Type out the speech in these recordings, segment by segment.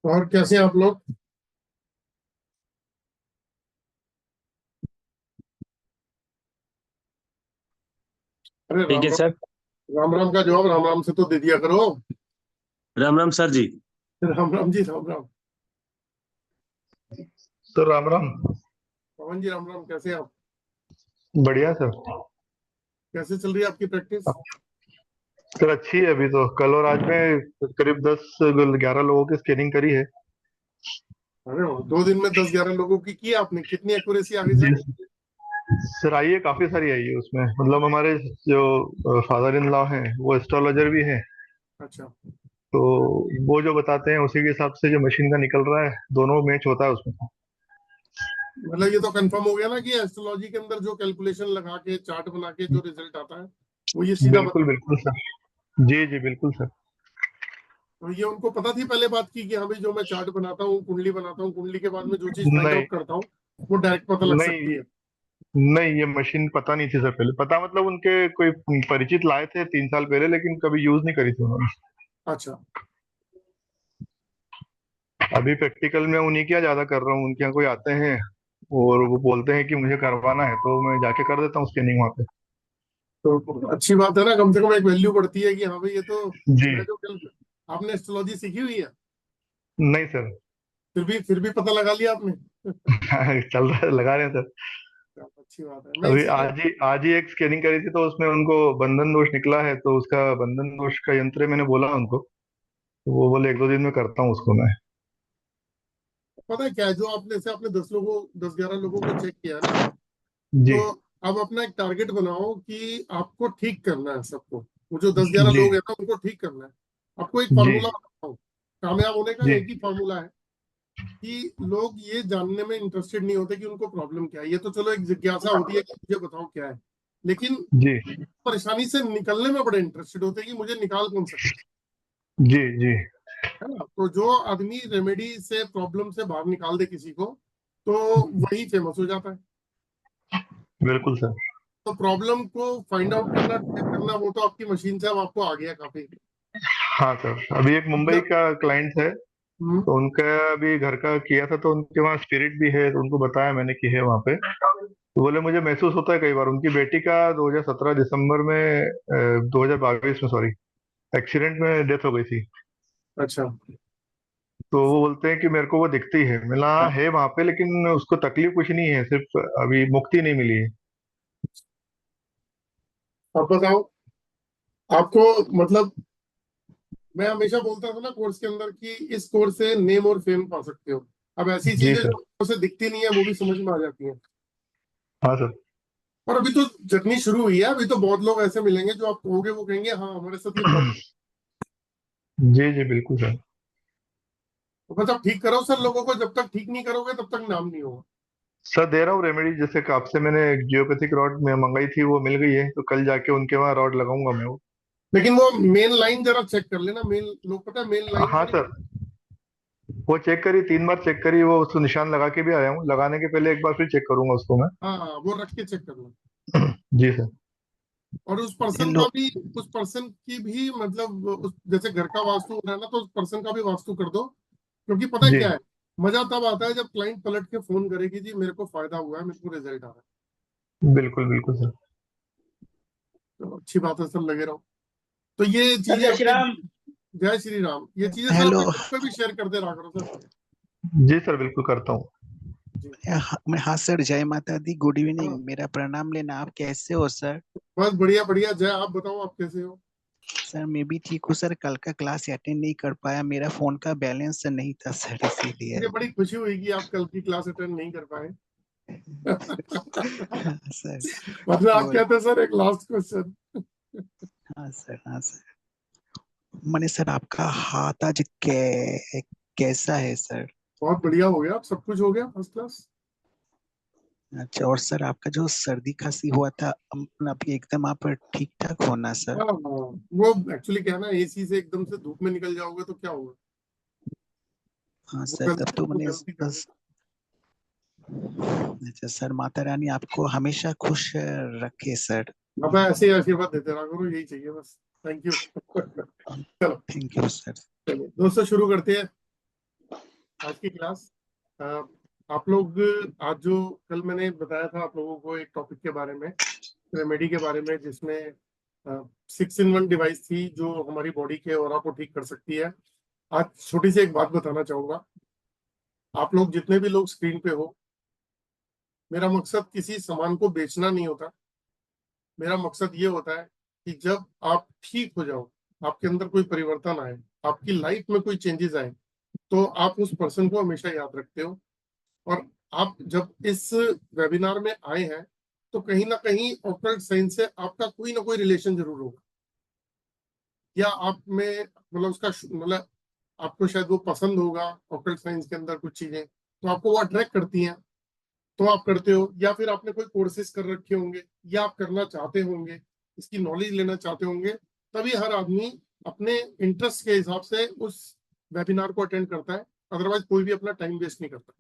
और कैसे हैं आप लोग? अरे ठीक राम है राम। सर। राम राम का जवाब राम राम से तो दे दिया करो। राम राम सर जी। राम राम जी, राम राम। सर राम राम। पवन जी, राम राम। कैसे हैं आप? बढ़िया सर। कैसे चल रही है आपकी प्रैक्टिस? सर अच्छी है। अभी तो कल और आज में करीब 10-11 लोगों की स्कैनिंग करी है। अरे वाह, 2 दिन में 10-11 लोगों की आपने? कितनी एक्यूरेसी आ गई जी सर? सर, आई है, काफी सारी आई है उसमें। मतलब हमारे जो फादर इन लॉ हैं वो एस्ट्रोलॉजर भी हैं। अच्छा। तो वो जो बताते हैं उसी के हिसाब से जो मशीन का निकल रहा है, दोनों मैच होता है उसमें। मतलब ये तो कंफर्म हो गया ना कि एस्ट्रोलॉजी के अंदर जो कैलकुलेशन लगा के चार्ट बना के जो रिजल्ट आता है वो ये सीधा बिल्कुल बता। बिल्कुल सर। जी जी बिल्कुल सर। तो ये उनको पता थी पहले बात की कि हाँ भाई, जो मैं चार्ट बनाता हूँ, कुंडली बनाता हूँ, कुंडली के बाद में जो चीज फाइंड नहीं आउट करता हूँ वो डायरेक्ट पता लग सकती नहीं है? नहीं, ये मशीन पता नहीं थी सर। पहले पता मतलब उनके कोई परिचित लाए थे 3 साल पहले, लेकिन कभी यूज नहीं करी थी उन्होंने। अच्छा। अभी प्रैक्टिकल में उन्हीं के यहाँ ज्यादा कर रहा हूँ। उनके यहाँ कोई आते हैं और वो बोलते हैं कि मुझे करवाना है, तो मैं जाके कर देता हूँ स्कैनिंग वहाँ पे। तो अच्छी बात है ना, कम से कम एक वैल्यू बढ़ती है कि हाँ भाई ये तो जी। मैं जो कल। आपने एस्ट्रोलॉजी सीखी हुई है? नहीं सर। फिर भी पता लगा लिया आपने? चल रहा है, लगा रहे हैं सर। अच्छी बात है, मैं अभी इसीलिए। आज ही एक स्कैनिंग करी थी, तो उसमें उनको बंधन दोष निकला है। तो उसका बंधन दोष का यंत्र मैंने बोला उनको, तो वो बोले 1-2 दिन में करता हूँ उसको मैं। पता है क्या है, जो आपने से आपने 10-11 लोगों को चेक किया है ना, जी तो अब अपना एक टारगेट बनाओ कि आपको ठीक करना है सबको। वो जो 10-11 जी लोग हैं ना, उनको ठीक करना है। आपको एक जी फार्मूला बताओ। कामयाब होने का जी एक ही फार्मूला है कि लोग ये जानने में इंटरेस्टेड नहीं होते कि उनको प्रॉब्लम क्या है। ये तो चलो एक जिज्ञासा होती है कि मुझे बताओ क्या है, लेकिन जी परेशानी से निकलने में बड़े इंटरेस्टेड होते हैं कि मुझे निकाल कौन सकता जी जी है ना। तो जो आदमी रेमेडी से, प्रॉब्लम से बाहर निकाल दे किसी को, तो वही फेमस हो जाता है। बिल्कुल सर। तो प्रॉब्लम को फाइंड आउट करना, ट्रैक करना, वो तो आपकी मशीन से अब आपको आ गया काफी। हाँ सर, अभी एक मुंबई मतलब। का क्लाइंट है। हम्म। तो उनका अभी घर का किया था, तो उनके वहाँ स्पिरिट भी है, तो उनको बताया मैंने कि है वहाँ पे। तो बोले मुझे महसूस होता है कई बार। उनकी बेटी का 2017 दिसंबर में 2022 में, सॉरी, एक्सीडेंट में डेथ हो गई थी। अच्छा। तो वो बोलते हैं कि मेरे को वो दिखती है। मिला है वहां पे, लेकिन उसको तकलीफ कुछ नहीं है, सिर्फ अभी मुक्ति नहीं मिली है। अब बताओ आपको, मतलब मैं हमेशा बोलता था ना कोर्स के अंदर कि इस कोर्स से नेम और फेम पा सकते हो। अब ऐसी जी चीजें सर। जो से दिखती नहीं है वो भी समझ में आ जाती हैं। हाँ सर। और अभी तो जर्नी शुरू हुई है। अभी तो बहुत लोग ऐसे मिलेंगे जो आप कहोगे, वो कहेंगे हाँ हमारे साथ ये प्रॉब्लम। जी जी बिल्कुल सर। तो बस आप ठीक करो सर लोगों को, जब तक ठीक नहीं करोगे तब तक नाम नहीं होगा। सर दे रहा हूँ रेमेडी। जैसे कि आपसे मैंने जियोपैथिक रॉड में मंगाई थी, वो मिल गई है, तो कल जाके उनके वहाँ रॉड लगाऊंगा मैं वो। लेकिन वो मेन लाइन जरा चेक कर लेना। मेन लोग, पता है, मेन लाइन हाँ से सर, नहीं। वो चेक करी, 3 बार चेक करी। वो उसको निशान लगा के भी आया हूँ। लगाने के पहले एक बार फिर चेक करूंगा उसको मैं। हाँ वो रख के चेक करना। जी सर। और उस पर्सन का हेलो। भी, उस पर्सन की भी, मतलब जैसे घर का वास्तु हो रहा है ना, तो उस पर्सन का भी वास्तु कर दो। क्योंकि पता है जी क्या है, मजा तब आता है जब क्लाइंट पलट के फोन करेगी, जी मेरे को फायदा हुआ है, मेरे को रिजल्ट आ रहा है। बिल्कुल बिल्कुल सर। तो अच्छी बात है सर, लगे रहो। तो ये सर चीजें जय श्री अपने, राम। जय श्री राम, ये चीजें सर हेलो। अपने ग्रुप पे भी शेयर करते रहा करो सर। जी सर बिल्कुल करता हूँ। जी। मैं हाँ सर, जय माता दी, गुड हाँ, इवनिंग, मेरा प्रणाम लेना। आप कैसे हो सर? बस बढ़िया बढ़िया। जय, आप बताओ आप कैसे हो? सर मैं भी ठीक हूँ सर। कल का क्लास अटेंड नहीं कर पाया, मेरा फोन का बैलेंस नहीं था सर, इसीलिए। मुझे बड़ी खुशी हुई कि आप कल की क्लास अटेंड नहीं कर पाए। हाँ सर। मतलब आप बोल। कहते हैं सर, एक लास्ट क्वेश्चन। हाँ सर, हाँ सर। मैंने सर आपका हाथ आज कैसा है सर? बहुत बढ़िया हो गया, सब कुछ हो गया फर्स्ट क्लास। अच्छा, और सर आपका जो सर्दी खांसी हुआ था, अब एकदम आप ठीक ठाक होना सर? हाँ हाँ, वो एक्चुअली क्या है ना, एसी से एकदम से धूप में निकल जाओगे तो क्या होगा। हाँ वो सर, तब गलती तो वो मैंने गलती कर दी। बस। अच्छा सर, माता रानी आपको हमेशा खुश रखे सर। अब ऐसे ही आशीर्वाद देते रहा करो, यही चाहिए बस। Thank you. चलो, थैंक यू सर। चलिए दोस्तों, शुरू करते हैं। आज की क्लास आप लोग आज जो कल मैंने बताया था आप लोगों को एक टॉपिक के बारे में, रेमेडी के बारे में, जिसमें 6-in-1 डिवाइस थी जो हमारी बॉडी के ऑरा को ठीक कर सकती है। आज छोटी सी एक बात बताना चाहूंगा। आप लोग जितने भी लोग स्क्रीन पे हो, मेरा मकसद किसी सामान को बेचना नहीं होता। मेरा मकसद ये होता है कि जब आप ठीक हो जाओ, आपके अंदर कोई परिवर्तन आए, आपकी लाइफ में कोई चेंजेस आए, तो आप उस पर्सन को हमेशा याद रखते हो। और आप जब इस वेबिनार में आए हैं तो कहीं ना कहीं ऑक्टल्ट साइंस से आपका कोई ना कोई रिलेशन जरूर होगा, या आप में मतलब उसका मतलब आपको शायद वो पसंद होगा। ऑक्टल्ट साइंस के अंदर कुछ चीजें तो आपको वो अट्रैक्ट करती हैं, तो आप करते हो, या फिर आपने कोई कोर्सेज कर रखे होंगे, या आप करना चाहते होंगे, इसकी नॉलेज लेना चाहते होंगे। तभी हर आदमी अपने इंटरेस्ट के हिसाब से उस वेबिनार को अटेंड करता है, अदरवाइज कोई भी अपना टाइम वेस्ट नहीं करता।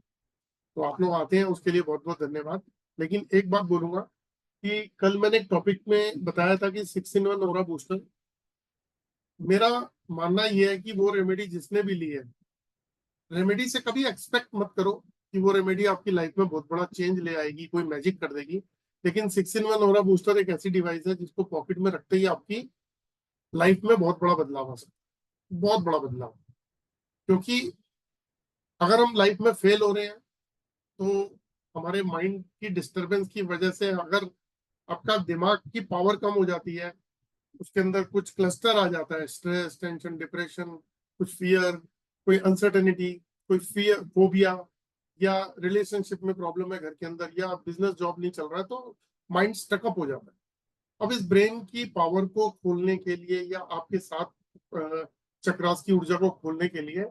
तो आप लोग आते हैं, उसके लिए बहुत बहुत धन्यवाद। लेकिन एक बात बोलूंगा कि कल मैंने एक टॉपिक में बताया था कि 6-in-1 ऑरा बूस्टर। मेरा मानना यह है कि वो रेमेडी जिसने भी ली है, रेमेडी से कभी एक्सपेक्ट मत करो कि वो रेमेडी आपकी लाइफ में बहुत बड़ा चेंज ले आएगी, कोई मैजिक कर देगी। लेकिन 6-in-1 ऑरा बूस्टर एक ऐसी डिवाइस है जिसको पॉकेट में रखते ही आपकी लाइफ में बहुत बड़ा बदलाव आ सकता है, बहुत बड़ा बदलाव। क्योंकि अगर हम लाइफ में फेल हो रहे हैं तो हमारे माइंड की डिस्टरबेंस की वजह से, अगर आपका दिमाग की पावर कम हो जाती है, उसके अंदर कुछ क्लस्टर आ जाता है, स्ट्रेस, टेंशन, डिप्रेशन, कुछ फियर, कोई अनसर्टेनिटी, कोई फियर, फोबिया, या रिलेशनशिप में प्रॉब्लम है घर के अंदर, या बिजनेस जॉब नहीं चल रहा है, तो माइंड स्टकअप हो जाता है। अब इस ब्रेन की पावर को खोलने के लिए, या आपके साथ चक्रास की ऊर्जा को खोलने के लिए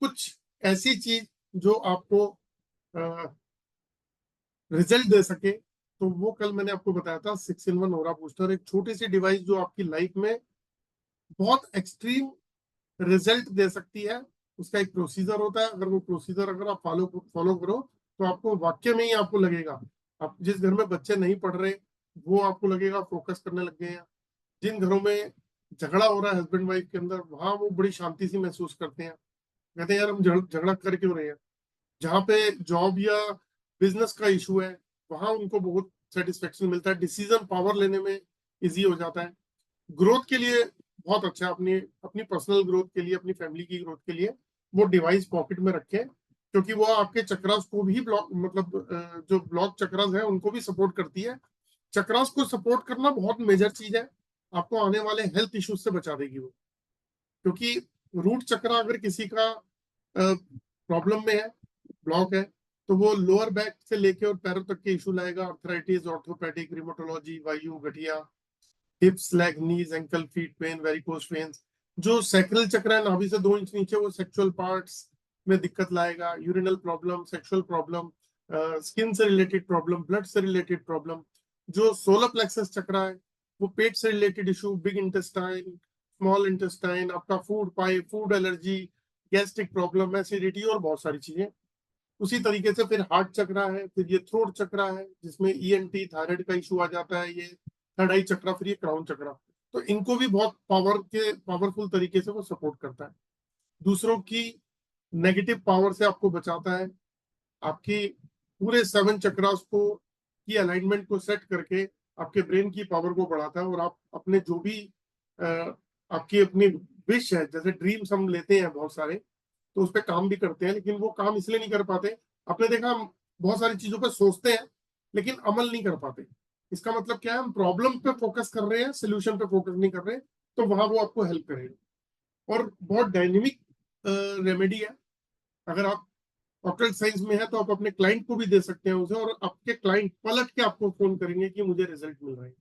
कुछ ऐसी चीज जो आपको रिजल्ट दे सके, तो वो कल मैंने आपको बताया था 6-in-1 ऑरा बूस्टर। एक छोटी सी डिवाइस जो आपकी लाइफ में बहुत एक्सट्रीम रिजल्ट दे सकती है। उसका एक प्रोसीजर होता है, अगर वो प्रोसीजर अगर आप फॉलो करो तो आपको वाक्य में ही आपको लगेगा, आप जिस घर में बच्चे नहीं पढ़ रहे वो आपको लगेगा फोकस करने लग गए हैं। जिन घरों में झगड़ा हो रहा है हस्बैंड वाइफ के अंदर, वहां वो बड़ी शांति सी महसूस करते हैं, कहते हैं यार हम झगड़ा कर क्यों रहे हैं। जहाँ पे जॉब या बिजनेस का इशू है, वहां उनको बहुत सेटिस्फेक्शन मिलता है, डिसीजन पावर लेने में इजी हो जाता है। ग्रोथ के लिए बहुत अच्छा है, अपनी अपनी पर्सनल ग्रोथ के लिए, अपनी फैमिली की ग्रोथ के लिए वो डिवाइस पॉकेट में रखें, क्योंकि वो आपके चक्रास को भी ब्लॉक, मतलब जो ब्लॉक चक्रास है उनको भी सपोर्ट करती है। चक्रास को सपोर्ट करना बहुत मेजर चीज है, आपको आने वाले हेल्थ इश्यूज से बचा देगी वो। क्योंकि रूट चक्र अगर किसी का प्रॉब्लम में है, ब्लॉक है, तो वो लोअर बैक से लेके और पैरों तक के इशू लाएगा। आर्थराइटिस, ऑर्थोपेडिक, रिमोटोलॉजी, वायु, गठिया, hips, leg, knees, ankle, feet pain, varicose veins. जो सैक्रल चक्र है नाभि से 2 इंच नीचे, वो सेक्सुअल पार्ट्स में दिक्कत लाएगा। Urinal problem, sexual problem, skin से रिलेटेड प्रॉब्लम, ब्लड से रिलेटेड प्रॉब्लम। जो सोलर प्लेक्सस चक्र है वो पेट से related issue, big intestine, small intestine, आपका food pipe, food allergy, gastric problem, acidity, और बहुत सारी चीजें। उसी तरीके से फिर हार्ट चक्रा है, फिर ये थ्रोट चक्रा है जिसमें ईएनटी, थायराइड का इशू आ जाता है, ये थर्ड आई चक्रा, फिर ये क्राउन चक्रा। तो इनको भी बहुत पावरफुल तरीके से वो सपोर्ट करता है। दूसरों की नेगेटिव पावर से आपको बचाता है, आपकी पूरे 7 चक्रास को की अलाइनमेंट को सेट करके आपके ब्रेन की पावर को बढ़ाता है। और आप अपने जो भी आपकी अपनी विश है, जैसे ड्रीम्स हम लेते हैं बहुत सारे, तो उस पर काम भी करते हैं, लेकिन वो काम इसलिए नहीं कर पाते। आपने देखा हम बहुत सारी चीजों पर सोचते हैं लेकिन अमल नहीं कर पाते। इसका मतलब क्या है, हम प्रॉब्लम पे फोकस कर रहे हैं, सोल्यूशन पे फोकस नहीं कर रहे। तो वहां वो आपको हेल्प करेगा। और बहुत डायनेमिक रेमेडी है। अगर आप ऑक्टल्ट साइंस में है तो आप अपने क्लाइंट को भी दे सकते हैं उसे, और आपके क्लाइंट पलट के आपको फोन करेंगे कि मुझे रिजल्ट मिल रहा है,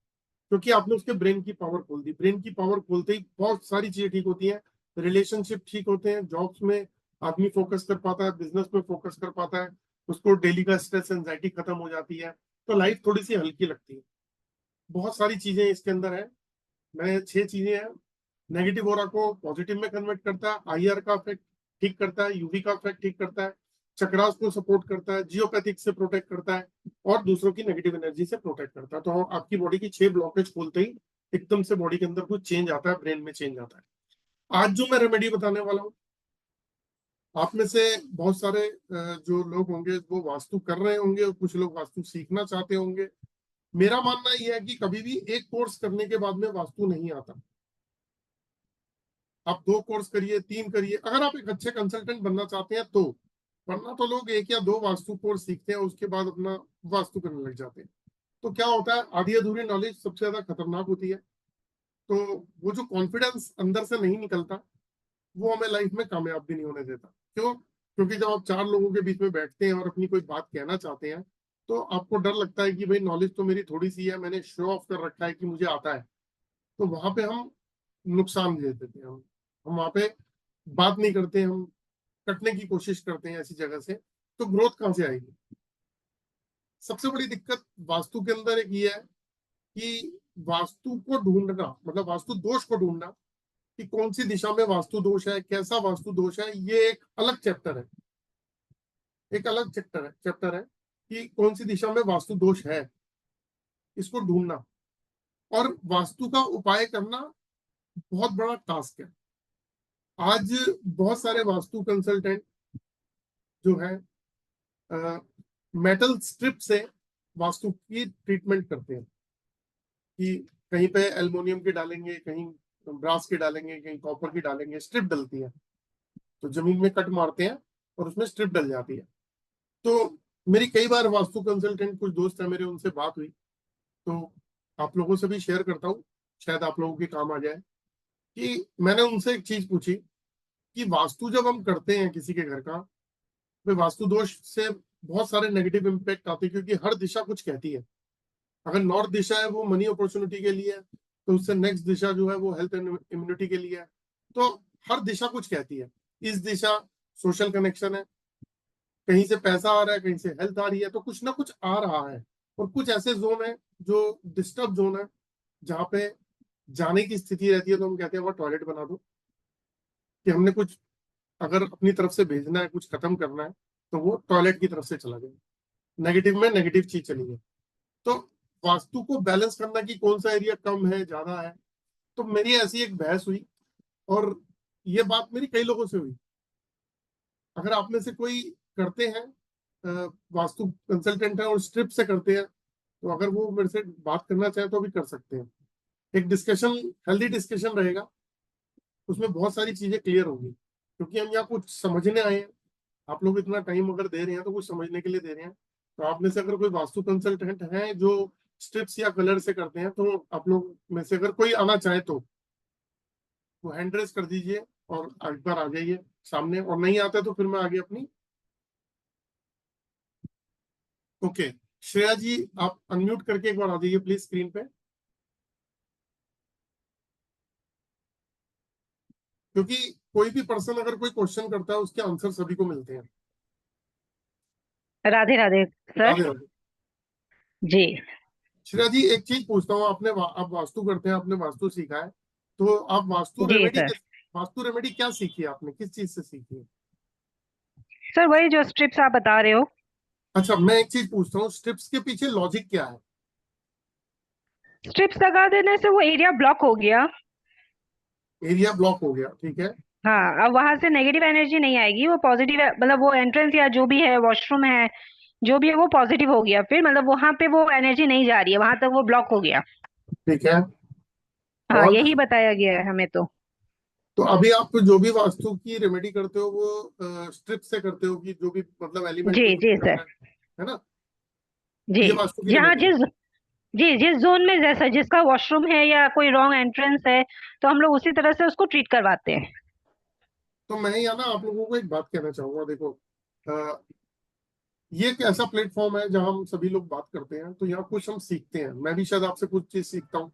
क्योंकि आपने उसके ब्रेन की पावर खोल दी। ब्रेन की पावर खोलते ही बहुत सारी चीजें ठीक होती हैं, रिलेशनशिप ठीक होते हैं, जॉब्स में आदमी फोकस कर पाता है, बिजनेस में फोकस कर पाता है, उसको डेली का स्ट्रेस एंजाइटी खत्म हो जाती है, तो लाइफ थोड़ी सी हल्की लगती है। बहुत सारी चीजें इसके अंदर है। मैं 6 चीजें हैं। नेगेटिव ऑरा को पॉजिटिव में कन्वर्ट करता है, आईआर का इफेक्ट ठीक करता है, यूवी का इफेक्ट ठीक करता है, चक्रास को सपोर्ट करता है, जियोपैथिक से प्रोटेक्ट करता है, और दूसरों की नेगेटिव एनर्जी से प्रोटेक्ट करता है। तो आपकी बॉडी की 6 ब्लॉकेज खोलते ही एकदम से बॉडी के अंदर कुछ चेंज आता है, ब्रेन में चेंज आता है। आज जो मैं रेमेडी बताने वाला हूँ आप में से बहुत सारे जो लोग होंगे वो वास्तु कर रहे होंगे और कुछ लोग वास्तु सीखना चाहते होंगे। मेरा मानना यह है कि कभी भी एक कोर्स करने के बाद में वास्तु नहीं आता। आप 2 कोर्स करिए, 3 करिए, अगर आप एक अच्छे कंसल्टेंट बनना चाहते हैं तो। वरना तो लोग 1 या 2 वास्तु कोर्स सीखते हैं, उसके बाद अपना वास्तु करने लग जाते हैं। तो क्या होता है, आधी अधूरी नॉलेज सबसे ज्यादा खतरनाक होती है। तो वो जो कॉन्फिडेंस अंदर से नहीं निकलता, वो हमें लाइफ में कामयाब भी नहीं होने देता। क्यों? क्योंकि जब आप 4 लोगों के बीच में बैठते हैं और अपनी कोई बात कहना चाहते हैं, तो आपको डर लगता है कि भाई नॉलेज तो मेरी थोड़ी सी है, मैंने शो ऑफ कर रखा है कि मुझे आता है। तो वहां पे हम नुकसान दे देते हैं। हम वहां पे बात नहीं करते, हम कटने की कोशिश करते हैं ऐसी जगह से। तो ग्रोथ कहाँ से आएगी? सबसे बड़ी दिक्कत वास्तु के अंदर एक ये है कि वास्तु को ढूंढना, मतलब वास्तु दोष को ढूंढना, कि कौन सी दिशा में वास्तु दोष है, कैसा वास्तु दोष है, ये एक अलग चैप्टर है। एक अलग चैप्टर है कि कौन सी दिशा में वास्तु दोष है, इसको ढूंढना और वास्तु का उपाय करना बहुत बड़ा टास्क है। आज बहुत सारे वास्तु कंसल्टेंट जो है मेटल स्ट्रिप से वास्तु की ट्रीटमेंट करते हैं, कि कहीं पे एल्युमिनियम की डालेंगे, कहीं ब्रास की डालेंगे, कहीं कॉपर की डालेंगे, स्ट्रिप डलती है। तो जमीन में कट मारते हैं और उसमें स्ट्रिप डल जाती है। तो मेरी कई बार वास्तु कंसल्टेंट कुछ दोस्त है मेरे, उनसे बात हुई, तो आप लोगों से भी शेयर करता हूँ, शायद आप लोगों के काम आ जाए। कि मैंने उनसे एक चीज पूछी कि वास्तु जब हम करते हैं किसी के घर का, तो वास्तु दोष से बहुत सारे नेगेटिव इम्पैक्ट आते हैं, क्योंकि हर दिशा कुछ कहती है। अगर नॉर्थ दिशा है वो मनी अपॉर्चुनिटी के लिए है, तो उससे नेक्स्ट दिशा जो है वो हेल्थ एंड इम्यूनिटी के लिए है। तो हर दिशा कुछ कहती है। इस दिशा सोशल कनेक्शन है, कहीं से पैसा आ रहा है, कहीं से हेल्थ आ रही है, तो कुछ ना कुछ आ रहा है। और कुछ ऐसे जोन है जो डिस्टर्ब जोन है, जहाँ पे जाने की स्थिति रहती है, तो हम कहते हैं वो टॉयलेट बना दो। कि हमने कुछ अगर अपनी तरफ से भेजना है, कुछ खत्म करना है, तो वो टॉयलेट की तरफ से चला गया, नेगेटिव में नेगेटिव चीज चली गई। तो वास्तु को बैलेंस करना कि कौन सा एरिया कम है, ज्यादा है। तो मेरी ऐसी एक बहस हुई, और ये बात मेरी कई लोगों से हुई। अगर आप में से कोई करते हैं, वास्तु कंसल्टेंट है और स्ट्रिप से करते हैं, तो अगर वो मेरे से बात करना चाहे तो भी कर सकते हैं। एक डिस्कशन, हेल्दी डिस्कशन रहेगा, उसमें बहुत सारी चीजें क्लियर होंगी, क्योंकि हम यहाँ कुछ समझने आए हैं। आप लोग इतना टाइम अगर दे रहे हैं तो कुछ समझने के लिए दे रहे हैं। तो आप में से अगर कोई वास्तु कंसल्टेंट है जो स्ट्रिप्स या कलर से करते हैं, तो आप लोग में से अगर कोई आना चाहे तो वो हैंड रेस कर दीजिए और एक बार आ जाइए सामने, और नहीं आता तो फिर मैं आगे अपनी। ओके, श्रेया जी आप अनम्यूट करके एक बार आ जाइए प्लीज स्क्रीन पे, क्योंकि कोई भी पर्सन अगर कोई क्वेश्चन करता है उसके आंसर सभी को मिलते हैं। राधे राधे राधे सर। राधे। जी श्रेया जी एक चीज पूछता हूँ, आप वास्तु करते हैं, आपने वास्तु सीखा है, तो आप जी सर। वास्तु रेमेडी क्या सीखी है आपने, किस चीज से सीखी है? सर वही जो स्ट्रिप्स आप बता रहे हो। अच्छा, मैं एक चीज पूछता हूँ, स्ट्रिप्स के पीछे लॉजिक क्या है? स्ट्रिप्स लगा देने से वो एरिया ब्लॉक हो गया। एरिया ब्लॉक हो गया, ठीक है। हाँ, अब वहां से नेगेटिव एनर्जी नहीं आएगी, वो पॉजिटिव, मतलब वो एंट्रेंस या जो भी है, वॉशरूम है, जो भी है, वो पॉजिटिव हो गया। फिर मतलब वहां पे वो एनर्जी नहीं जा रही है, वहां तक वो ब्लॉक हो गया। ठीक है। हाँ, और यही बताया गया है हमें तो। तो अभी आप जो भी वास्तु की रेमेडी करते हो वो स्ट्रिप से करते हो, कि जो भी मतलब एलिमेंट जी को यूज जी सर। करना है ना? जी, ये वास्तु की जहाँ रेमेडी है। जिस जी जिस जोन में जैसा जिसका वॉशरूम है या कोई रॉन्ग एंट्रेंस है, तो हम लोग उसी तरह से उसको ट्रीट करवाते हैं। तो मैं यहाँ ना आप लोगों को एक बात कहना चाहूंगा, देखो अ, ये एक ऐसा प्लेटफॉर्म है जहां हम सभी लोग बात करते हैं, तो यहाँ कुछ हम सीखते हैं। मैं भी शायद आपसे कुछ चीज सीखता हूँ,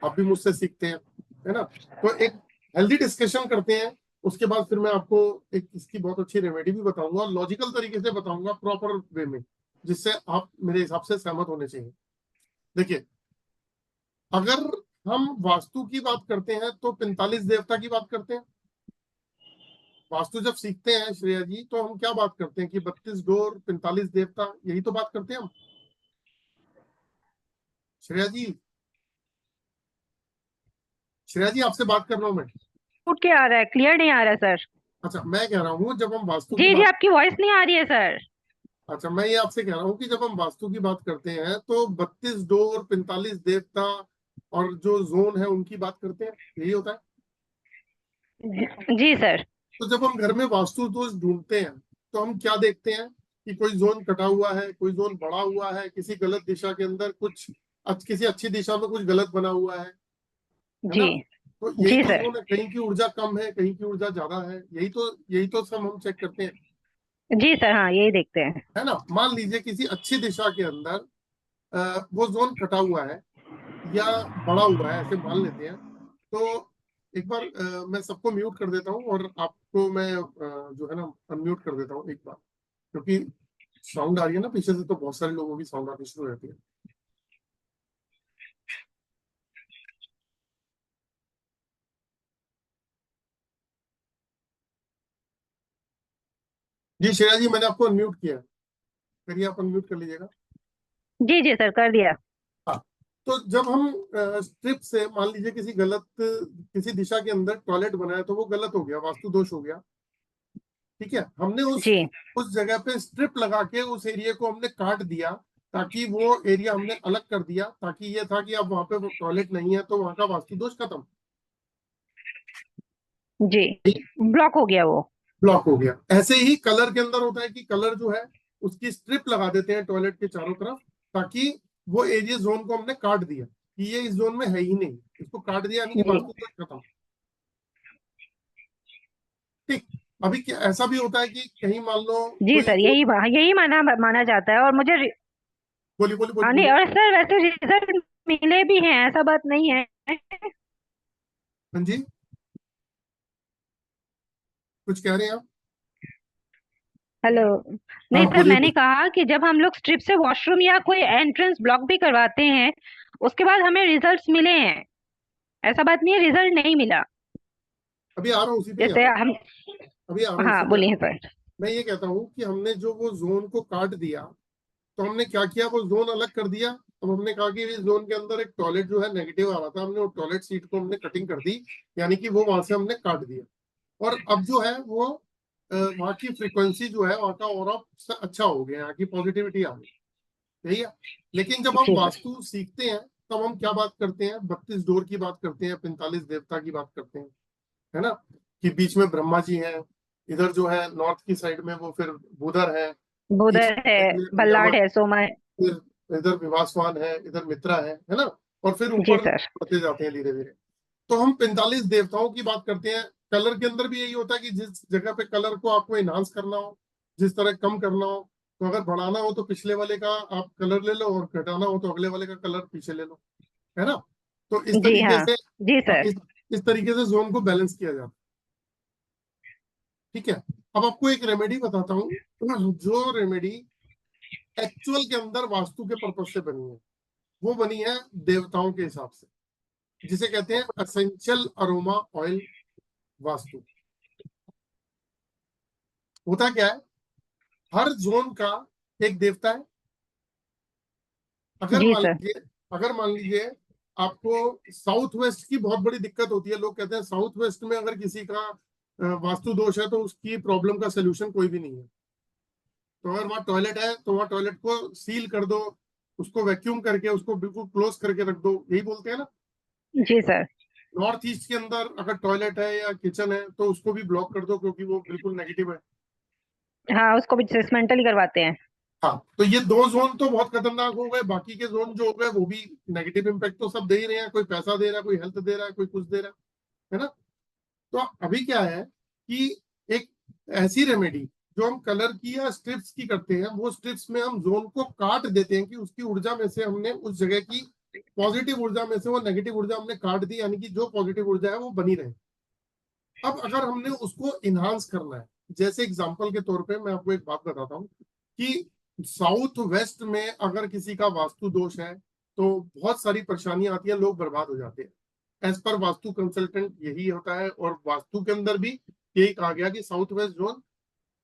आप भी मुझसे सीखते हैं, है ना? तो एक हेल्दी डिस्कशन करते हैं, उसके बाद फिर मैं आपको एक इसकी बहुत अच्छी रेमेडी भी बताऊंगा, और लॉजिकल तरीके से बताऊंगा, प्रॉपर वे में, जिससे आप मेरे हिसाब से सहमत होने चाहिए। देखिए, अगर हम वास्तु की बात करते हैं तो 45 देवता की बात करते हैं। वास्तु जब सीखते हैं श्रेया जी, तो हम क्या बात करते हैं कि 32 डोर, 45 देवता, यही तो बात करते हैं हम। श्रेया जी, श्रेया जी आपसे बात कर रहा हूं मैं। टूट के आ रहा है, क्लियर नहीं आ रहा है सर। अच्छा, मैं कह रहा हूँ जब हम वास्तु की जी जी, बात, आपकी वॉइस नहीं आ रही है सर। अच्छा मैं ये आपसे कह रहा हूँ कि जब हम वास्तु की बात करते हैं तो 32 डोर, 45 देवता और जो जोन है उनकी बात करते हैं, यही होता है। जी सर। तो जब हम घर में वास्तु दोष ढूंढते हैं तो हम क्या देखते हैं कि कोई जोन कटा हुआ है, कोई जोन बढ़ा हुआ है, किसी गलत दिशा के अंदर कुछ किसी अच्छी दिशा में कुछ गलत बना हुआ है जी ना। तो यही जी तो सर। जोन है, कहीं की ऊर्जा कम है, कहीं की ऊर्जा ज्यादा है, यही तो सब हम चेक करते हैं, जी सर, हाँ यही देखते हैं। है ना। मान लीजिए किसी अच्छी दिशा के अंदर वो जोन कटा हुआ है या बढ़ा हुआ है, ऐसे मान लेते हैं। तो एक बार मैं सबको म्यूट कर देता हूँ और आपको मैं जो है ना अनम्यूट कर देता हूँ एक बार, क्योंकि साउंड आ रही है ना पीछे से, तो बहुत सारे लोगों की साउंड आनी शुरू हो जाती है। जी श्रेया जी, मैंने आपको अनम्यूट किया है, करिए आप अनम्यूट कर लीजिएगा। जी जी सर, कर दिया। हाँ, तो जब हम स्ट्रिप से मान लीजिए किसी दिशा के अंदर टॉयलेट बनाया तो वो गलत हो गया, वास्तु दोष हो गया, ठीक है। हमने जी उस जगह पे स्ट्रिप लगा के उस एरिया को हमने काट दिया, ताकि वो एरिया हमने अलग कर दिया, ताकि ये था कि अब वहां पे टॉयलेट नहीं है तो वहां का वास्तु दोष खत्म, जी, ब्लॉक हो गया वो। ब्लॉक हो गया। ऐसे ही कलर के अंदर होता है कि कलर जो है उसकी स्ट्रिप लगा देते हैं टॉयलेट के चारों तरफ, ताकि वो एरिया जोन को हमने काट दिया कि ये इस जोन में है ही नहीं, इसको काट दिया यानी कि जी वास्तु दोष खत्म। ठीक। अभी क्या ऐसा भी होता है कि कहीं मान लो जी कोई, सर, यही माना माना जाता है। और मुझे बोली बोली बोली नहीं, बोली। और सर वैसे रिजल्ट मिले भी हैं, ऐसा बात नहीं है। हाँ जी, कुछ कह रहे हैं आप? हेलो। हाँ नहीं सर, बोलिए मैंने बोलिए। कहा कि जब हम लोग स्ट्रिप से वॉशरूम या कोई एंट्रेंस ब्लॉक भी करवाते हैं, उसके बाद हमें रिजल्ट्स मिले हैं। ऐसा बात नहीं है रिजल्ट नहीं मिला। अभी आ रहा हूँ, उसी पे ही आ जैसे रहा हूँ, हम। अभी आ रहा हूँ, उसी हाँ पे आ रहा बोलिए हूँ। सर। मैं ये कहता हूँ कि हमने जो वो जोन को काट दिया, तो हमने क्या किया, वो जोन अलग कर दिया। अब हमने कहा कि इस जोन के अंदर एक टॉयलेट जो है नेगेटिव आ रहा था, हमने वो टॉयलेट सीट को हमने कटिंग कर दी, यानी कि वो वहां से हमने काट दिया। और अब जो है वो वहाँ की फ्रीक्वेंसी जो है, वहाँ का ऑरा अच्छा हो गया, यहाँ की पॉजिटिविटी आ गई, यही है। लेकिन जब हम जी सर। वास्तु सीखते हैं तब हम क्या बात करते हैं, 32 डोर की बात करते हैं, 45 देवता की बात करते हैं, है ना। कि बीच में ब्रह्मा जी हैं, इधर जो है नॉर्थ की साइड में वो फिर बुधर है, ईस्ट बुधर है, यमक, बल्लाड है, सोमा है। फिर इधर विवासवान है, इधर मित्रा है ना। और फिर जी ऊपर सर। बढ़ते जाते हैं धीरे धीरे। तो हम 45 देवताओं की बात करते हैं। कलर के अंदर भी यही होता है कि जिस जगह पे कलर को आपको इनहांस करना हो, जिस तरह कम करना हो, तो अगर बढ़ाना हो तो पिछले वाले का आप कलर ले लो, और घटाना हो तो अगले वाले का कलर पीछे ले लो, है ना। तो इस जी तरीके हाँ। से, जी हाँ, सर। इस तरीके से जोन को बैलेंस किया जाता है, ठीक है। अब आपको एक रेमेडी बताता हूँ, जो रेमेडी एक्चुअल के अंदर वास्तु के पर्पज से बनी है, वो बनी है देवताओं के हिसाब से, जिसे कहते हैं असेंशियल अरोमा ऑयल वास्तु। होता क्या है, हर जोन का एक देवता है। अगर जी मान सर। लीजिए अगर मान लीजिए आपको साउथ वेस्ट की बहुत बड़ी दिक्कत होती है, लोग कहते हैं साउथ वेस्ट में अगर किसी का वास्तु दोष है तो उसकी प्रॉब्लम का सोल्यूशन कोई भी नहीं है। तो अगर वहाँ टॉयलेट है तो वहाँ टॉयलेट को सील कर दो, उसको वैक्यूम करके उसको बिल्कुल क्लोज करके रख दो, यही बोलते हैं ना। जी सर। नॉर्थ ईस्ट के अंदर अगर टॉयलेट है या किचन है तो उसको भी ब्लॉक कर दो, क्योंकि वो बिल्कुल नेगेटिव है। हाँ, उसको भी डिसमेंटल करवाते हैं। हाँ, तो ये दो जोन तो बहुत खतरनाक हो गए, बाकी के जोन जो हो गए वो भी नेगेटिव इम्पैक्ट तो सब दे ही रहे हैं, कोई पैसा दे रहा है, कोई हेल्थ दे रहा है, कोई कुछ दे रहा है ना। तो अभी क्या है कि एक ऐसी रेमेडी जो हम कलर की या स्ट्रिप्स की करते हैं, वो स्ट्रिप्स में हम जोन को काट देते हैं कि उसकी ऊर्जा में से हमने उस जगह की पॉजिटिव ऊर्जा में से वो नेगेटिव ऊर्जा हमने काट दी, यानी कि जो पॉजिटिव ऊर्जा है वो बनी रहे। अब अगर हमने उसको इनहांस करना है, जैसे एग्जांपल के तौर पे मैं आपको एक बात बताता हूँ कि साउथ वेस्ट में अगर किसी का वास्तु दोष है तो बहुत सारी परेशानियां आती हैं, लोग बर्बाद हो जाते हैं। एज पर वास्तु कंसल्टेंट यही होता है, और वास्तु के अंदर भी यही कहा गया कि साउथ वेस्ट जोन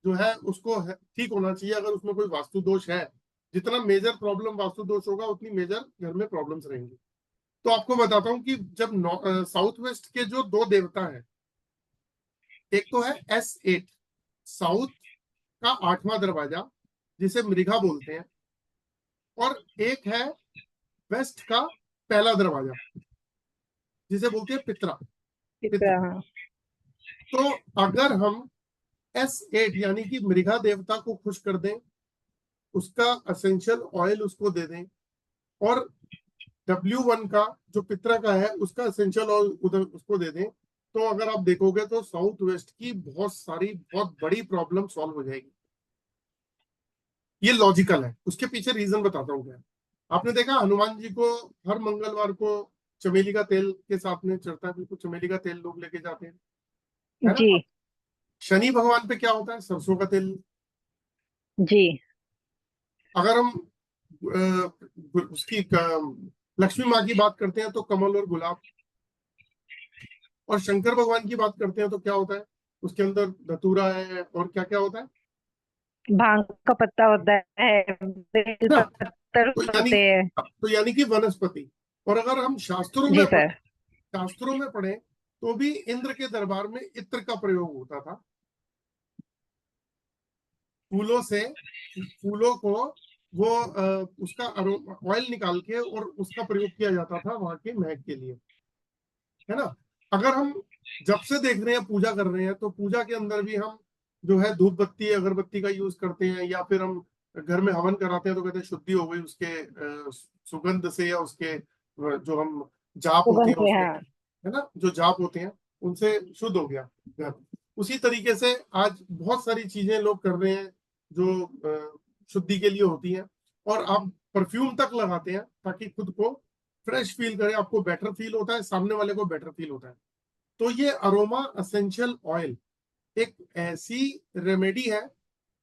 जो है उसको ठीक होना चाहिए। अगर उसमें कोई वास्तु दोष है, जितना मेजर प्रॉब्लम वास्तु दोष होगा उतनी मेजर घर में प्रॉब्लम्स रहेंगी। तो आपको बताता हूँ कि जब साउथ वेस्ट के जो दो देवता हैं, एक तो है S8 साउथ का 8वां दरवाजा जिसे मृगा बोलते हैं, और एक है वेस्ट का पहला दरवाजा जिसे बोलते हैं पित्रा। पित्रा। हाँ। तो अगर हम S8 यानी कि मृगा देवता को खुश कर दें, उसका असेंशियल ऑयल उसको दे दें, और W1 का जो पित्रा का है उसका असेंशियल ऑयल उधर उसको दे दें, तो अगर आप देखोगे तो साउथ वेस्ट की बहुत सारी बहुत बड़ी प्रॉब्लम सॉल्व हो जाएगी। ये लॉजिकल है। उसके पीछे रीजन बताता हूँ क्या। आपने देखा हनुमान जी को हर मंगलवार को चमेली का तेल के साथ में चढ़ता है, बिल्कुल चमेली का तेल लोग लेके जाते हैं, है ना। जी शनि भगवान पे क्या होता है? सरसों का तेल। जी अगर हम उसकी लक्ष्मी माँ की बात करते हैं तो कमल और गुलाब, और शंकर भगवान की बात करते हैं तो क्या होता है? उसके अंदर धतूरा है, और क्या क्या होता है भांग का पत्ता होता है, बेल ना। पत्तर होते हैं। तो यानी कि वनस्पति। और अगर हम शास्त्रों जी में सर। शास्त्रों में पढ़े तो भी इंद्र के दरबार में इत्र का प्रयोग होता था। फूलों से, फूलों को वो उसका ऑयल निकाल के और उसका प्रयोग किया जाता था वहां के महक के लिए, है ना। अगर हम जब से देख रहे हैं पूजा कर रहे हैं तो पूजा के अंदर भी हम जो है धूप बत्ती अगरबत्ती का यूज करते हैं, या फिर हम घर में हवन कराते हैं तो कहते हैं शुद्धि हो गई उसके सुगंध से, या उसके जो हम जाप होते सुगंध हैं से, उसके, हाँ। है ना, जो जाप होते हैं उनसे शुद्ध हो गया घर। उसी तरीके से आज बहुत सारी चीजें लोग कर रहे हैं जो शुद्धि के लिए होती हैं, और आप परफ्यूम तक लगाते हैं ताकि खुद को फ्रेश फील करें। आपको बेटर फील होता है, सामने वाले को बेटर फील होता है। तो ये अरोमा असेंशियल ऑयल एक ऐसी रेमेडी है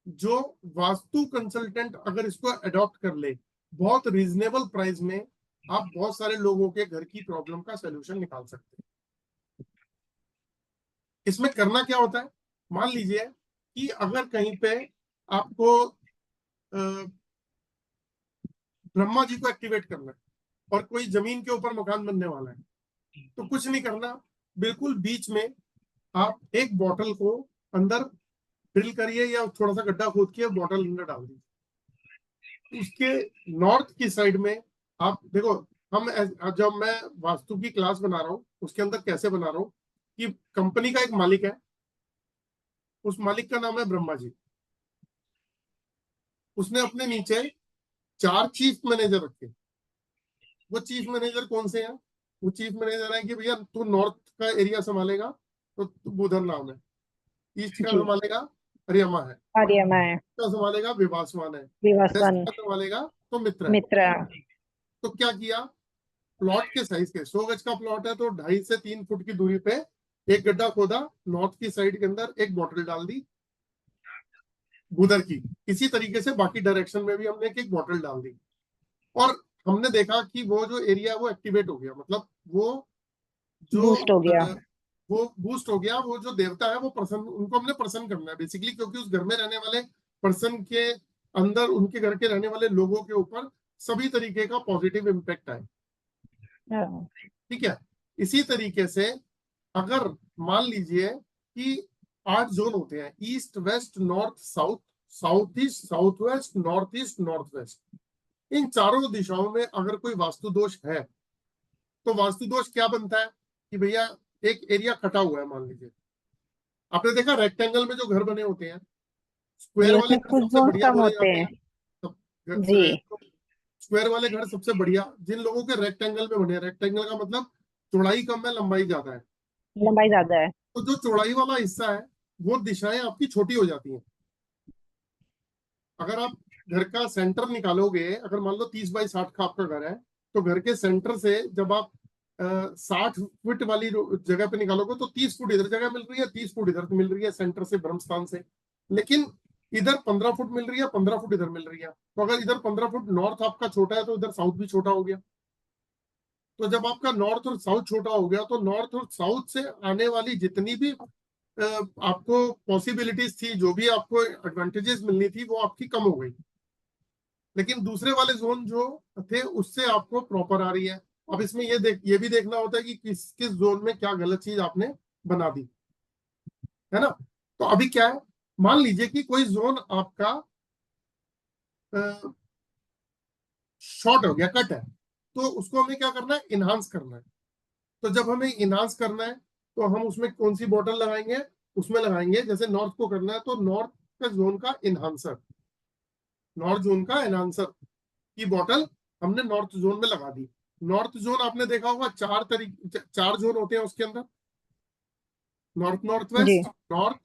जो वास्तु कंसल्टेंट अगर इसको अडॉप्ट कर ले, बहुत रीजनेबल प्राइस में आप बहुत सारे लोगों के घर की प्रॉब्लम का सोल्यूशन निकाल सकते हैं। इसमें करना क्या होता है? मान लीजिए कि अगर कहीं पे आपको ब्रह्मा जी को एक्टिवेट करना है और कोई जमीन के ऊपर मकान बनने वाला है, तो कुछ नहीं करना, बिल्कुल बीच में आप एक बॉटल को अंदर ड्रिल करिए या थोड़ा सा गड्ढा खोद के बॉटल अंदर डाल दीजिए। उसके नॉर्थ की साइड में आप देखो, हम जब मैं वास्तु की क्लास बना रहा हूँ उसके अंदर कैसे बना रहा हूँ कि कंपनी का एक मालिक है, उस मालिक का नाम है ब्रह्मा जी। उसने अपने नीचे 4 चीफ मैनेजर रखे। वो चीफ मैनेजर कौन से हैं? वो चीफ मैनेजर है कि भैया तू नॉर्थ का एरिया संभालेगा तो बुधन नाम है, ईस्ट का जी। संभालेगा अरियमा है, आर्यमा है। का संभालेगा विवासवान है, वेस्ट विवासवन। का संभालेगा तो मित्र है। मित्रा। तो क्या किया, प्लॉट के साइज के 100 गज का प्लॉट है तो 2.5 से 3 फुट की दूरी पे एक गड्ढा खोदा, नॉर्थ की साइड के अंदर एक बॉटल डाल दी उधर की। इसी तरीके से बाकी डायरेक्शन में भी हमने एक बॉटल डाल दी, और हमने देखा कि वो जो एरिया है वो एक्टिवेट हो गया। मतलब वो जो बूस्ट हो गया। वो बूस्ट हो गया। वो जो देवता है वो प्रसन्न, उनको हमने प्रसन्न करना है बेसिकली, क्योंकि उस घर में रहने वाले पर्सन के अंदर, उनके घर के रहने वाले लोगों के ऊपर सभी तरीके का पॉजिटिव इम्पैक्ट आए। हाँ। ठीक है। इसी तरीके से अगर मान लीजिए कि 8 जोन होते हैं, east west north south, south east south west north east north west, इन चारों दिशाओं में अगर कोई वास्तु दोष है तो वास्तु दोष क्या बनता है कि भैया एक एरिया कटा हुआ है। मान लीजिए आपने देखा रेक्टेंगल में जो घर बने होते हैं, जी, स्क्वायर वाले उसमें घर कुछ सबसे जोन्स बढ़िया कम बोले होते जाते हैं। हैं। जी। स्क्वायर वाले घर सबसे बढ़िया, जिन लोगों के रेक्टेंगल में बने हैं, रेक्टेंगल का मतलब चौड़ाई कम है लंबाई ज्यादा है, लंबाई ज्यादा है। तो जो चौड़ाई वाला हिस्सा है वो दिशाएं आपकी छोटी हो जाती हैं। अगर आप घर का सेंटर निकालोगे, अगर मान लो 30 बाई 60 का आपका घर है, तो घर के सेंटर से जब आप 60 फुट वाली जगह पे निकालोगे तो 30 फुट इधर जगह मिल रही है, 30 फुट इधर मिल रही है सेंटर से, ब्रह्म स्थान से। लेकिन इधर 15 फुट मिल रही है, 15 फुट इधर मिल रही है। तो अगर इधर 15 फुट नॉर्थ आपका छोटा है तो इधर साउथ भी छोटा हो गया। तो जब आपका नॉर्थ और साउथ छोटा हो गया तो नॉर्थ और साउथ से आने वाली जितनी भी आपको पॉसिबिलिटीज थी, जो भी आपको एडवांटेजेस मिलनी थी, वो आपकी कम हो गई। लेकिन दूसरे वाले जोन जो थे उससे आपको प्रॉपर आ रही है। अब इसमें ये भी देखना होता है कि किस किस जोन में क्या गलत चीज आपने बना दी, है ना। तो अभी क्या है, मान लीजिए कि कोई जोन आपका शॉर्ट हो गया, कट है, तो उसको हमें क्या करना है, इनहांस करना है। तो जब हमें इनहांस करना है तो हम उसमें कौन सी बॉटल लगाएंगे, उसमें लगाएंगे जैसे नॉर्थ को करना है तो नॉर्थ का जोन का इनहांसर, नॉर्थ जोन का इनहांसर की बॉटल हमने नॉर्थ जोन में लगा दी। नॉर्थ जोन आपने देखा होगा चार जोन होते हैं उसके अंदर, नॉर्थ नॉर्थ जी, वेस्ट, नॉर्थ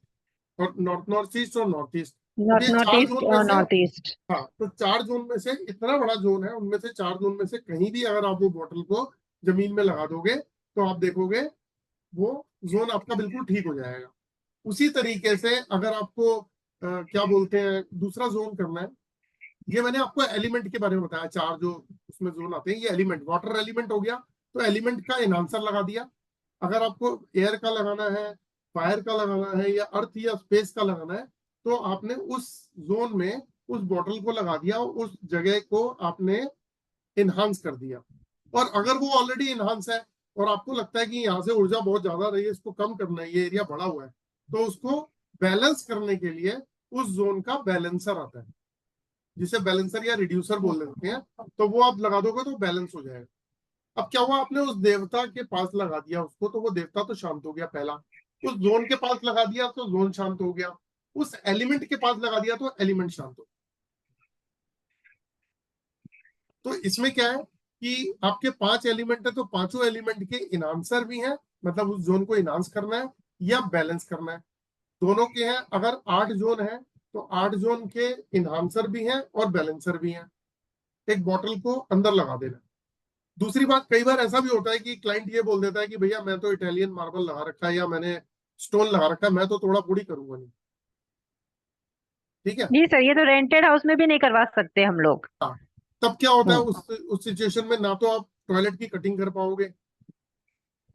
और नॉर्थ नॉर्थ ईस्ट और नॉर्थ ईस्ट। अब नॉर्थ ये नॉर्थ चार ईस्ट जोन में और से, नॉर्थ ईस्ट। हाँ, तो चार जोन में से इतना बड़ा जोन है, उनमें से चार जोन में से कहीं भी अगर आप वो बॉटल को जमीन में लगा दोगे तो आप देखोगे वो जोन आपका बिल्कुल ठीक हो जाएगा। उसी तरीके से अगर आपको क्या बोलते हैं दूसरा जोन करना है, ये मैंने आपको एलिमेंट के बारे में बताया, चार जो उसमें जोन आते हैं, ये एलिमेंट, वाटर एलिमेंट हो गया तो एलिमेंट का एनहांसर लगा दिया। अगर आपको एयर का लगाना है, फायर का लगाना है, या अर्थ या स्पेस का लगाना है, तो आपने उस जोन में उस बॉटल को लगा दिया, उस जगह को आपने इनहांस कर दिया। और अगर वो ऑलरेडी इनहांस है और आपको लगता है कि यहाँ से ऊर्जा बहुत ज्यादा रही है, इसको कम करना है, ये एरिया बड़ा हुआ है, तो उसको बैलेंस करने के लिए उस जोन का बैलेंसर आता है, जिसे बैलेंसर या रिड्यूसर बोल देते हैं, तो वो आप लगा दोगे तो बैलेंस हो जाएगा। अब क्या हुआ, आपने उस देवता के पास लगा दिया उसको, तो वो देवता तो शांत हो गया पहला। उस जोन के पास लगा दिया तो जोन शांत हो गया। उस एलिमेंट के पास लगा दिया तो एलिमेंट शांत हो। तो इसमें क्या है कि आपके 5 एलिमेंट है तो पांचों एलिमेंट के इनहांसर भी हैं, मतलब उस जोन को इनहांस करना है या बैलेंस करना है, दोनों के हैं। अगर 8 जोन है तो 8 जोन के इनहांसर भी हैं और बैलेंसर भी हैं, एक बॉटल को अंदर लगा देना। दूसरी बात, कई बार ऐसा भी होता है कि क्लाइंट ये बोल देता है कि भैया मैं तो इटालियन मार्बल लगा रखा है या मैंने स्टोन लगा रखा है, मैं तो थोड़ा पूरी करूंगा नहीं। ठीक है, जी सर, ये तो रेंटेड हाउस में भी नहीं करवा सकते हम लोग। हाँ। तब क्या होता है, हम्म। उस सिचुएशन में ना तो आप टॉयलेट की कटिंग कर पाओगे,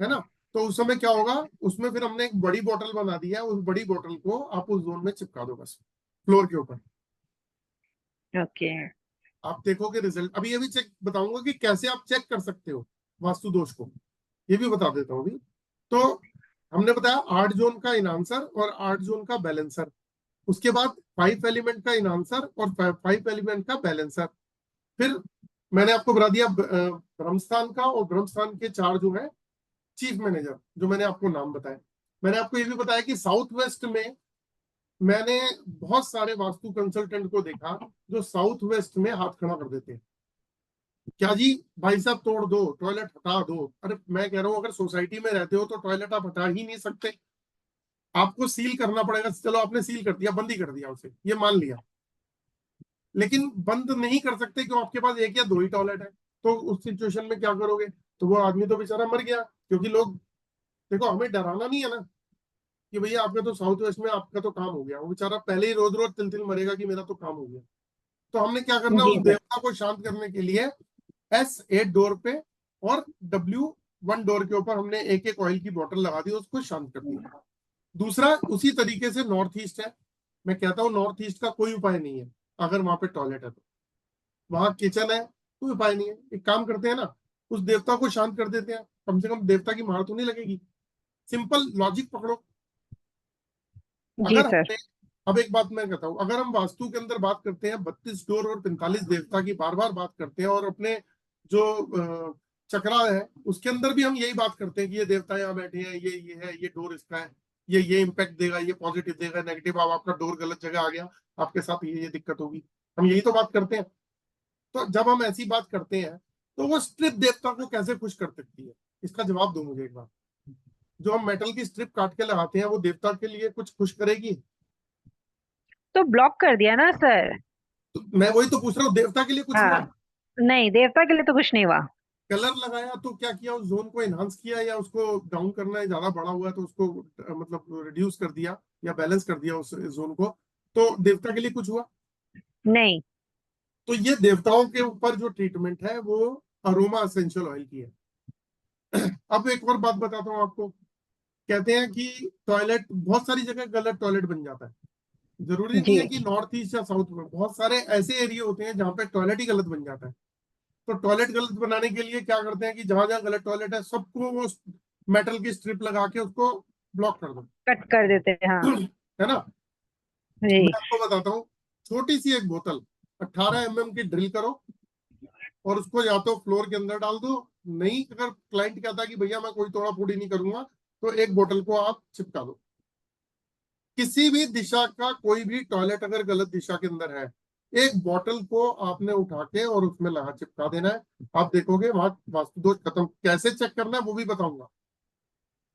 है ना। तो उस समय क्या होगा, उसमें फिर हमने एक बड़ी बोतल बना दी है, उस बड़ी बोतल को आप उस जोन में चिपका दो बस, फ्लोर के ऊपर। ओके। आप देखोगे रिजल्ट। अभी ये भी चेक बताऊंगा कि कैसे आप चेक कर सकते हो वास्तु दोष को, ये भी बता देता हूँ अभी। तो हमने बताया 8 जोन का इनहांसर और 8 जोन का बैलेंसर, उसके बाद 5 एलिमेंट का इनहांसर और 5 एलिमेंट का बैलेंसर। फिर मैंने आपको बता दिया ब्रह्मस्थान का, और ब्रह्मस्थान के 4 जो है चीफ मैनेजर, जो मैंने आपको नाम बताया। मैंने आपको ये भी बताया कि साउथ वेस्ट में मैंने बहुत सारे वास्तु कंसल्टेंट को देखा जो साउथ वेस्ट में हाथ खड़ा कर देते हैं, क्या जी भाई साहब तोड़ दो, टॉयलेट हटा दो। अरे मैं कह रहा हूँ, अगर सोसाइटी में रहते हो तो टॉयलेट आप हटा ही नहीं सकते, आपको सील करना पड़ेगा। चलो आपने सील कर दिया, बंद ही कर दिया उसे, ये मान लिया, लेकिन बंद नहीं कर सकते क्यों, आपके पास एक या दो ही टॉयलेट है। तो उस सिचुएशन में क्या करोगे, तो वो आदमी तो बेचारा मर गया। क्योंकि लोग, देखो हमें डराना नहीं है ना कि भैया आपका तो साउथ वेस्ट में आपका तो काम हो गया, वो बेचारा पहले ही रोज रोज तिल तिल मरेगा कि मेरा तो काम हो गया। तो हमने क्या करना, जी उस सर। देवता को शांत करने के लिए S8 डोर पे और W1 डोर के ऊपर हमने एक एक ऑयल की बोतल लगा दी, उसको शांत कर दिया। दूसरा, उसी तरीके से नॉर्थ ईस्ट है, मैं कहता हूँ नॉर्थ ईस्ट का कोई उपाय नहीं है। अगर वहां पे टॉयलेट है तो वहां किचन है, कोई उपाय नहीं है। एक काम करते हैं ना, उस देवता को शांत कर देते हैं, कम से कम देवता की मार तो नहीं लगेगी। सिंपल लॉजिक पकड़ो। जी अगर सर। हमने, अब एक बात मैं कहता हूँ, अगर हम वास्तु के अंदर बात करते हैं 32 डोर और 45 देवता की बार बार बात करते हैं, और अपने जो चक्रा है उसके अंदर भी हम यही बात करते हैं कि ये देवता यहाँ बैठे हैं, ये है, ये डोर इसका है, ये इम्पैक्ट देगा, ये पॉजिटिव देगा, नेगेटिव, अब आपका डोर गलत जगह आ गया, आपके साथ ये दिक्कत होगी, हम यही तो बात करते हैं। तो जब हम ऐसी बात करते हैं तो वो स्ट्रिप देवता को कैसे खुश कर सकती है, इसका जवाब दो मुझे एक बार। जो हम मेटल की स्ट्रिप काट के लगाते हैं वो देवता के लिए कुछ खुश करेगी? तो ब्लॉक कर दिया ना सर। तो मैं वही तो पूछ रहा हूँ, देवता के लिए कुछ हुआ? हाँ, नहीं देवता के लिए तो कुछ नहीं हुआ। कलर लगाया तो क्या किया, उस जोन को एनहांस किया, या उसको डाउन करना है, ज्यादा बड़ा हुआ है तो उसको मतलब रिड्यूस कर दिया या बैलेंस कर दिया उस जोन को, तो देवता के लिए कुछ हुआ? नहीं। तो ये देवताओं के ऊपर जो ट्रीटमेंट है वो अरोमा एसेंशियल ऑयल की है। अब एक और बात बताता हूँ आपको। कहते हैं कि टॉयलेट बहुत सारी जगह गलत टॉयलेट बन जाता है, जरूरी नहीं जी। है कि नॉर्थ ईस्ट या साउथ में, बहुत सारे ऐसे एरिया होते हैं जहाँ पे टॉयलेट ही गलत बन जाता है। तो टॉयलेट गलत बनाने के लिए क्या करते हैं कि जहां जहां गलत टॉयलेट है सबको वो मेटल की स्ट्रिप लगा के उसको ब्लॉक कर दो, कट कर देते हैं, हाँ है ना। जी मैं आपको बताता हूँ, छोटी सी एक बोतल 18 mm की ड्रिल करो और उसको या तो फ्लोर के अंदर डाल दो, नहीं अगर क्लाइंट कहता है कि भैया मैं कोई तोड़ा फोड़ी नहीं करूंगा, तो एक बोतल को आप चिपका दो। किसी भी दिशा का कोई भी टॉयलेट अगर गलत दिशा के अंदर है, एक बोतल को आपने उठा के और उसमें लगा चिपका देना है। आप देखोगे वहां वास्तु दोष खत्म। कैसे चेक करना है वो भी बताऊंगा।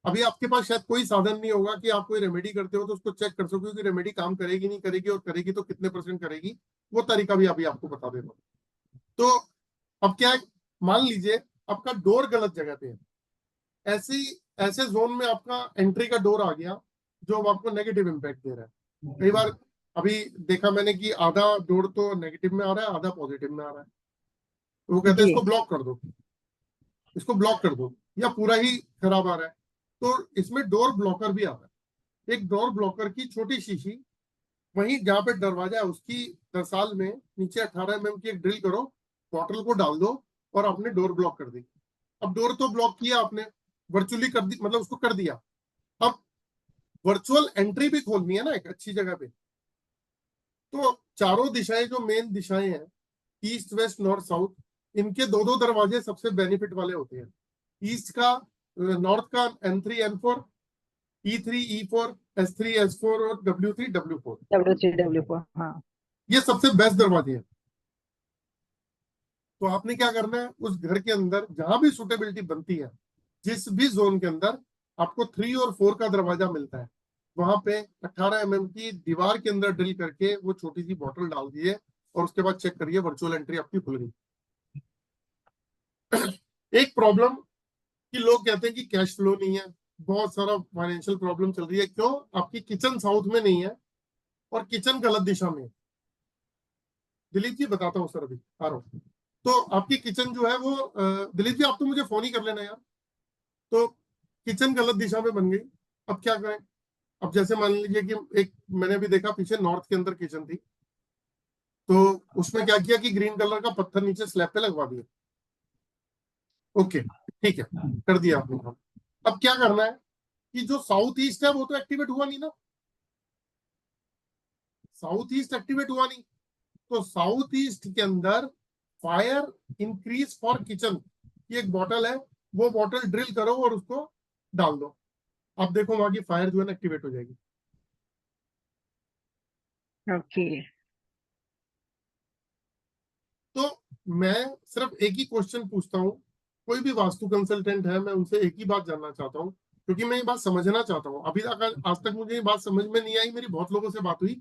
अभी आपके पास शायद कोई साधन नहीं होगा कि आप कोई रेमेडी करते हो तो उसको चेक कर सको कि रेमेडी काम करेगी नहीं करेगी, और करेगी तो कितने % करेगी, वो तरीका भी अभी आपको बता देता हूँ। तो अब क्या है, मान लीजिए आपका डोर गलत जगह पे है, ऐसी ऐसे जोन में आपका एंट्री का डोर आ गया जो अब आपको नेगेटिव इम्पैक्ट दे रहा है। कई बार अभी देखा मैंने कि आधा डोर तो नेगेटिव में आ रहा है, आधा पॉजिटिव में आ रहा है। तो वो कहते हैं जी इसको ब्लॉक कर दो, इसको ब्लॉक कर दो, या पूरा ही खराब आ रहा है। तो इसमें डोर ब्लॉकर भी आ रहा है। एक डोर ब्लॉकर की छोटी शीशी, वहीं जहां पे दरवाजा है उसकी दरसाल में नीचे 18 mm की एक ड्रिल करो, बॉटल को डाल दो और आपने डोर ब्लॉक कर दी। अब डोर तो ब्लॉक किया आपने, वर्चुअली कर दी, मतलब उसको कर दिया। अब वर्चुअल एंट्री भी खोलनी है ना एक अच्छी जगह पे। तो चारों दिशाएं जो मेन दिशाएं हैं, ईस्ट वेस्ट नॉर्थ साउथ, इनके दो दो दरवाजे सबसे बेनिफिट वाले होते हैं। ईस्ट का, नॉर्थ का N3 N4, E3 E4, S3 S4 और W3 W4, W3W4, हाँ ये सबसे बेस्ट दरवाजे हैं। तो आपने क्या करना है, उस घर के अंदर जहां भी सुटेबिलिटी बनती है, जिस भी जोन के अंदर आपको 3 और 4 का दरवाजा मिलता है, वहां पे 18 mm की दीवार के अंदर ड्रिल करके वो छोटी सी बॉटल डाल दिए और उसके बाद चेक करिए वर्चुअल एंट्री आपकी खुल गई। एक प्रॉब्लम कि लोग कहते हैं कि कैश फ्लो नहीं है, बहुत सारा फाइनेंशियल प्रॉब्लम चल रही है। क्यों? आपकी किचन साउथ में नहीं है और किचन गलत दिशा में है। दिलीप जी बताता हूँ सर, अभी आ रहा हूँ। तो आपकी किचन जो है वो दिलीप जी आप तो मुझे फोन ही कर लेना यार। तो किचन गलत दिशा में बन गई, अब क्या करें। अब जैसे मान लीजिए कि एक मैंने भी देखा पीछे नॉर्थ के अंदर किचन थी, तो उसमें क्या किया कि ग्रीन कलर का पत्थर नीचे स्लैब पे लगवा दिया। ओके ठीक है, कर दिया आपने काम। अब क्या करना है कि जो साउथ ईस्ट है वो तो एक्टिवेट हुआ नहीं ना, साउथ ईस्ट एक्टिवेट हुआ नहीं। तो साउथ ईस्ट के अंदर फायर इंक्रीज फॉर किचन की एक बॉटल है, वो बॉटल ड्रिल करो और उसको डाल दो। आप देखो वहां की फायर जो है ना एक्टिवेट हो जाएगी। ओके तो मैं सिर्फ एक ही क्वेश्चन पूछता हूँ, कोई भी वास्तु कंसल्टेंट है, मैं उनसे एक ही बात जानना चाहता हूँ, क्योंकि मैं ये बात समझना चाहता हूँ। अभी तक आज तक मुझे ये बात समझ में नहीं आई, मेरी बहुत लोगों से बात हुई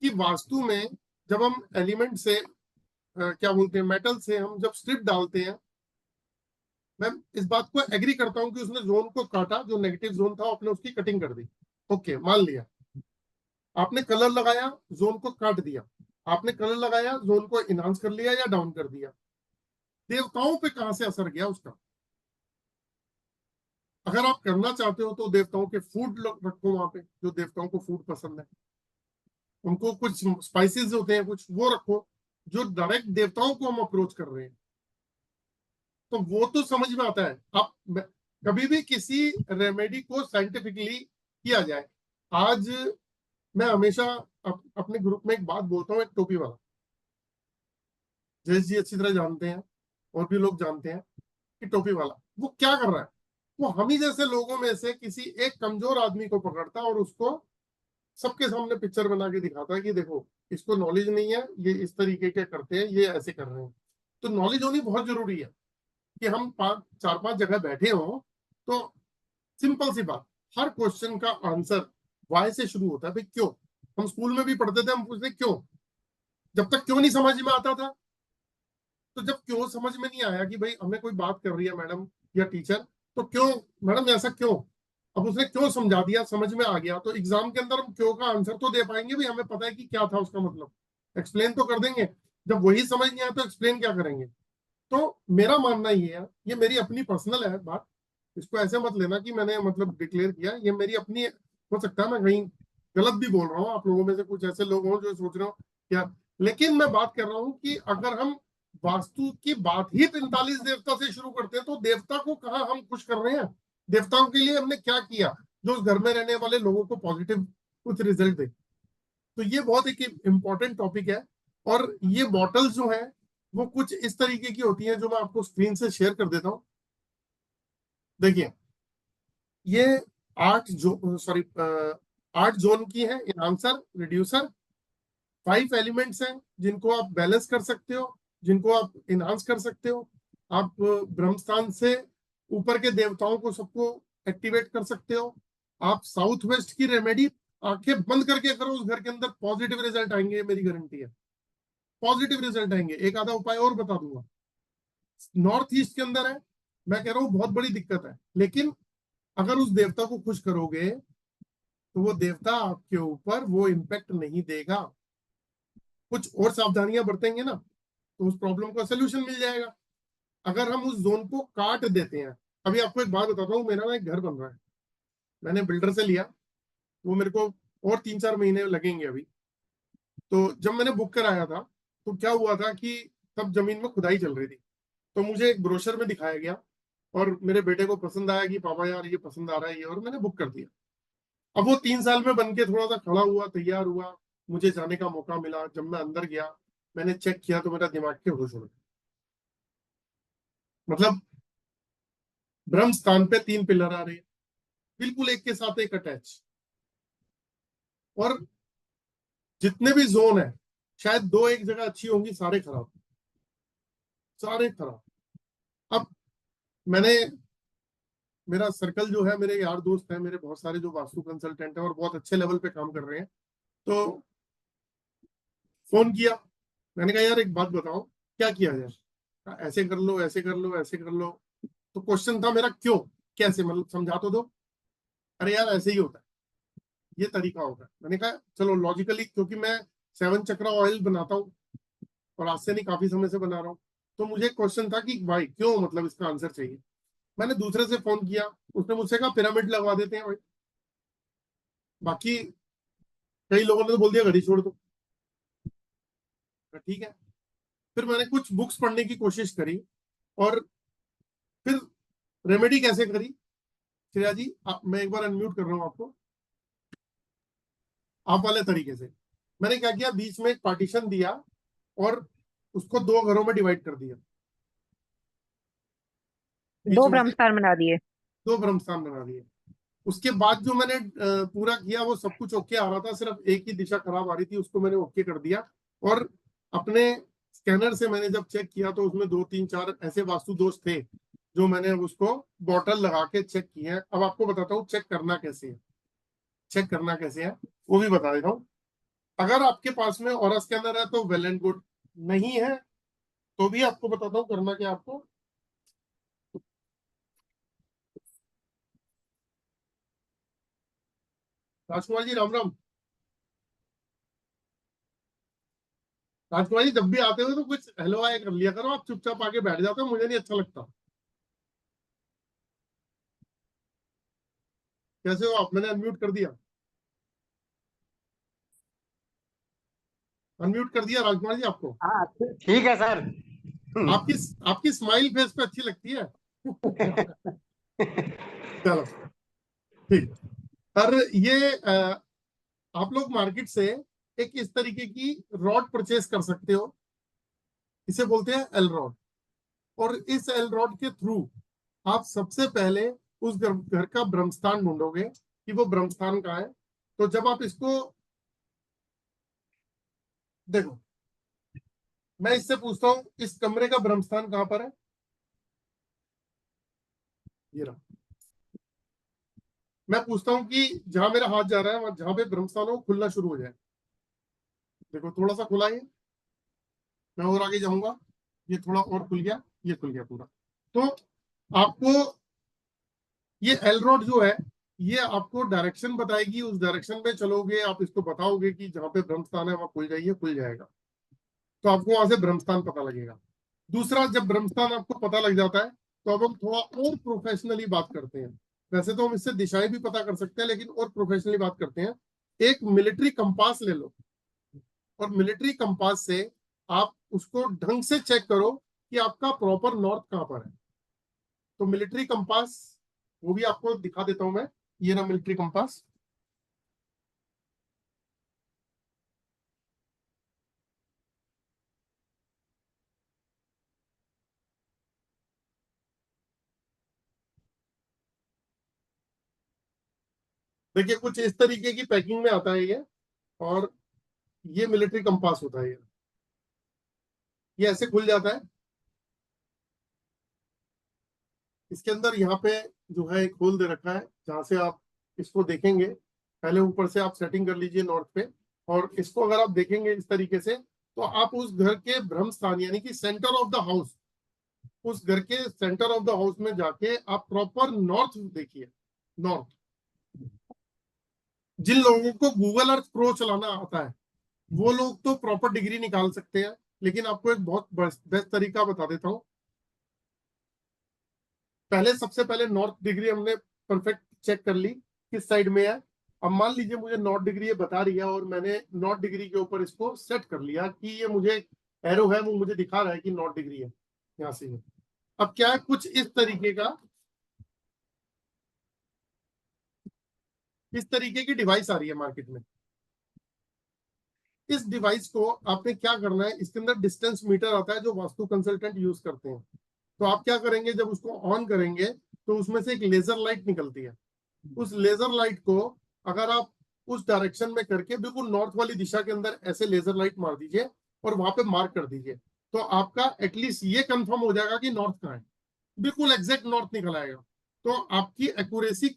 कि वास्तु में जब हम एलिमेंट से क्या बोलते हैं, मेटल से हम जब स्ट्रिप डालते हैं, मैं इस बात को एग्री करता हूं कि उसने जोन को काटा, जो नेगेटिव जोन था आपने उसकी कटिंग कर दी। ओके मान लिया, आपने कलर लगाया, जोन को काट दिया, आपने कलर लगाया, जोन को इनहांस कर लिया या डाउन कर दिया। देवताओं पे कहां से असर गया उसका? अगर आप करना चाहते हो तो देवताओं के फूड रखो वहां पे, जो देवताओं को फूड पसंद है, उनको कुछ स्पाइसेस होते हैं कुछ वो रखो, जो डायरेक्ट देवताओं को हम अप्रोच कर रहे हैं। तो वो तो समझ में आता है। आप कभी भी किसी रेमेडी को साइंटिफिकली किया जाए। आज मैं हमेशा अपने ग्रुप में एक बात बोलता हूँ, एक टोपी वाला, जयेश जी अच्छी तरह जानते हैं और भी लोग जानते हैं कि टोपी वाला वो क्या कर रहा है, वो हम ही जैसे लोगों में से किसी एक कमजोर आदमी को पकड़ता है और उसको सबके सामने पिक्चर बना के दिखाता है कि देखो इसको नॉलेज नहीं है, ये इस तरीके के करते हैं, ये ऐसे कर रहे हैं। तो नॉलेज होनी बहुत जरूरी है कि हम 4-5 जगह बैठे हों तो सिंपल सी बात, हर क्वेश्चन का आंसर वाई से शुरू होता है। भाई क्यों? हम स्कूल में भी पढ़ते थे, हम पूछते क्यों, जब तक क्यों नहीं समझ में आता था। तो जब क्यों समझ में नहीं आया कि भाई हमें कोई बात कर रही है मैडम या टीचर, तो क्यों मैडम ऐसा क्यों, अब उसने क्यों समझा दिया, समझ में आ गया, तो एग्जाम के अंदर हम क्यों का आंसर तो दे पाएंगे भाई, हमें पता है कि क्या था उसका मतलब, एक्सप्लेन तो कर देंगे। जब वही समझ नहीं आया तो एक्सप्लेन क्या करेंगे। तो मेरा मानना ये है, ये मेरी अपनी पर्सनल है बात, इसको ऐसे मत लेना कि मैंने मतलब डिक्लेयर किया, ये मेरी अपनी, हो सकता है मैं कहीं गलत भी बोल रहा हूँ, आप लोगों में से कुछ ऐसे लोग हों जो सोच रहे हो क्या, लेकिन मैं बात कर रहा हूँ कि अगर हम वास्तु की बात ही 45 देवता से शुरू करते हैं तो देवता को कहाँ हम खुश कर रहे हैं, देवताओं के लिए हमने क्या किया। जो उस घर में रहने वाले लोगों को पॉजिटिव कुछ रिजल्ट दे। तो ये बहुत एक इम्पोर्टेंट टॉपिक है। और ये बॉटल्स जो है वो कुछ इस तरीके की होती हैं, जो मैं आपको स्क्रीन से शेयर कर देता हूँ। देखिए, ये 8 जोन की है, इनहांसर, रिड्यूसर, 5 एलिमेंट्स हैं जिनको आप बैलेंस कर सकते हो, जिनको आप इनहांस कर सकते हो। आप ब्रह्मस्थान से ऊपर के देवताओं को सबको एक्टिवेट कर सकते हो। आप साउथ वेस्ट की रेमेडी आंखें बंद करके करो, उस घर के अंदर पॉजिटिव रिजल्ट आएंगे, मेरी गारंटी है, पॉजिटिव रिजल्ट आएंगे। एक आधा उपाय और बता दूंगा। नॉर्थ ईस्ट के अंदर है, मैं कह रहा हूँ बहुत बड़ी दिक्कत है, लेकिन अगर उस देवता को खुश करोगे तो वो देवता आपके ऊपर वो इम्पैक्ट नहीं देगा। कुछ और सावधानियां बरतेंगे ना तो उस प्रॉब्लम का सोल्यूशन मिल जाएगा। अगर हम उस जोन को काट देते हैं, अभी आपको एक बात बताता हूँ, मेरा ना एक घर बन रहा है, मैंने बिल्डर से लिया, वो मेरे को और 3-4 महीने लगेंगे अभी। तो जब मैंने बुक कराया था तो क्या हुआ था कि तब जमीन में खुदाई चल रही थी, तो मुझे एक ब्रोशर में दिखाया गया और मेरे बेटे को पसंद आया कि पापा यार ये पसंद आ रहा है ये, और मैंने बुक कर दिया। अब वो 3 साल में बन के थोड़ा सा खड़ा हुआ, तैयार हुआ, मुझे जाने का मौका मिला। जब मैं अंदर गया, मैंने चेक किया तो मेरा दिमाग के होश उड़ गए। मतलब ब्रह्म स्थान पे 3 पिलर आ रहे हैं, बिल्कुल एक के साथ एक अटैच, और जितने भी जोन है शायद 2 एक जगह अच्छी होंगी, सारे खराब, सारे खराब। अब मैंने, मेरा सर्कल जो है, मेरे यार दोस्त हैं मेरे बहुत सारे जो वास्तु कंसल्टेंट हैं और बहुत अच्छे लेवल पे काम कर रहे हैं, तो फोन किया। मैंने कहा यार एक बात बताओ, क्या किया जाए? कहा, ऐसे कर लो, ऐसे कर लो, ऐसे कर लो। तो क्वेश्चन था मेरा, क्यों, कैसे, मतलब समझा तो दो। अरे यार ऐसे ही होता है, ये तरीका होता है। मैंने कहा चलो लॉजिकली, क्योंकि मैं 7 चक्रा ऑयल बनाता हूँ और आज से नहीं, काफी समय से बना रहा हूँ, तो मुझे क्वेश्चन था कि भाई क्यों, मतलब इसका आंसर चाहिए। मैंने दूसरे से फोन किया, उसने मुझसे कहा पिरामिड लगवा देते हैं भाई। बाकी कई लोगों ने तो बोल दिया घड़ी छोड़ दो। ठीक है, फिर मैंने कुछ बुक्स पढ़ने की कोशिश करी और फिर रेमेडी कैसे करी। श्रेया जी मैं एक बार अनम्यूट कर रहा हूँ आपको। आप वाले तरीके से मैंने क्या किया, बीच में एक पार्टीशन दिया और उसको 2 घरों में डिवाइड कर दिया। बीच 2 में से ब्रह्मस्थान बना दिए। 2 ब्रह्मस्थान बना दिए। उसके बाद जो मैंने पूरा किया, वो सब कुछ ओके आ रहा था, सिर्फ एक ही दिशा खराब आ रही थी, उसको मैंने ओके कर दिया। और अपने स्कैनर से मैंने जब चेक किया तो उसमें 2-3-4 ऐसे वास्तु दोष थे जो मैंने उसको बॉटल लगा के चेक किए हैं। अब आपको बताता हूँ चेक करना कैसे है, चेक करना कैसे है वो भी बता देता हूँ। अगर आपके पास में ऑरा स्कैनर है तो वेल एंड गुड, नहीं है तो भी आपको बताता हूँ करना क्या आपको। राजकुमार जी राम राम। राजकुमार जी जब भी आते हो तो कुछ हेलो हाय कर लिया करो, आप चुपचाप आके बैठ जाते हो, मुझे नहीं अच्छा लगता। कैसे हो आप? मैंने अनम्यूट कर दिया, अनम्यूट कर दिया राजकुमार जी आपको। हाँ ठीक है सर। आपकी आपकी स्माइल फेस पे अच्छी लगती है। चलो ठीक। पर ये आप लोग मार्केट से एक इस तरीके की रॉड परचेस कर सकते हो, इसे बोलते हैं एल रॉड। और इस एल रॉड के थ्रू आप सबसे पहले उस घर का ब्रह्मस्थान ढूंढोगे कि वो ब्रह्मस्थान कहाँ है। तो जब आप इसको देखो, मैं इससे पूछता हूँ इस कमरे का ब्रह्मस्थान कहाँ पर है, ये रहा। मैं पूछता हूँ कि जहां मेरा हाथ जा रहा है, वहां जहां पे ब्रह्मस्थान हो खुलना शुरू हो जाए। देखो थोड़ा सा खुला है, मैं और आगे जाऊंगा, ये थोड़ा और खुल गया, ये खुल गया पूरा। तो आपको ये एल रोड जो है, ये आपको डायरेक्शन बताएगी, उस डायरेक्शन में चलोगे, आप इसको बताओगे कि जहां पे ब्रह्मस्थान है वहां खुल जाइए, खुल जाएगा। तो आपको वहां से ब्रह्मस्थान पता लगेगा। दूसरा, जब ब्रह्मस्थान आपको पता लग जाता है तो अब हम थोड़ा और प्रोफेशनली बात करते हैं। वैसे तो हम इससे दिशाएं भी पता कर सकते हैं, लेकिन और प्रोफेशनली बात करते हैं। एक मिलिट्री कंपास ले लो और मिलिट्री कंपास से आप उसको ढंग से चेक करो कि आपका प्रॉपर नॉर्थ कहां पर है। तो मिलिट्री कंपास वो भी आपको दिखा देता हूं मैं। ये ना मिलिट्री कंपास। देखिए कुछ इस तरीके की पैकिंग में आता है ये, और ये मिलिट्री कंपास होता है। ये ऐसे खुल जाता है। इसके अंदर यहाँ पे जो है एक होल दे रखा है जहां से आप इसको देखेंगे। पहले ऊपर से आप सेटिंग कर लीजिए नॉर्थ पे, और इसको अगर आप देखेंगे इस तरीके से तो आप उस घर के ब्रह्म स्थान यानी कि सेंटर ऑफ द हाउस, उस घर के सेंटर ऑफ द हाउस में जाके आप प्रॉपर नॉर्थ देखिए। नॉर्थ, जिन लोगों को गूगल अर्थ प्रो चलाना आता है वो लोग तो प्रॉपर डिग्री निकाल सकते हैं, लेकिन आपको एक बहुत बेस्ट तरीका बता देता हूँ। सबसे पहले नॉर्थ डिग्री हमने परफेक्ट चेक कर ली किस साइड में है। अब मान लीजिए मुझे नॉर्थ डिग्री ये बता रही है और मैंने नॉर्थ डिग्री के ऊपर इसको सेट कर लिया कि ये मुझे एरो है, वो मुझे दिखा रहा है कि नॉर्थ डिग्री है यहाँ से। अब क्या है, कुछ इस तरीके का, इस तरीके की डिवाइस आ रही है मार्केट में। इस डिवाइस को आपने क्या करना है, इसके अंदर डिस्टेंस मीटर आता है जो वास्तु कंसल्टेंट यूज करते हैं। तो आप क्या करेंगे, जब उसको ऑन करेंगे तो उसमें से एक लेजर लाइट निकलती है। उस लेजर लाइट को अगर आप उस डायरेक्शन में करके बिल्कुल नॉर्थ वाली दिशा के अंदर ऐसे लेजर लाइट मार दीजिए और वहां पे मार्क कर दीजिए, तो आपका एटलीस्ट ये कंफर्म हो जाएगा कि नॉर्थ कहाँ है। बिल्कुल एग्जैक्ट नॉर्थ निकल आएगा। तो आपकी एक्यूरेसी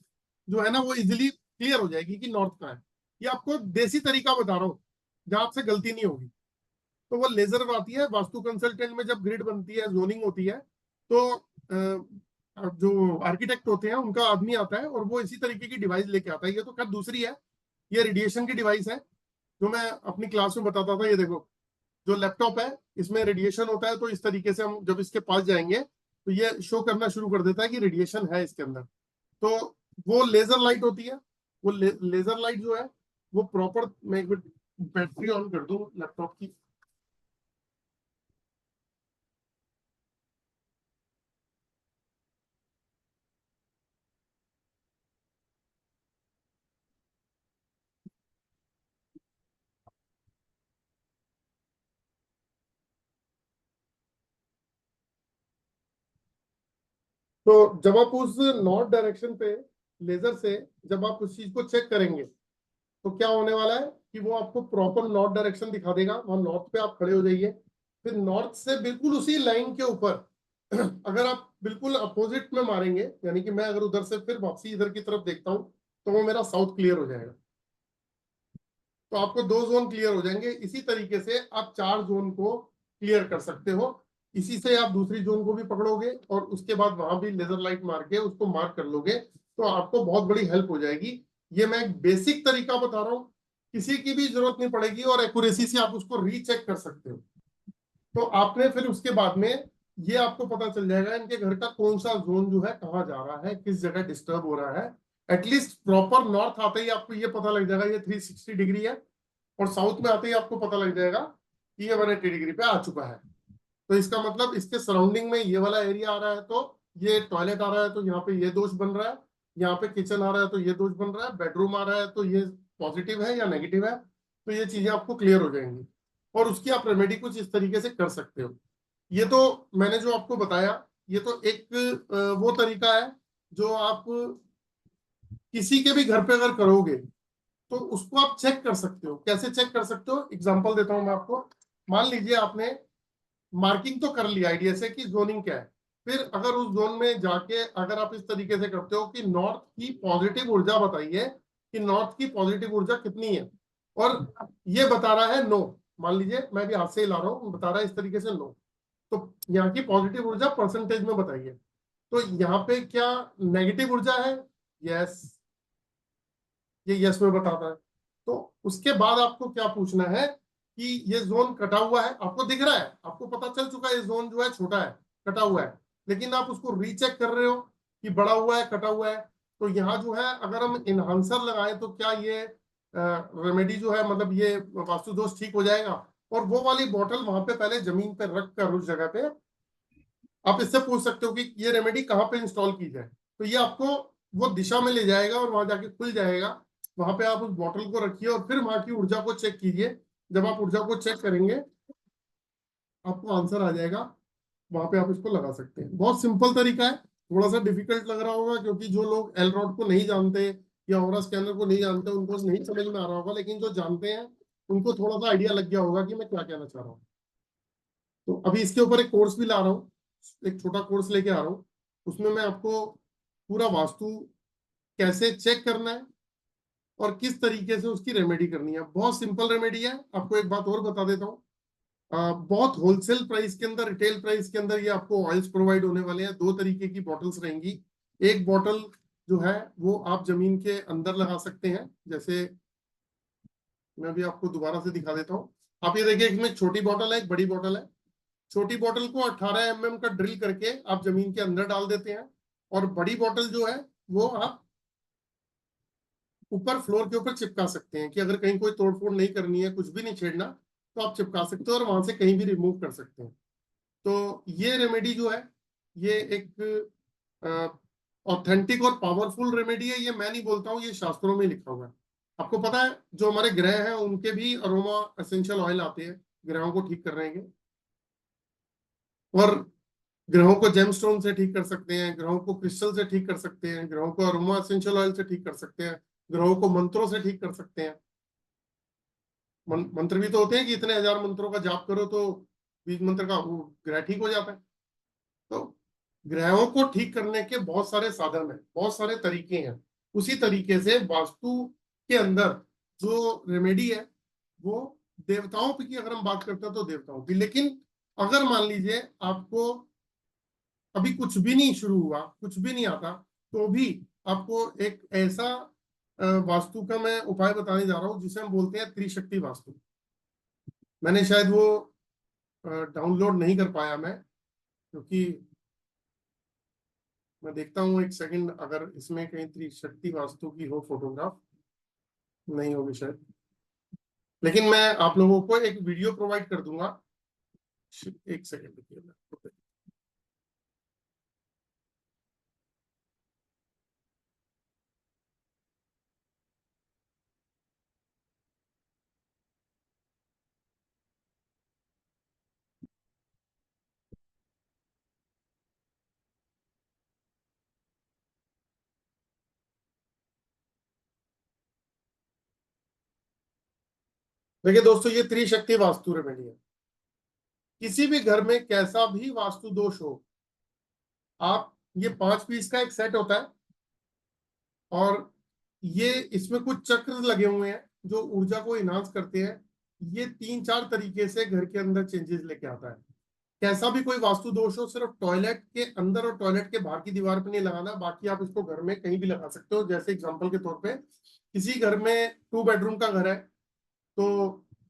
जो है ना वो इजिली क्लियर हो जाएगी कि नॉर्थ कहाँ है। ये आपको देसी तरीका बता रहा हूँ जहां आपसे गलती नहीं होगी। तो वो लेजर आती है वास्तु कंसल्टेंट में, जब ग्रिड बनती है, जोनिंग होती है, तो जो आर्किटेक्ट होते हैं उनका आदमी आता है और वो इसी तरीके की डिवाइस लेके आता है। ये तो खैर दूसरी है, ये रेडिएशन की डिवाइस है जो मैं अपनी क्लास में बताता था। ये देखो जो लैपटॉप है इसमें रेडिएशन होता है, तो इस तरीके से हम जब इसके पास जाएंगे तो ये शो करना शुरू कर देता है कि रेडिएशन है इसके अंदर। तो वो लेजर लाइट होती है। वो लेजर लाइट जो है वो प्रॉपर, मैं एक मिनट बैटरी ऑन कर दूं लैपटॉप की। तो जब आप उस नॉर्थ डायरेक्शन पे लेजर से जब आप उस चीज को चेक करेंगे तो क्या होने वाला है कि वो आपको प्रॉपर नॉर्थ डायरेक्शन दिखा देगा। वहां नॉर्थ पे आप खड़े हो जाइए, फिर नॉर्थ से बिल्कुल उसी लाइन के ऊपर अगर आप बिल्कुल अपोजिट में मारेंगे, यानी कि मैं अगर उधर से फिर वापसी इधर की तरफ देखता हूँ तो वो मेरा साउथ क्लियर हो जाएगा। तो आपको 2 जोन क्लियर हो जाएंगे। इसी तरीके से आप 4 जोन को क्लियर कर सकते हो। इसी से आप दूसरी जोन को भी पकड़ोगे और उसके बाद वहां भी लेजर लाइट मार के उसको मार्क कर लोगे, तो आपको बहुत बड़ी हेल्प हो जाएगी। ये मैं एक बेसिक तरीका बता रहा हूँ, किसी की भी जरूरत नहीं पड़ेगी और एक्यूरेसी से आप उसको रीचेक कर सकते हो। तो आपने फिर उसके बाद में ये आपको पता चल जाएगा इनके घर का कौन सा जोन जो है कहाँ जा रहा है, किस जगह डिस्टर्ब हो रहा है। एटलीस्ट प्रॉपर नॉर्थ आते ही आपको ये पता लग जाएगा ये 360 डिग्री है, और साउथ में आते ही आपको पता लग जाएगा कि ये 180 डिग्री पे आ चुका है। तो इसका मतलब इसके सराउंडिंग में ये वाला एरिया आ रहा है तो ये टॉयलेट आ रहा है तो यहाँ पे ये दोष बन रहा है, यहाँ पे किचन आ रहा है तो ये दोष बन रहा है, बेडरूम आ रहा है तो ये पॉजिटिव है या नेगेटिव है। तो ये चीजें आपको क्लियर हो जाएंगी और उसकी आप रेमेडी कुछ इस तरीके से कर सकते हो। ये तो मैंने जो आपको बताया ये तो एक वो तरीका है जो आप किसी के भी घर पे अगर करोगे तो उसको आप चेक कर सकते हो। कैसे चेक कर सकते हो, एग्जांपल देता हूं मैं आपको। मान लीजिए आपने मार्किंग तो कर लिया आइडिया से कि जोनिंग क्या है, फिर अगर उस जोन में जाके अगर आप इस तरीके से करते हो कि नॉर्थ की पॉजिटिव ऊर्जा बताइए कि नॉर्थ की पॉजिटिव ऊर्जा कितनी है, और ये बता रहा है नो, मान लीजिए मैं भी हाथ से ही ला रहा हूँ, बता रहा है इस तरीके से नो, तो यहाँ की पॉजिटिव ऊर्जा परसेंटेज में बताइए। तो यहाँ पे क्या नेगेटिव ऊर्जा है, यस, ये यस में बताता है। तो उसके बाद आपको क्या पूछना है कि ये जोन कटा हुआ है, आपको दिख रहा है, आपको पता चल चुका है ये जोन जो है छोटा है, कटा हुआ है, लेकिन आप उसको रीचेक कर रहे हो कि बड़ा हुआ है, कटा हुआ है। तो यहाँ जो है अगर हम इनहांसर लगाएं तो क्या ये रेमेडी जो है, मतलब ये वास्तु दोष ठीक हो जाएगा। और वो वाली बॉटल वहां पे पहले जमीन पे रख कर उस जगह पे आप इससे पूछ सकते हो कि ये रेमेडी कहाँ पे इंस्टॉल की जाए। तो ये आपको वो दिशा में ले जाएगा और वहां जाके खुल जाएगा। वहां पे आप उस बॉटल को रखिए और फिर वहां की ऊर्जा को चेक कीजिए। जब आप ऊर्जा को चेक करेंगे आपको आंसर आ जाएगा, वहां पे आप इसको लगा सकते हैं। बहुत सिंपल तरीका है, थोड़ा सा डिफिकल्ट लग रहा होगा क्योंकि जो लोग एल रॉड को नहीं जानते या ऑरा स्कैनर को नहीं जानते उनको नहीं समझ में आ रहा होगा, लेकिन जो जानते हैं उनको थोड़ा सा आइडिया लग गया होगा कि मैं क्या कहना चाह रहा हूँ। तो अभी इसके ऊपर एक कोर्स भी ला रहा हूँ, एक छोटा कोर्स लेके आ रहा हूँ। उसमें मैं आपको पूरा वास्तु कैसे चेक करना है और किस तरीके से उसकी रेमेडी करनी है। बहुत सिंपल रेमेडी है। आपको एक बात और बता देता हूँ, बहुत होलसेल प्राइस के अंदर, रिटेल प्राइस के अंदर ये आपको ऑयल्स प्रोवाइड होने वाले हैं। दो तरीके की बॉटल्स रहेंगी। एक बॉटल जो है वो आप जमीन के अंदर लगा सकते हैं, जैसे मैं भी आपको दोबारा से दिखा देता हूँ। आप ये देखिए, इसमें छोटी बॉटल है, एक बड़ी बॉटल है। छोटी बॉटल को 18 mm का ड्रिल करके आप जमीन के अंदर डाल देते हैं, और बड़ी बॉटल जो है वो आप ऊपर फ्लोर के ऊपर चिपका सकते हैं कि अगर कहीं कोई तोड़फोड़ नहीं करनी है, कुछ भी नहीं छेड़ना, तो आप चिपका सकते हो और वहां से कहीं भी रिमूव कर सकते हैं। तो ये रेमेडी जो है ये एक ऑथेंटिक और पावरफुल रेमेडी है। ये मैं नहीं बोलता हूँ, ये शास्त्रों में लिखा हुआ है। आपको पता है जो हमारे ग्रह हैं उनके भी अरोमा एसेंशियल ऑयल आते हैं ग्रहों को ठीक करने के, और ग्रहों को जेमस्टोन से ठीक कर सकते हैं, ग्रहों को क्रिस्टल से ठीक कर सकते हैं, ग्रहों को अरोमा एसेंशियल ऑयल से ठीक कर सकते हैं, ग्रहों को मंत्रों से ठीक कर सकते हैं। मंत्र भी तो होते हैं कि इतने 1000 मंत्रों का जाप करो तो बीज मंत्र का वो ग्रह ठीक हो जाता है। तो ग्रहों को ठीक करने के बहुत सारे साधन हैं, बहुत सारे तरीके हैं। उसी तरीके से वास्तु के अंदर जो रेमेडी है वो देवताओं की अगर हम बात करते हैं तो देवताओं की। लेकिन अगर मान लीजिए आपको अभी कुछ भी नहीं शुरू हुआ, कुछ भी नहीं आता, तो भी आपको एक ऐसा वास्तु का मैं उपाय बताने जा रहा हूँ जिसे हम बोलते हैं त्रिशक्ति वास्तु। मैंने शायद वो डाउनलोड नहीं कर पाया मैं, क्योंकि मैं देखता हूँ एक सेकंड अगर इसमें कहीं त्रिशक्ति वास्तु की हो फोटोग्राफ। नहीं होगी शायद, लेकिन मैं आप लोगों को एक वीडियो प्रोवाइड कर दूंगा। एक सेकंड देखिए। देखिए दोस्तों, ये त्रिशक्ति वास्तु रेमेडी है। किसी भी घर में कैसा भी वास्तु दोष हो, आप ये 5 पीस का एक सेट होता है, और ये इसमें कुछ चक्र लगे हुए हैं जो ऊर्जा को इनहांस करते हैं। ये 3-4 तरीके से घर के अंदर चेंजेस लेके आता है। कैसा भी कोई वास्तु दोष हो, सिर्फ टॉयलेट के अंदर और टॉयलेट के बाहर की दीवार पे नहीं लगाना, बाकी आप इसको घर में कहीं भी लगा सकते हो। जैसे एग्जांपल के तौर पे किसी घर में 2 बेडरूम का घर है तो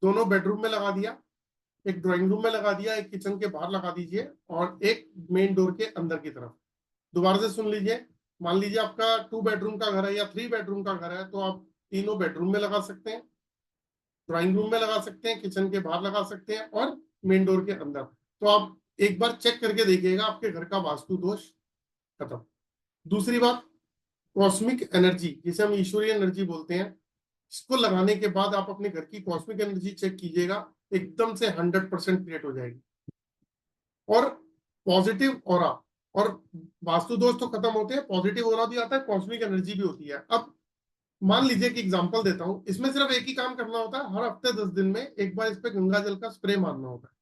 दोनों बेडरूम में लगा दिया, एक ड्राइंग रूम में लगा दिया, एक किचन के बाहर लगा दीजिए, और एक मेन डोर के अंदर की तरफ। दोबारा से सुन लीजिए, मान लीजिए आपका 2 बेडरूम का घर है या 3 बेडरूम का घर है, तो आप तीनों बेडरूम में लगा सकते हैं, ड्राइंग रूम में लगा सकते हैं, किचन के बाहर लगा सकते हैं, और मेन डोर के अंदर। तो आप एक बार चेक करके देखिएगा, आपके घर का वास्तु दोष खत्म। दूसरी बात, कॉस्मिक एनर्जी, जिसे हम ईश्वरीय एनर्जी बोलते हैं, इसको लगाने के बाद आप अपने घर की कॉस्मिक एनर्जी चेक कीजिएगा, एकदम से 100% क्रिएट हो जाएगी। और पॉजिटिव ऑरा, और वास्तु दोष तो खत्म होते हैं, पॉजिटिव ऑरा भी आता है, कॉस्मिक एनर्जी भी होती है। अब मान लीजिए कि एग्जांपल देता हूं, इसमें सिर्फ एक ही काम करना होता है, हर हफ्ते 10 दिन में एक बार इस पे गंगा जल का स्प्रे मारना होता है।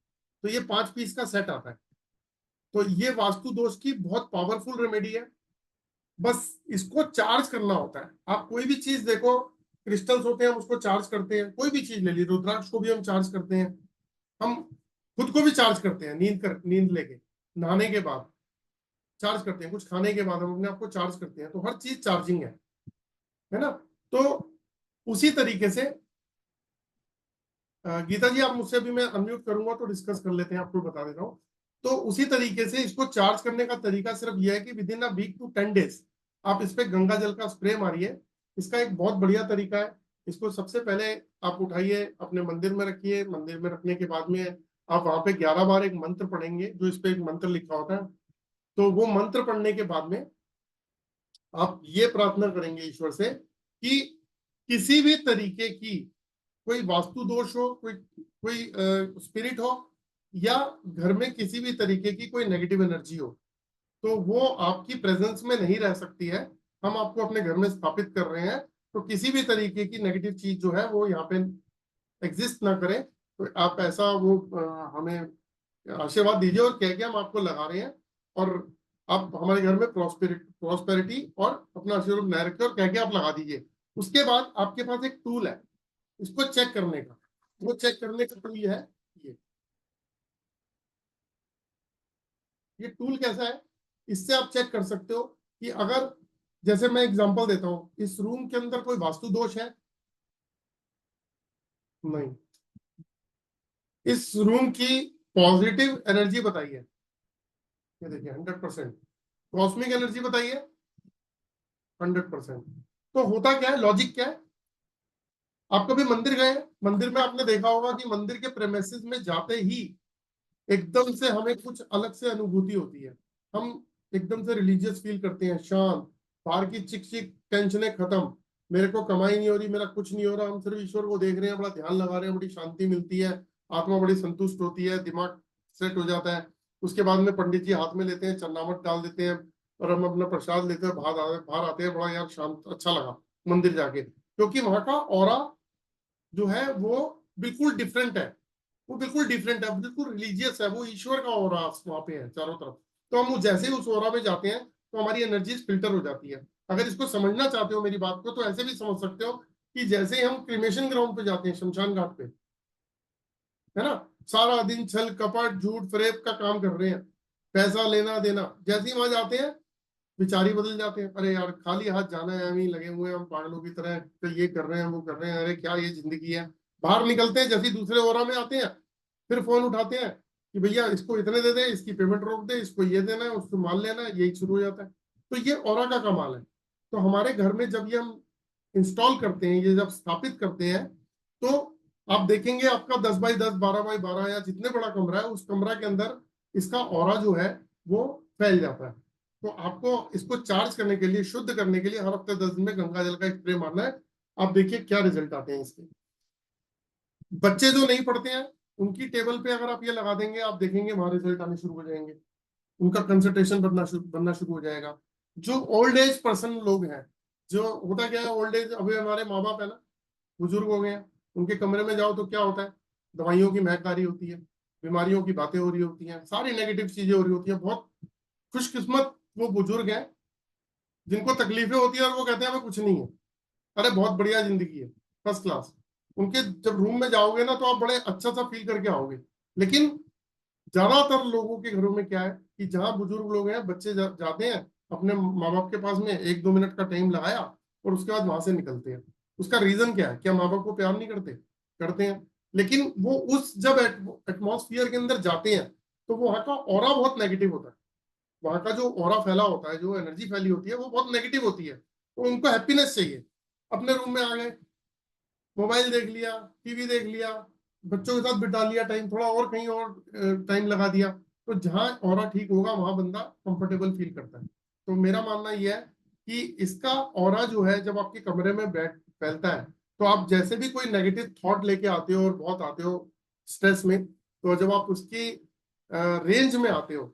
तो ये 5 पीस का सेट आता है। तो ये वास्तु दोष की बहुत पावरफुल रेमेडी है। बस इसको चार्ज करना होता है। आप कोई भी चीज देखो, क्रिस्टल्स होते हैं हम उसको चार्ज करते हैं, कोई भी चीज ले ली, रुद्राक्ष को भी हम चार्ज करते हैं, हम खुद को भी चार्ज करते हैं, नींद लेके, नहाने के बाद चार्ज करते हैं, कुछ खाने के बाद हम अपने आप को चार्ज करते हैं। तो हर चीज चार्जिंग है ना। तो उसी तरीके से गीता जी, आप मुझसे भी, मैं अनम्यूट करूंगा तो डिस्कस कर लेते हैं, आपको बता देता हूँ। तो उसी तरीके से इसको चार्ज करने का तरीका सिर्फ यह है कि within a week to 10 days आप इस पे गंगा जल का स्प्रे मारिए। इसका एक बहुत बढ़िया तरीका है। इसको सबसे पहले आप उठाइए, अपने मंदिर में रखिए, मंदिर में रखने के बाद में आप वहां पे 11 बार एक मंत्र पढ़ेंगे, जो इस पे एक मंत्र लिखा होता है। तो वो मंत्र पढ़ने के बाद में आप ये प्रार्थना करेंगे ईश्वर से कि किसी भी तरीके की कोई वास्तु दोष हो, कोई स्पिरिट हो, या घर में किसी भी तरीके की कोई नेगेटिव एनर्जी हो, तो वो आपकी प्रेजेंस में नहीं रह सकती है। हम आपको अपने घर में स्थापित कर रहे हैं, तो किसी भी तरीके की नेगेटिव चीज जो है वो यहाँ पे एग्जिस्ट ना करे। तो आप ऐसा वो हमें आशीर्वाद दीजिए और कह के हम आपको लगा रहे हैं, और आप हमारे घर में प्रॉस्पेरिटी और अपना आशीर्वाद बनाए रखिए, और कह के आप लगा दीजिए। उसके बाद आपके पास एक टूल है इसको चेक करने का। वो चेक करने का टूल है ये टूल कैसा है, इससे आप चेक कर सकते हो कि अगर, जैसे मैं एग्जांपल देता हूं, इस रूम के अंदर कोई वास्तु दोष है? नहीं। इस रूम की पॉजिटिव एनर्जी बताइए, ये देखिए 100%। कॉस्मिक एनर्जी बताइए 100%। तो होता क्या है, लॉजिक क्या है? आप कभी मंदिर गए? मंदिर में आपने देखा होगा कि मंदिर के प्रेमिसेस में जाते ही एकदम से हमें कुछ अलग से अनुभूति होती है। हम एकदम से रिलीजियस फील करते हैं, शांत, बाहर की चिक चिक टेंशनें खत्म, मेरे को कमाई नहीं हो रही, मेरा कुछ नहीं हो रहा, हम सिर्फ ईश्वर को देख रहे हैं, बड़ा ध्यान लगा रहे हैं, बड़ी शांति मिलती है, आत्मा बड़ी संतुष्ट होती है, दिमाग सेट हो जाता है। उसके बाद में पंडित जी हाथ में लेते हैं, चन्नामट डाल देते हैं, और हम अपना प्रसाद लेते हैं, बाहर आते हैं, बड़ा यार शांत अच्छा लगा मंदिर जाके, क्योंकि वहां का ऑरा जो है वो बिल्कुल डिफरेंट है। वो बिल्कुल डिफरेंट है, बिल्कुल रिलीजियस है, वो ईश्वर का ऑरा वहां पे है चारों तरफ। तो हम जैसे ही उस ऑरा में जाते हैं तो हमारी एनर्जीज फिल्टर हो जाती है। अगर इसको समझना चाहते हो मेरी बात को, तो ऐसे भी समझ सकते हो कि जैसे ही हम क्रिमेशन ग्राउंड पे जाते हैं, शमशान घाट पे, है ना, सारा दिन छल कपट झूठ फरेब का काम कर रहे हैं, पैसा लेना देना, जैसे ही वहां जाते हैं विचार ही बदल जाते हैं। अरे यार खाली हाथ जाना है, हम ही लगे हुए हैं, हम पागलों की तरह, तो ये कर रहे हैं वो कर रहे हैं, अरे क्या ये जिंदगी है। बाहर निकलते हैं, जैसे ही दूसरे ओरा में आते हैं, फिर फोन उठाते हैं कि भैया इसको इतने दे दे, इसकी पेमेंट रोक दे, इसको ये देना है, उसको माल लेना है, यही शुरू हो जाता है। तो ये ओरा का कमाल है। तो हमारे घर में जब ये हम इंस्टॉल करते हैं, ये जब स्थापित करते हैं, तो आप देखेंगे आपका 10x10, 12x12 या जितने बड़ा कमरा है, उस कमरा के अंदर इसका ऑरा जो है वो फैल जाता है। तो आपको इसको चार्ज करने के लिए, शुद्ध करने के लिए, हर हफ्ते 10 दिन में गंगा जल का स्प्रे मारना है। आप देखिए क्या रिजल्ट आते हैं इसके। बच्चे जो नहीं पढ़ते हैं उनकी टेबल पे अगर आप ये लगा देंगे, आप देखेंगे वहां रिजल्ट आने शुरू हो जाएंगे, उनका कंसंट्रेशन बनना शुरू हो जाएगा। जो ओल्ड एज पर्सन लोग हैं, जो होता क्या है, ओल्ड एज, अभी हमारे माँ बाप है ना, बुजुर्ग हो गए हैं, उनके कमरे में जाओ तो क्या होता है, दवाइयों की महक आ रही होती है, बीमारियों की बातें हो रही होती हैं, सारी नेगेटिव चीजें हो रही होती हैं। बहुत खुशकिस्मत वो बुजुर्ग हैं जिनको तकलीफें होती है और वो कहते हैं हमें कुछ नहीं है, अरे बहुत बढ़िया जिंदगी है, फर्स्ट क्लास। उनके जब रूम में जाओगे ना, तो आप बड़े अच्छा सा फील करके आओगे। लेकिन ज्यादातर लोगों के घरों में क्या है कि जहां बुजुर्ग लोग हैं, बच्चे जाते हैं अपने माँ बाप के पास में, 1-2 मिनट का टाइम लगाया और उसके बाद वहां से निकलते हैं। उसका रीजन क्या है? क्या माँ बाप को प्यार नहीं करते? करते हैं, लेकिन वो उस जब एटमॉस्फियर के अंदर जाते हैं तो वहां का ऑरा बहुत नेगेटिव होता है। वहां का जो ऑरा फैला होता है, जो एनर्जी फैली होती है, वो बहुत नेगेटिव होती है। तो उनको हैप्पीनेस चाहिए। अपने रूम में आ गए, मोबाइल देख लिया, टीवी देख लिया, बच्चों के साथ बिता लिया टाइम, थोड़ा और कहीं और टाइम लगा दिया, तो जहां ऑरा ठीक होगा वहां बंदा कंफर्टेबल फील करता है। तो मेरा मानना यह है कि इसका ऑरा जो है, जब आपके कमरे में बैठ फैलता है, तो आप जैसे भी कोई नेगेटिव थॉट लेके आते हो, और बहुत आते हो स्ट्रेस में, तो जब आप उसकी रेंज में आते हो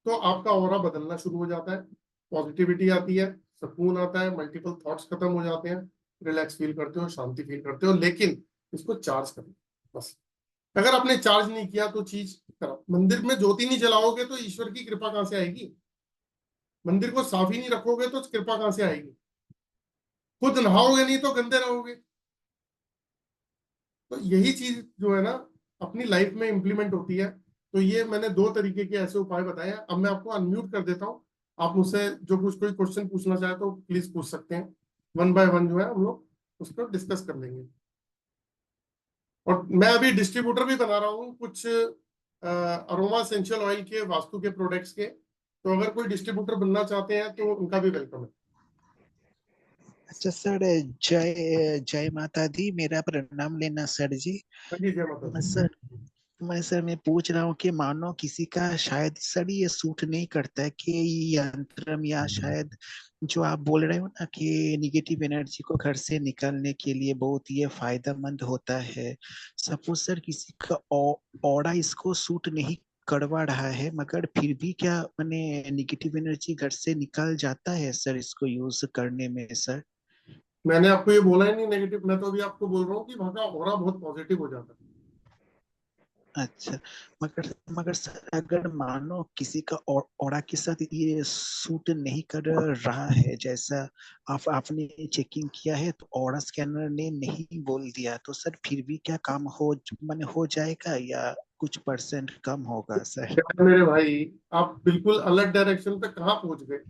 तो आपका ऑरा बदलना शुरू हो जाता है, पॉजिटिविटी आती है, सुकून आता है, मल्टीपल थॉट्स खत्म हो जाते हैं, रिलैक्स फील करते हो, शांति फील करते हो। लेकिन इसको चार्ज करो बस। अगर आपने चार्ज नहीं किया तो चीज खराब। मंदिर में ज्योति नहीं जलाओगे तो ईश्वर की कृपा कहां से आएगी? मंदिर को साफ ही नहीं रखोगे तो कृपा कहां से आएगी? खुद नहाओगे नहीं तो गंदे रहोगे। तो यही चीज जो है ना, अपनी लाइफ में इंप्लीमेंट होती है। तो ये मैंने 2 तरीके के ऐसे उपाय बताए हैं। अब मैं आपको अनम्यूट कर देता हूँ, आप मुझसे जो कुछ कोई क्वेश्चन पूछना चाहे तो प्लीज पूछ सकते हैं। 1 बाय 1 जो है हम लोग उसको डिस्कस कर लेंगे। और मैं अभी डिस्ट्रीब्यूटर भी बना रहा हूँ कुछ अरोमा एसेंशियल ऑयल के, वास्तु के प्रोडक्ट्स के। तो अगर कोई डिस्ट्रीब्यूटर बनना चाहते हैं तो उनका भी वेलकम है। अच्छा सर, जय जय माता दी, मेरा प्रणाम लेना सर जी। हाँ जी, जय माता दी। सर, मैं पूछ रहा हूँ कि मानो किसी का शायद सर ये सूट नहीं करता है कि ये यंत्रम, या शायद जो आप बोल रहे हो ना कि निगेटिव एनर्जी को घर से निकालने के लिए बहुत ये फायदेमंद होता है। सपोज सर किसी का ऑरा इसको सूट नहीं करवा रहा है, मगर फिर भी क्या मैंने निगेटिव एनर्जी घर से निकाल जाता है सर इसको यूज करने में सर? मैंने आपको ये बोला ही नहीं नेगेटिव, मैं तो अभी आपको बोल रहा हूँ कि वहां का ऑरा बहुत पॉजिटिव हो जाता है। अच्छा, मगर मगर सर अगर मानो किसी का ऑरा के साथ ये सूट नहीं कर रहा है, जैसा आपने चेकिंग किया है तो ऑरा स्कैनर ने नहीं बोल दिया, तो सर फिर भी क्या काम माने हो जाएगा या कुछ परसेंट कम होगा सर? क्या मेरे भाई, आप बिल्कुल अलग डायरेक्शन पे कहाँ पहुंच गए।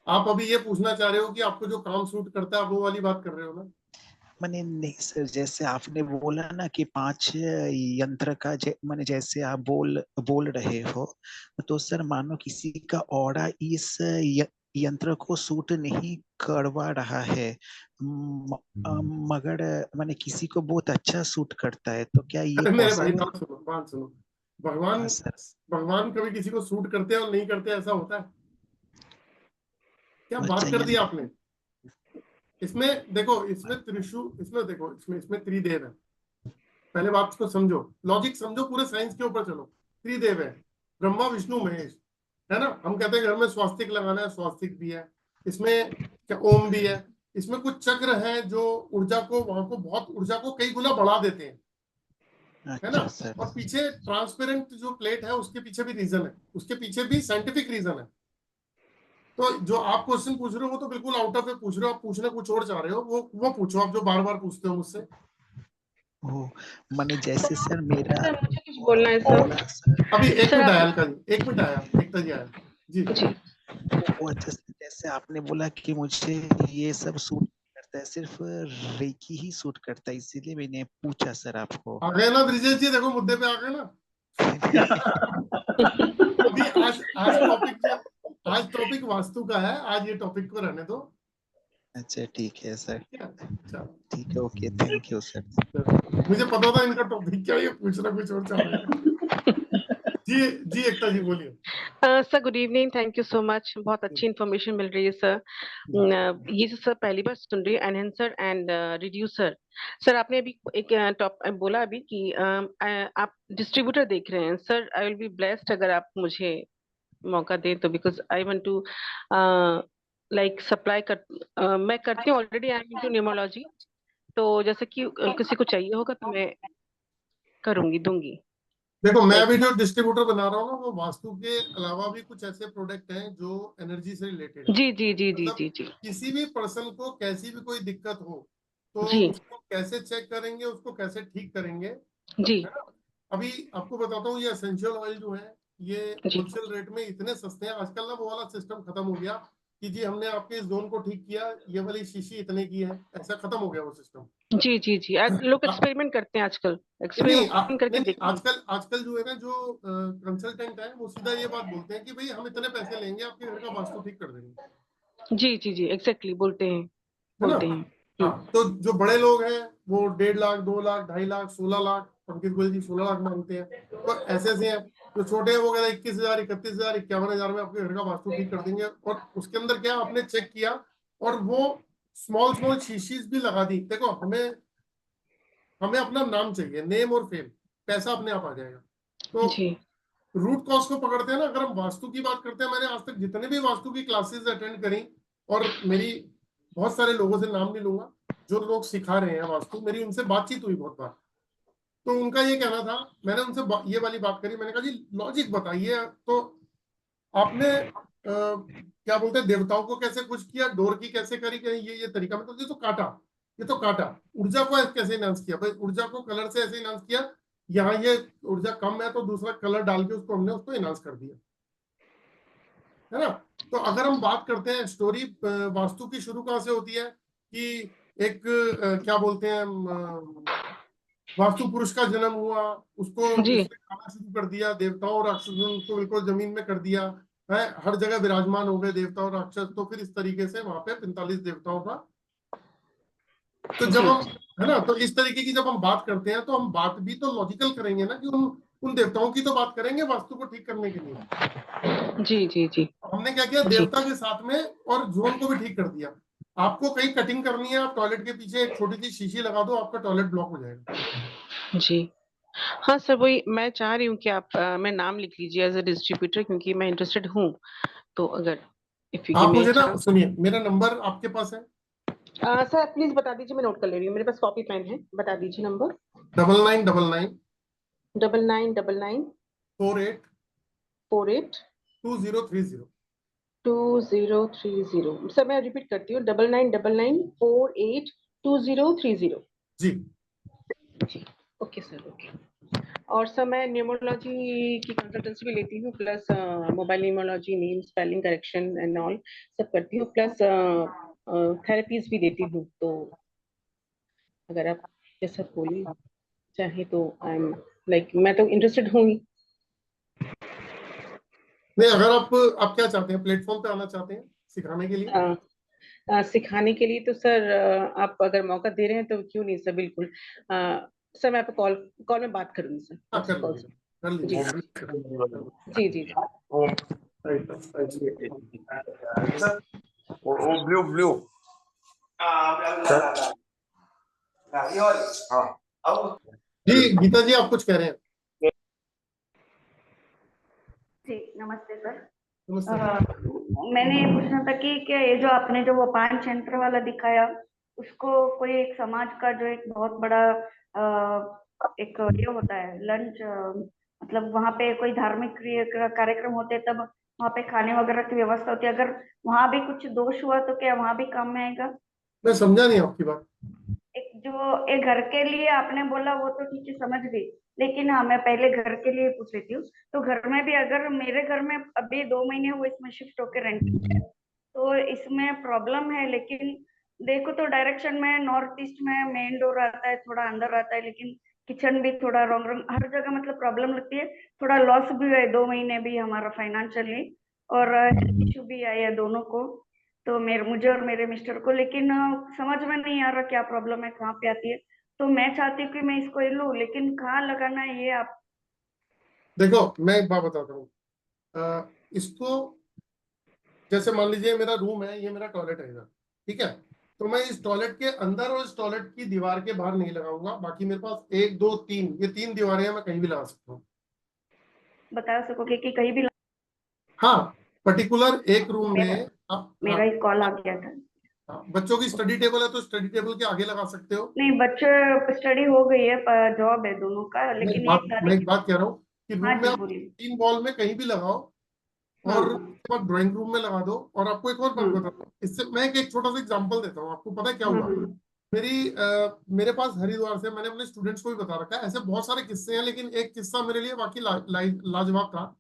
आप अभी ये पूछना चाह रहे हो कि आपको जो काम सूट करता है, आप वो वाली बात कर रहे हो ना। मैंने नहीं सर, जैसे आपने बोला ना कि 5 यंत्र का माने जैसे आप बोल रहे हो, तो सर मानो किसी का ऑरा इस यंत्र को सूट नहीं करवा रहा है, मगर माने किसी को बहुत अच्छा सूट करता है, तो क्या ये अरे मेरे भाई, पॉसिबल? बात सुनो। हाँ भगवान सर। भगवान कभी किसी को सूट करते हैं और नहीं करते, ऐसा होता है क्या? अच्छा बात कर दी यानी आपने। इसमें देखो, इसमें इसमें देखो, इसमें इसमें त्रिदेव है। पहले बात को समझो, लॉजिक समझो, पूरे साइंस के ऊपर चलो। त्रिदेव है, ब्रह्मा विष्णु महेश, है ना। हम कहते हैं घर में स्वास्तिक लगाना है, स्वास्तिक भी है इसमें, क्या ओम भी है। इसमें कुछ चक्र हैं जो ऊर्जा को, वहां को बहुत ऊर्जा को कई गुना बढ़ा देते हैं, है ना। अच्छा सर। और पीछे ट्रांसपेरेंट जो प्लेट है, उसके पीछे भी रीजन है, उसके पीछे भी साइंटिफिक रीजन है। तो जो आप क्वेश्चन पूछ रहे हो वो तो बिल्कुल आउट ऑफ वे पूछ रहे हो, आप पूछना कुछ और चाह रहे हो। वो पूछो आप जो बार बार पूछते हो मुझसे। ओ, माने जैसे सर मेरा सर मुझे कुछ बोलना है सर। ऑरा सर, अभी एक सर मिनट आप आया अलका जी, एक मिनट आया, एकता जी आया जी। जी वो अच्छा जैसे आपने बोला कि मुझे ये सब सूट करता है, सिर्फ रेकी ही सूट करता है, इसीलिए मैंने पूछा सर आपको। आ गए ना ब्रिजेश जी, देखो मुद्दे पे आ गए ना। अभी आज आज टॉपिक जो आज टॉपिक वास्तु का है, आज ये टॉपिक को रहने दो। अच्छा ठीक है सर। ठीक है, चलो। ठीक है, ओके, थैंक यू सर। मुझे पता था इनका टॉपिक क्या है, ये पूछना कुछ और चाह रहे हैं। जी जी, एकता जी बोलिए। Sir good evening, thank you so much. बहुत अच्छी इन्फॉर्मेशन मिल रही है सर। ये जो सर पहली बार सुन रही है, एनहेंसर एंड रिड्यूसर। सर आपने अभी एक टॉप बोला अभी कि आप डिस्ट्रीब्यूटर देख रहे हैं। Sir I will be blessed अगर आप मुझे मौका दें तो, because I want to like supply मैं करती हूँ already, I am into numerology. तो जैसे कि किसी को चाहिए होगा तो मैं करूंगी, दूंगी। देखो, मैं लाइक अभी जो डिस्ट्रीब्यूटर बना रहा हूँ ना, वो वास्तु के अलावा भी कुछ ऐसे प्रोडक्ट हैं जो एनर्जी से रिलेटेड है। जी जी जी जी मतलब जी जी किसी भी पर्सन को कैसी भी कोई दिक्कत हो, तो जी उसको कैसे चेक करेंगे, उसको कैसे ठीक करेंगे, जी है ना। अभी आपको बताता हूँ, ये एसेंशियल ऑयल जो है, ये जी होलसेल रेट में इतने सस्ते हैं आजकल ना। वो वाला सिस्टम खत्म हो गया कि जी हमने आपके इस जोन को ठीक किया, ये वाली शीशी इतने की है, ऐसा खत्म हो गया वो सिस्टम। जी जी जी लोग एक्सपेरिमेंट करते हैं आजकल, नहीं एक्सपेरिमेंट करके नहीं, देखते हैं। आजकल आजकल जो है ना, जो कंसल्टेंट है, वो सीधा ये बात बोलते हैं कि भाई हम इतने पैसे लेंगे, आपके घर का वास्तु ठीक कर देंगे, जी जी जी एग्जैक्टली, बोलते हैं है ना। बोलते हैं। हाँ, तो जो बड़े लोग हैं वो 1.5 लाख, 2 लाख, 2.5 लाख, 16 लाख, पंकज गोयल जी 16 लाख मांगते हैं। तो ऐसे ऐसे हैं। जो छोटे हैं वो कहते हैं 21,000, 31,000, 51,000 में आपके घर का वास्तु ठीक कर देंगे। और उसके अंदर क्या, आपने चेक किया और वो स्मॉल स्मॉल शीशीज भी लगा दी। देखो, हमें हमें अपना नाम चाहिए, नेम और फेम, पैसा अपने आप आ जाएगा। तो जी रूट कॉज को पकड़ते हैं ना। अगर हम वास्तु की बात करते हैं, मैंने आज तक जितने भी वास्तु की क्लासेस अटेंड करी, और मेरी बहुत सारे लोगों से, नाम नहीं लूंगा, जो लोग सिखा रहे हैं वास्तु, मेरी उनसे बातचीत हुई बहुत बार। तो उनका ये कहना था, मैंने उनसे ये वाली बात करी, मैंने कहा जी लॉजिक बताइए। तो आपने क्या बोलते हैं, देवताओं को कैसे कुछ किया, डोर की कैसे करी, कि ये तरीका, मतलब ये तो काटा, ये तो काटा। ऊर्जा को कैसे इनहांस किया, भाई ऊर्जा को कलर से ऐसे इनहांस किया, यहाँ ये ऊर्जा कम है तो दूसरा कलर डाल के उसको हमने उसको इनहांस कर दिया, है ना। तो अगर हम बात करते हैं स्टोरी, वास्तु की शुरू कहाँ से होती है कि एक क्या बोलते हैं, वास्तु पुरुष का जन्म हुआ, उसको जी उसने खाना शुरू कर दिया, देवताओं और राक्षसों ने उसको बिल्कुल जमीन में कर दिया है, हर जगह विराजमान हो गए देवता और राक्षस। तो फिर इस तरीके से वहां पे 45 देवताओं का, तो जब जी हम, है ना, तो इस तरीके की जब हम बात करते हैं, तो हम बात भी तो लॉजिकल करेंगे ना, कि उन उन देवताओं की तो बात करेंगे वास्तु को ठीक करने के लिए। जी जी जी हमने क्या किया, जी देवता के साथ में और जोन को भी ठीक कर दिया। आपको कहीं कटिंग करनी है, आप टॉयलेट के पीछे एक छोटी सी शीशी लगा दो, आपका टॉयलेट ब्लॉक हो जाएगा। जी। हाँ सर, वही मैं चाह रही हूँ कि आप मैं नाम लिख लीजिए एज ए डिस्ट्रीब्यूटर, क्योंकि मैं इंटरेस्टेड हूँ। तो अगर इफ यू गिव आप मी मुझे ना चांस। सुनिए, मेरा नंबर आपके पास है, सर प्लीज बता दीजिए, मैं नोट कर ले रही हूँ, मेरे पास कॉपी पेन है, बता दीजिए नंबर। 9999 9999 48 48 2030। 2030। सर मैं रिपीट करती हूँ, 9999482030। जी। जी। Okay sir, okay. और सर मैं न्यूमरोलॉजी की कंसल्टेंसी भी लेती हूँ, plus mobile numerology, name spelling correction and all सब करती हूँ, प्लस थेरेपीज भी देती हूँ। तो अगर आप जैसा बोलिए चाहे तो आई एम लाइक, मैं तो इंटरेस्टेड हूँ ही। नहीं, अगर आप क्या चाहते हैं, प्लेटफॉर्म पे आना चाहते हैं सिखाने के लिए? सिखाने के लिए तो सर आप अगर मौका दे रहे हैं तो क्यों नहीं सर, बिल्कुल। सर मैं आपको कॉल कॉल में बात करूंगी सर, हाँ, आपसे कॉल से। कर जी लीजिए। जी जी जी। वो ब्लू ब्लू जी गीता जी, आप कुछ कह रहे हैं? जी नमस्ते सर। नमस्ते। मैंने ये पूछना था कि क्या ये जो आपने जो वो 5 यंत्र वाला दिखाया, उसको कोई एक समाज का जो एक बहुत बड़ा एक ये होता है लंच, मतलब वहाँ पे कोई धार्मिक कार्यक्रम होते हैं, तब वहाँ पे खाने वगैरह की व्यवस्था होती है, अगर वहाँ भी कुछ दोष हुआ तो क्या वहाँ भी काम में आएगा? मैं समझा नहीं आपकी बात। एक जो एक घर के लिए आपने बोला वो तो ठीक है, समझ गई, लेकिन हाँ मैं पहले घर के लिए पूछ रही थी। तो घर में भी अगर मेरे घर में अभी 2 महीने हुए इसमें शिफ्ट होकर रेंट, तो इसमें प्रॉब्लम है, लेकिन देखो तो डायरेक्शन में नॉर्थ ईस्ट में मेन डोर आता है, थोड़ा अंदर आता है, लेकिन किचन भी थोड़ा रॉन्ग रॉन्ग हर जगह, मतलब प्रॉब्लम लगती है। थोड़ा लॉस भी हुआ है 2 महीने भी हमारा फाइनेंशियली, और इशू भी आया है दोनों को, तो मेरे मुझे और मेरे मिस्टर को, लेकिन समझ में नहीं आ रहा क्या प्रॉब्लम है, कहाँ पे आती है। तो मैं चाहती हूँ कि मैं इसको ये लूँ, लेकिन कहाँ लगाना है ये आप। देखो, मैं एक बात बताता हूँ। इसको जैसे मान लीजिए मेरा रूम है, ये मेरा टॉयलेट है इधर, ठीक है? तो मैं इस टॉयलेट के अंदर और इस टॉयलेट की दीवार के बाहर नहीं लगाऊंगा। बाकी मेरे पास 1 2 3, ये 3 दीवारें हैं, मैं कहीं भी लगा सकता हूँ। बता सकोगे कि कहीं भी? हाँ, पर्टिकुलर एक रूम मेरा में आप, मेरा हाँ, एक कॉल आ गया था। बच्चों की स्टडी टेबल है तो स्टडी टेबल के आगे लगा सकते हो। नहीं, बच्चे स्टडी हो गई है, जॉब है दोनों का, लेकिन एक मैं दादी। एक बात कह रहा हूँ कि हाँ रूम में जी आप बोलिए। 3 वॉल में कहीं भी लगाओ, हाँ और उसके बाद ड्राइंग रूम में लगा दो। और आपको एक और बात हाँ बताता हूँ, इससे मैं एक छोटा सा एग्जांपल देता हूँ आपको। पता है क्या हुआ? हाँ मेरे पास हरिद्वार से, मैंने अपने स्टूडेंट्स को भी बता रखा है, ऐसे बहुत सारे किस्से हैं, लेकिन एक किस्सा मेरे लिए बाकी लाजवाब था।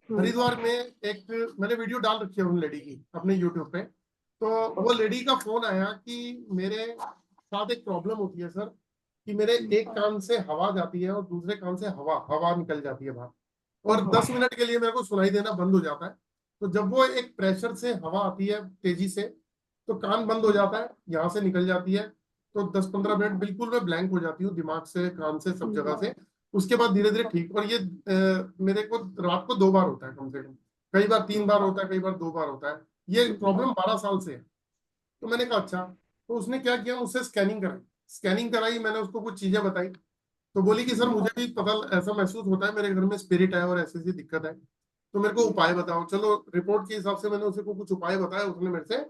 हाँ। हरिद्वार में एक मैंने वीडियो डाल रखी है उन लेडी की अपने यूट्यूब पे। तो वो ओके। लेडी का फोन आया कि मेरे साथ एक प्रॉब्लम होती है सर, कि मेरे एक कान से हवा जाती है और दूसरे कान से हवा हवा निकल जाती है बाहर, और ओहो। 10 मिनट के लिए मेरे को सुनाई देना बंद हो जाता है। तो जब वो एक प्रेशर से हवा आती है तेजी से, तो कान बंद हो जाता है, यहाँ से निकल जाती है। तो 10-15 मिनट बिल्कुल मैं ब्लैंक हो जाती हूँ, दिमाग से, कान से, सब जगह से। उसके बाद धीरे धीरे ठीक। और ये मेरे को रात को 2 बार होता है कम से कम, कई बार 3 बार होता है, कई बार 2 बार होता है। ये प्रॉब्लम 12 साल से है। तो मैंने कहा अच्छा। तो उसने क्या किया, उससे स्कैनिंग कराई, मैंने उसको कुछ चीजें बताई। तो बोली कि सर मुझे भी पता ऐसा महसूस होता है, मेरे घर में स्पिरिट है और ऐसी ऐसी दिक्कत है, तो मेरे को उपाय बताओ। चलो, रिपोर्ट के हिसाब से मैंने उसे को कुछ उपाय बताया, उसने मेरे से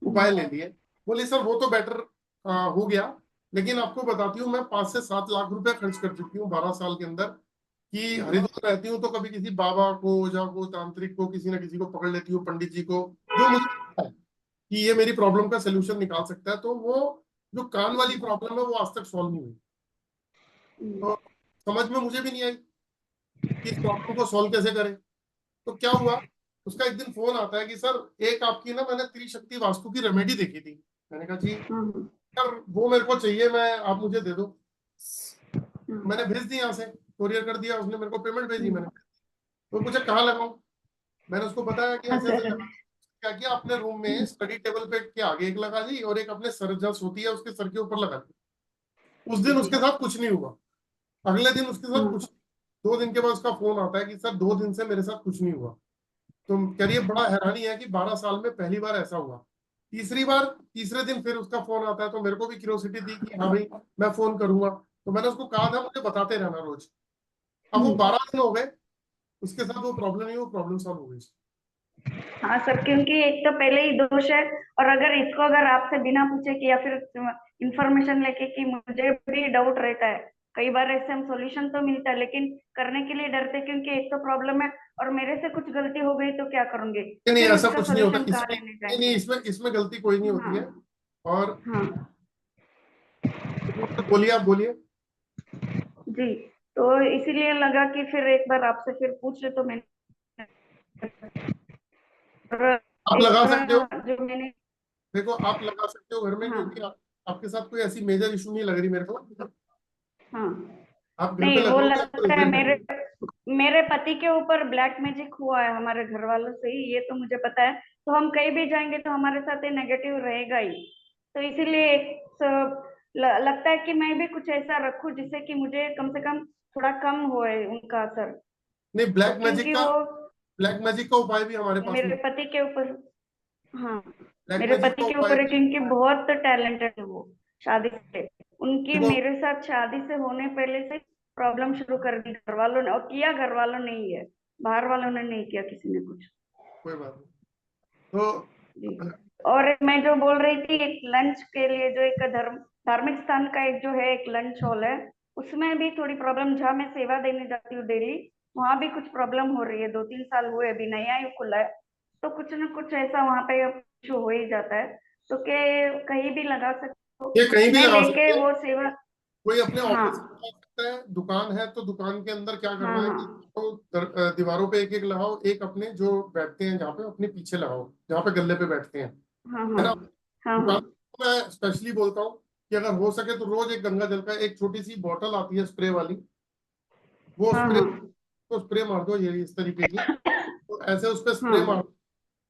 उपाय ले लिए। बोली सर वो तो बेटर हो गया, लेकिन आपको बताती हूँ मैं 5 से 7 लाख रुपया खर्च कर चुकी हूँ 12 साल के अंदर। कि हरिद्वार रहती हूँ तो कभी किसी बाबा को, ओझा को, तांत्रिक को, किसी न किसी को पकड़ लेती हूँ, पंडित जी को, जो मुझे लगता है कि ये मेरी प्रॉब्लम का सोल्यूशन निकाल सकता है। तो वो जो कान वाली प्रॉब्लम है वो आज तक सॉल्व नहीं हुई। तो समझ में मुझे भी नहीं आई कि इस प्रॉब्लम को सॉल्व कैसे करें। तो क्या हुआ, उसका एक दिन फोन आता है कि सर एक आपकी ना, मैंने त्रिशक्ति वास्तु की रेमेडी देखी थी। मैंने कहा जी सर, वो मेरे को चाहिए, मैं आप मुझे दे दो। मैंने भेज दी, यहाँ से कोरियर कर दिया, उसने मेरे को पेमेंट भेजी। मैंने तो पूछा कहाँ लगाऊं, मैंने उसको बताया कि ऐसे ऐसे लगा। क्या किया, अपने रूम में स्टडी टेबल पे के आगे एक लगा दी, और एक अपने सर जहाँ सोती है उसके सर के ऊपर लगा दी। उस दिन उसके साथ कुछ नहीं हुआ, अगले दिन उसके साथ कुछ। 2 दिन के बाद उसका फोन आता है कि सर 2 दिन से मेरे साथ कुछ नहीं हुआ। तो करिए बड़ा हैरानी है कि 12 साल में पहली बार ऐसा हुआ। तीसरे दिन फिर उसका फोन आता है, तो मेरे को भी क्यूरियोसिटी थी कि हाँ भाई मैं फोन करूंगा। तो मैंने उसको कहा था मुझे बताते रहना रोज। अब वो 12 दिन हो गए, उसके साथ वो प्रॉब्लम नहीं, वो प्रॉब्लम सॉल्व हो गई। हाँ सर, क्योंकि एक तो पहले ही दोष है, और अगर आपसे बिना पूछे कि या फिर इंफॉर्मेशन लेके कि मुझे भी डाउट रहता है, कई बार ऐसे हम सॉल्यूशन तो मिलता है लेकिन करने के लिए डरते, क्योंकि एक तो प्रॉब्लम है और मेरे से कुछ गलती हो गई तो क्या करूंगे, नहीं फिर ऐसा उसका कुछ नहीं होता सॉल्यूशन कहाँ इसमें। लेने नहीं नहीं, जाएंगे। इसमें गलती कोई नहीं होती हाँ है। और हाँ बोलिए, आप बोलिए। जी, तो इसीलिए लगा कि फिर एक बार आपसे फिर पूछ ले, तो मैंने आप लगा सकते हो, जो मैंने देखो आप लगा सकते हो घर में, हाँ क्योंकि आपके साथ कोई ऐसी मेजर इशू नहीं लग रही मेरे को। हाँ, आप घर पे नहीं वो लगाओगे आपको लगता है रिजल्ट मेरे आएगा। मेरे पति के ऊपर ब्लैक मैजिक हुआ है हमारे घर वालों से ही, ये तो मुझे पता है। तो हम कहीं भी जाएंगे तो हमारे साथ ये नेगेटिव रहेगा ही। तो इसीलिए लगता है कि मैं भी कुछ ऐसा रखूं जिससे कि मुझे कम से कम थोड़ा कम होए उनका असर। नहीं, तो क्योंकि वो ब्लैक मैजिक का उपाय भी हमारे पास मेरे में। पति के ऊपर, हाँ ब्लैक मेरे मैजिक पति का के उपाय ऊपर है, भी क्योंकि बहुत टैलेंटेड है वो शादी से। उनकी देखो, मेरे साथ शादी से होने पहले से प्रॉब्लम शुरू कर दी घर वालों ने, और किया घर वालों ने ही है, बाहर वालों ने नहीं किया किसी ने कुछ। कोई बात नहीं। तो जी, और मैं जो बोल रही थी, एक लंच के लिए जो एक धार्मिक स्थान का एक जो है एक लंच हॉल है, उसमें भी थोड़ी प्रॉब्लम, जहाँ मैं सेवा देने जाती हूँ डेली, वहां भी कुछ प्रॉब्लम हो रही है। 2-3 साल हुए, अभी नया ही खुला है, तो कुछ ना कुछ ऐसा वहां पे इशू हो ही जाता है। तो के कहीं भी लगा सकते हो, ये कहीं भी मैं लगा लेके सकते हैं। वो सेवा। कोई अपने हाँ ऑफिस में लगा सकता है, दुकान है तो दुकान के अंदर क्या हाँ करना है हाँ कि तो दीवारों पे एक एक लगाओ, एक अपने जो बैठते हैं जहाँ पे अपने पीछे लगाओ, जहाँ पे गल्ले पे बैठते हैं, हाँ है हाँ ना। हाँ दुकान हाँ को मैं स्पेशली बोलता हूँ कि अगर हो सके तो रोज एक गंगा जल का एक छोटी सी बोतल आती है स्प्रे वाली, वो हाँ स्प्रे हाँ को स्प्रे मार दो, ये इस तरीके की। तो ऐसे उस पर स्प्रे मार हाँ दो,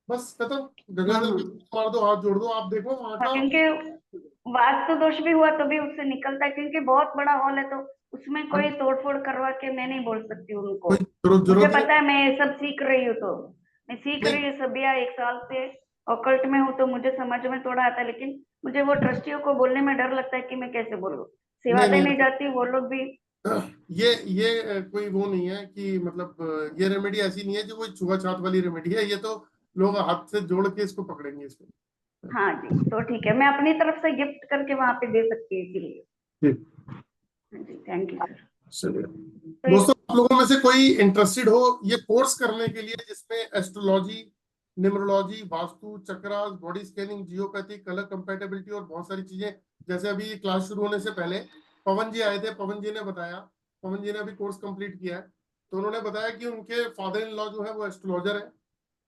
बस खत्म। गंगा हाँ जल हाँ का मार दो, हाथ जोड़ दो, आप देखो वहां हाँ, का क्योंकि वास्तु दोष भी हुआ तो भी उससे निकलता है, क्योंकि बहुत बड़ा हॉल है, तो उसमें कोई तोड़फोड़ करवा के मैं नहीं बोल सकती हूँ उनको। कोई मुझे जरूरत ही पता है, मैं ये सब सीख रही हूँ, तो मैं सीख नहीं। रही हूँ सब, या 1 साल से ऑकल्ट में हूँ, तो मुझे समझ में थोड़ा आता है, लेकिन मुझे वो ट्रस्टियों को बोलने में डर लगता है कि मैं कैसे बोलूँ। सेवा नहीं नहीं देने जाती हूँ, वो लोग भी। कोई वो नहीं है कि मतलब ये रेमेडी ऐसी नहीं है जो कोई छुआछात वाली रेमेडी है, ये तो लोग हाथ से जोड़ के इसको पकड़ेंगे इसको। हाँ जी, तो ठीक है, मैं अपनी तरफ से गिफ्ट करके वहां पे दे सकती हूँ इसीलिए। ठीक, हाँ जी, थैंक यू सर। चलिए। तो दोस्तों, आप लोगों में से कोई इंटरेस्टेड हो ये कोर्स करने के लिए, जिसमें astrology, numerology, vastu, chakras, body scanning, geopathy, colour compatibility और बहुत सारी चीजें, जैसे अभी क्लास शुरू होने से पहले पवन जी आए थे, पवन जी ने बताया, पवन जी ने अभी कोर्स कंप्लीट किया है, तो उन्होंने बताया कि उनके फादर इन लॉ जो है वो एस्ट्रोलॉजर है,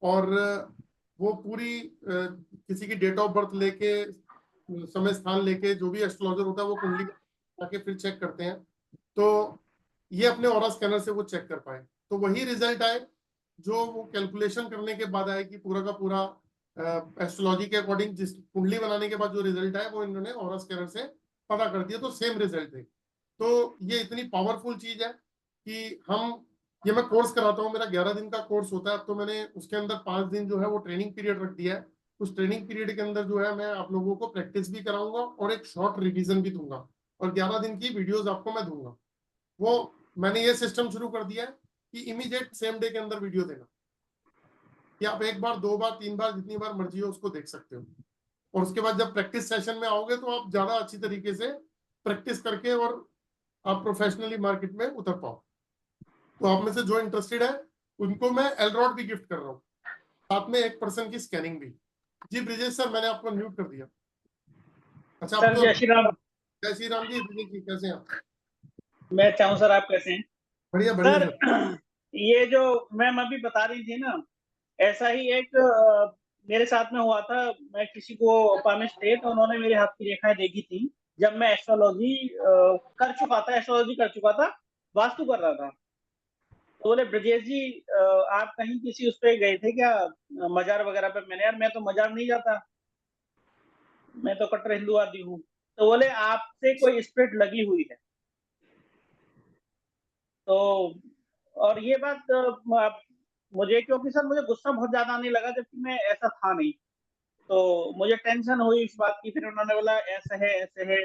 और वो पूरी किसी की डेट ऑफ बर्थ लेके, समय स्थान लेके, जो भी एस्ट्रोलॉजर होता है वो कुंडली जाके फिर चेक करते हैं। तो ये अपने ऑरा स्कैनर से वो चेक कर पाए, तो वही रिजल्ट आए जो वो कैलकुलेशन करने के बाद आए कि पूरा का पूरा एस्ट्रोलॉजी के अकॉर्डिंग जिस कुंडली बनाने के बाद जो रिजल्ट आए वो इन्होंने ऑरा स्कैनर से पता कर दिया, तो सेम रिजल्ट है। तो ये इतनी पावरफुल चीज है कि ये मैं कोर्स कराता हूँ, मेरा 11 दिन का कोर्स होता है, तो मैंने उसके अंदर 5 दिन जो है वो ट्रेनिंग पीरियड रख दिया है। उस ट्रेनिंग पीरियड के अंदर जो है मैं आप लोगों को प्रैक्टिस भी कराऊंगा और एक शॉर्ट रिवीजन भी दूंगा, और 11 दिन की वीडियोस आपको मैं दूंगा। वो मैंने ये सिस्टम शुरू कर दिया है कि इमीडिएट सेम डे के अंदर वीडियो देना, कि आप 1 बार 2 बार 3 बार जितनी बार मर्जी हो उसको देख सकते हो, और उसके बाद जब प्रैक्टिस सेशन में आओगे तो आप ज्यादा अच्छी तरीके से प्रैक्टिस करके और आप प्रोफेशनली मार्केट में उतर पाओ। तो आप में से जो इंटरेस्टेड है उनको मैं एलरॉड भी गिफ्ट कर रहा हूँ, साथ में 1% की स्कैनिंग भी। जी ब्रिजेश सर, मैंने आपको म्यूट कर दिया। अच्छा, आप सर तो जय श्री राम। जय श्री राम जी। ब्रिजेश जी कैसे हैं आप? मैं अच्छा हूँ सर, आप कैसे हैं? बढ़िया बढ़िया सर सर। ये जो मैम अभी बता रही थी ना, ऐसा ही एक मेरे साथ में हुआ था। मैं किसी को पामिश थे, तो उन्होंने मेरे हाथ की रेखाएं देखी थी जब मैं एस्ट्रोलॉजी कर चुका था, वास्तु कर रहा था। तो बोले ब्रजेश जी आप कहीं किसी उस पे गए थे क्या, मजार वगैरह पे? मैंने यार मैं तो मजार नहीं जाता, मैं तो कट्टर हिंदूवादी हूँ। तो बोले आपसे कोई स्पिरिट लगी हुई है। तो और ये बात मुझे, क्योंकि सर मुझे गुस्सा बहुत ज्यादा आने लगा, जबकि मैं ऐसा था नहीं। तो मुझे टेंशन हुई इस बात की। फिर उन्होंने बोला ऐसे है ऐसे है,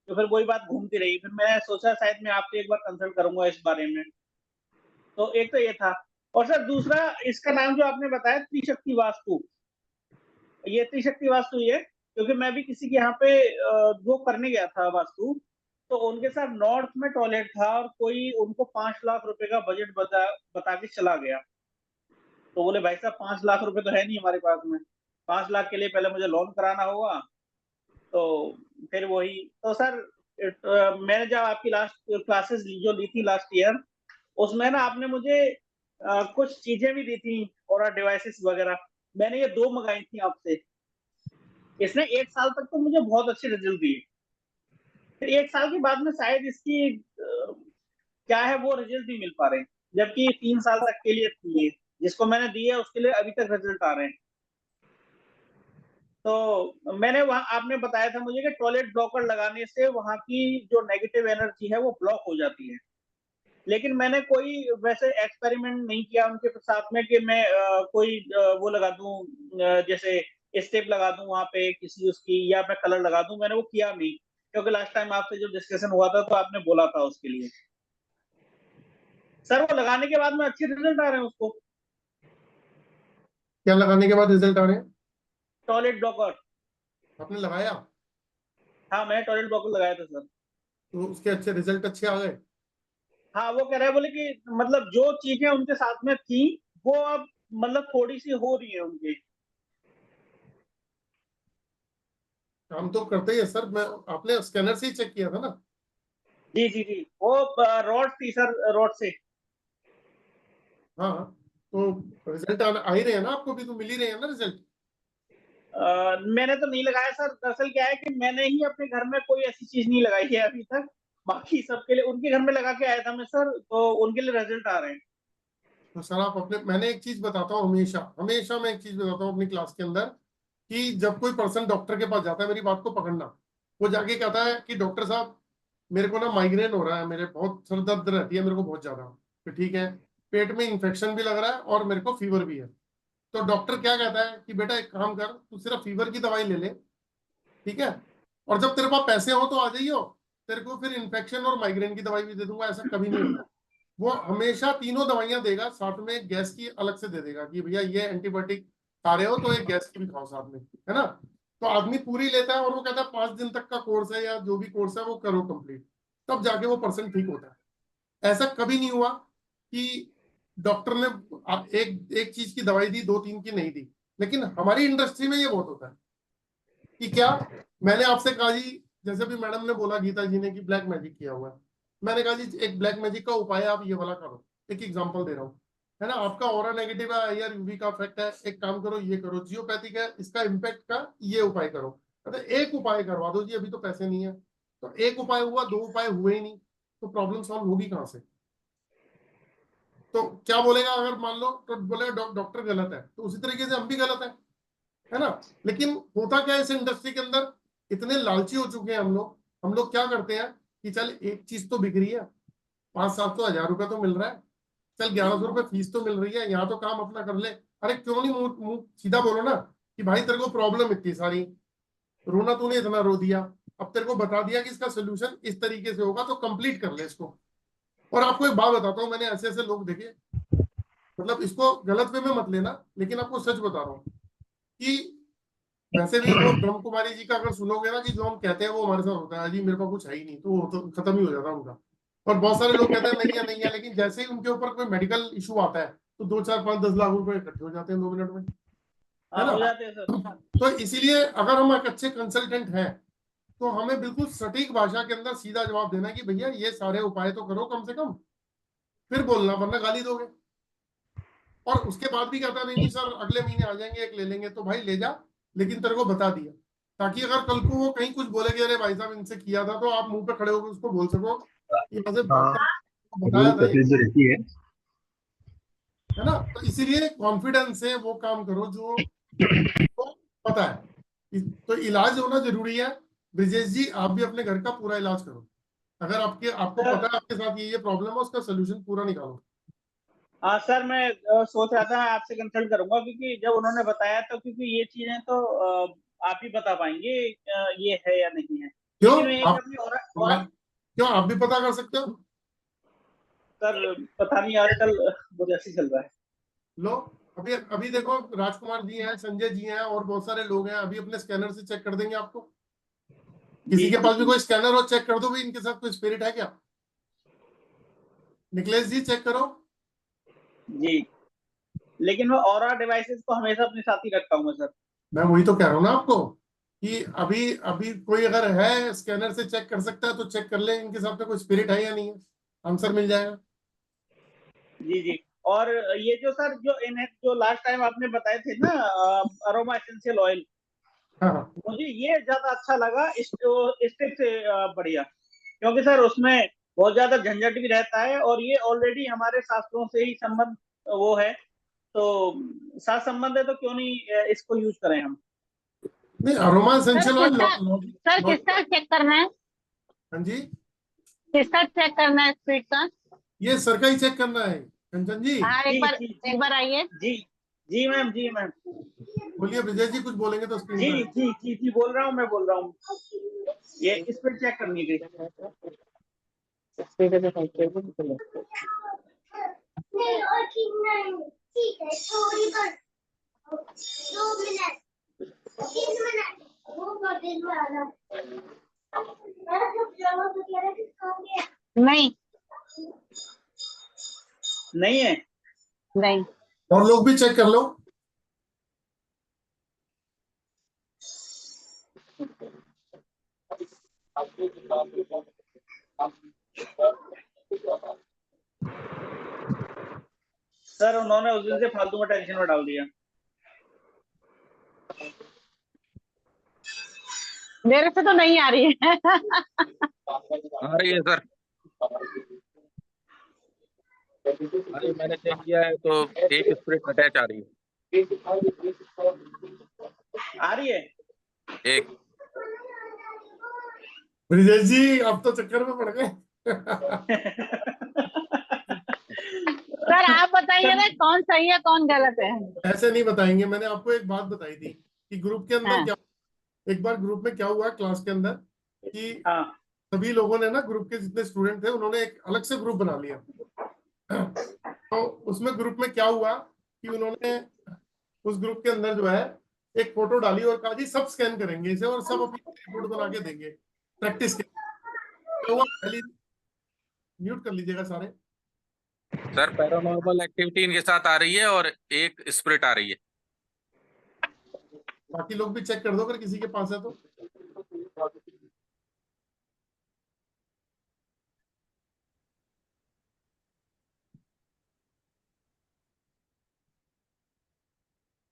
तो फिर वही बात घूमती रही। फिर मैं सोचा शायद मैं आपसे एक बार कंसल्ट करूंगा इस बारे में। तो एक तो ये था। और सर दूसरा, इसका नाम जो आपने बताया त्रिशक्ति वास्तु, ये त्रिशक्ति वास्तु ये, क्योंकि मैं भी किसी के यहाँ पे वो करने गया था वास्तु, तो उनके साथ नॉर्थ में टॉयलेट था और कोई उनको 5 लाख रुपए का बजट बता के चला गया। तो बोले भाई साहब 5 लाख रुपए तो है नहीं हमारे पास में, 5 लाख के लिए पहले मुझे लोन कराना होगा। तो फिर वही तो सर, मैंने जब आपकी लास्ट क्लासेस जो ली थी लास्ट ईयर, उसमें ना आपने मुझे कुछ चीजें भी दी थी और डिवाइसेस वगैरह। मैंने ये 2 मंगाई थी आपसे। इसने 1 साल तक तो मुझे बहुत अच्छे रिजल्ट दिए। फिर 1 साल के बाद में शायद इसकी क्या है वो रिजल्ट नहीं मिल पा रहे, जबकि 3 साल तक के लिए थी ये, जिसको मैंने दिए उसके लिए अभी तक रिजल्ट आ रहे हैं। तो मैंने वहां, आपने बताया था मुझे कि टॉयलेट ब्लॉकर लगाने से वहां की जो नेगेटिव एनर्जी है वो ब्लॉक हो जाती है। लेकिन मैंने कोई वैसे एक्सपेरिमेंट नहीं किया उनके साथ में कि मैं कोई वो लगा दूं, जैसे स्टेप लगा दूं वहां पे किसी उसकी, या मैं कलर लगा दूं। मैंने वो किया नहीं, क्योंकि लास्ट टाइम आपसे जो डिस्कशन हुआ था तो आपने बोला था उसके लिए। सर वो लगाने के बाद में अच्छे रिजल्ट आ रहे हैं उसको, क्या लगाने के बाद रिजल्ट आ रहे हैं? Toilet blocker. आपने लगाया हाँ मैंने टॉयलेट ब्लॉकर लगाया था सर। तो उसके अच्छे रिजल्ट अच्छे आ गए? हाँ वो कह रहे हैं, बोले कि मतलब जो चीजें उनके साथ में थी वो अब मतलब थोड़ी सी हो रही है उनकी। काम तो करते ही है सर। मैं आपने स्कैनर से ही चेक किया था ना? जी जी जी, वो रॉड थी सर, रॉड से। हाँ हाँ। तो रिजल्ट आ ही रहे हैं ना आपको भी, तो मिल ही रहे हैं ना रिजल्ट? मैंने तो नहीं लगाया सर। दरअसल क्या है कि मैंने ही अपने घर में कोई ऐसी चीज नहीं लगाई है अभी तक। बाकी सबके लिए उनके घर में लगा के आया था मैं सर, तो उनके लिए रिजल्ट आ रहे हैं। तो सर आप अपने, मैंने एक चीज बताता हूँ हमेशा, हमेशा मैं एक चीज बताता हूँ अपनी क्लास के अंदर, कि जब कोई पर्सन डॉक्टर के पास जाता है, मेरी बात को पकड़ना, वो जाके कहता है कि डॉक्टर साहब मेरे को ना माइग्रेन हो रहा है, मेरे बहुत सर दर्द रहती है मेरे को बहुत ज्यादा। तो ठीक है, पेट में इन्फेक्शन भी लग रहा है और मेरे को फीवर भी है। तो डॉक्टर क्या कहता है कि बेटा एक काम कर, तू सिर्फ फीवर की दवाई ले ले, ठीक है, और जब तेरे पास पैसे हो तो आ जाइयो, तेरे को फिर इन्फेक्शन और माइग्रेन की दवाई भी दे दूंगा। ऐसा कभी नहीं होता। वो हमेशा तीनों दवाइयां देगा, साथ में गैस की अलग से दे देगा कि भैया ये एंटीबायोटिक खा रहे हो तो एक गैस की भी खाओ साथ में, है ना। तो आदमी पूरी लेता है और वो कहता है 5 दिन तक का कोर्स है या जो भी कोर्स है वो करो कंप्लीट, तब जाके वो पर्सन ठीक होता है। ऐसा कभी नहीं हुआ कि डॉक्टर ने एक एक चीज की दवाई दी, 2-3 की नहीं दी। लेकिन हमारी इंडस्ट्री में ये बहुत होता है कि क्या, मैंने आपसे कहा जी, जैसे भी मैडम ने बोला गीता जी ने कि ब्लैक मैजिक किया हुआ है, मैंने कहा जी एक ब्लैक मैजिक का उपाय आप ये वाला करो। एक एग्जांपल दे रहा हूँ, है ना, आपका ऑरा नेगेटिव है यार, यूवी का इफेक्ट है, एक काम करो ये करो, जियोपैथिक है इसका इम्पैक्ट का ये उपाय करो। मतलब एक उपाय करवा दो जी, अभी तो पैसे नहीं है। तो एक उपाय हुआ, 2 उपाय हुए ही नहीं, तो प्रॉब्लम सॉल्व होगी कहाँ से? तो क्या बोलेगा अगर मान लो, तो बोलेगा डॉक्टर गलत है, तो उसी तरीके से हम भी गलत है ना। लेकिन होता क्या है इस इंडस्ट्री के अंदर, इतने लालची हो चुके हैं हम लोग क्या करते हैं कि चल एक चीज तो बिक रही है, 500-700 1000 रुपए तो मिल रहा है, चल 1100 रुपए फीस तो मिल रही है, यहाँ तो काम अपना कर ले। अरे क्यों नहीं मुंह मुंह सीधा बोलो ना कि भाई तेरे को प्रॉब्लम इतनी सारी, रोना तूने इतना रो दिया, अब तेरे को बता दिया कि इसका सोल्यूशन इस तरीके से होगा तो कंप्लीट कर ले इसको। और आपको एक बात बताता हूँ, मैंने ऐसे ऐसे लोग देखे, मतलब इसको गलत वे में मत लेना, लेकिन आपको सच बता रहा हूँ कि वैसे भी वो ब्रह्म कुमारी जी का अगर सुनोगे ना कि जो हम कहते हैं वो हमारे साथ होता है, जी मेरे पास कुछ है ही नहीं, तो वो तो खत्म ही हो जाता है उनका। और बहुत सारे लोग कहते हैं नहीं है नहीं है, लेकिन जैसे ही उनके ऊपर कोई मेडिकल इशू आता है तो 2, 4, 5, 10 लाख रुपए इकट्ठे हो जाते हैं 2 मिनट में, है हाँ ना। हो जाते हैं सर। तो इसीलिए अगर हम एक अच्छे कंसल्टेंट हैं तो हमें बिल्कुल सटीक भाषा के अंदर सीधा जवाब देना है कि भैया ये सारे उपाय तो करो कम से कम, फिर बोलना, वरना गाली दोगे। और उसके बाद भी कहता नहीं नहीं सर अगले महीने आ जाएंगे एक ले लेंगे, तो भाई ले जा, लेकिन तेरे को बता दिया, ताकि अगर कल को वो कहीं कुछ बोले कि अरे भाई साहब इनसे किया था, तो आप मुंह पे खड़े होकर उसको बोल सको कि वैसे हाँ, बताया था ये, तकलीफ जो रहती है। है ना। तो इसीलिए कॉन्फिडेंस से वो काम करो जो तो पता है। तो इलाज होना जरूरी है। ब्रिजेश जी आप भी अपने घर का पूरा इलाज करो, अगर आपको सर पता है आपके साथ ये प्रॉब्लम है, उसका सोल्यूशन पूरा निकालो। हाँ सर, मैं सोच रहा था आपसे कंसल्ट करूंगा, क्योंकि जब उन्होंने बताया तो, क्योंकि ये चीजें तो आप ही बता पाएंगे ये है या नहीं है। क्यों लेकिन मैं एक आप अपनी और क्यों आप भी पता कर सकते हो? सर, पता नहीं आजकल बहुत ऐसे चल रहा है। लो, अभी अभी देखो, राजकुमार जी हैं, संजय जी हैं, और बहुत सारे लोग हैं, अभी अपने स्कैनर से चेक कर देंगे आपको। किसी जी के पास भी कोई स्कैनर हो, चेक कर दो भी इनके साथ कोई स्पिरिट है क्या। निखिलेश जी चेक करो। जी, लेकिन मैं ऑरा डिवाइसेस को हमेशा अपने साथ ही रखता हूँ सर। मैं वही तो कह रहा हूँ ना आपको कि अभी अभी कोई अगर है स्कैनर से चेक कर सकता है तो चेक कर ले इनके साथ में कोई स्पिरिट है या नहीं है, आंसर मिल जाएगा। जी जी। और ये जो सर, जो लास्ट टाइम आपने बताए थे ना, अरोमा एसेंशियल ऑयल, हाँ हाँ। मुझे ये ज्यादा अच्छा लगा स्टिक से बढ़िया, क्योंकि सर उसमें बहुत ज्यादा झंझट भी रहता है, और ये ऑलरेडी हमारे शास्त्रों से ही संबंध वो है, तो साथ संबंध है, तो क्यों नहीं इसको यूज करें हम। नहीं, अरोमा सर एसेंशियल ऑयल किसका चेक करना है? हाँ जी, किसका चेक करना है स्पीड का? ये सर का ही चेक करना है कंचन जी। हाँ, जी एक जी बार आइए। जी जी मैम, जी मैम। बोलिए विजय जी, कुछ बोलेंगे तो स्क्रीन जी पर। जी जी जी, बोल रहा हूँ, मैं बोल रहा हूँ, ये इस पर चेक करनी थी। नहीं और ठीक नहीं, ठीक है थोड़ी बस 2 मिनट 3 मिनट वो कर दिन वाला मेरा जो जमा तो कह रहा है किसका हो गया? नहीं नहीं है। नहीं, और लोग भी चेक कर लो। सर उन्होंने उस दिन से फालतू में टेंशन में डाल दिया। मेरे से तो नहीं आ रही है। आ रही है सर। अरे मैंने चेक किया है तो एक स्प्रिट अटैच आ रही है। आ रही है। एक विजय जी अब तो चक्कर में पड़ गए। सर आप बताइए ना, कौन सही है कौन गलत है? ऐसे नहीं बताएंगे, मैंने आपको एक बात बताई थी कि ग्रुप के अंदर हाँ क्या, एक बार ग्रुप में क्या हुआ क्लास के अंदर कि हाँ सभी लोगों ने ना, ग्रुप के जितने स्टूडेंट थे उन्होंने एक अलग से ग्रुप बना लिया। तो उसमें ग्रुप में क्या हुआ कि उन्होंने उस ग्रुप के अंदर जो है एक फोटो डाली और कहा जी सब स्कैन करेंगे इसे और सब अपनी रिपोर्ट बना के देंगे प्रैक्टिस के। क्या हुआ, पहले म्यूट कर लीजिएगा सारे। सर पैरानॉर्मल एक्टिविटी इनके साथ आ रही है और एक स्प्रिट आ रही है। बाकी लोग भी चेक कर दो अगर किसी के पास है तो।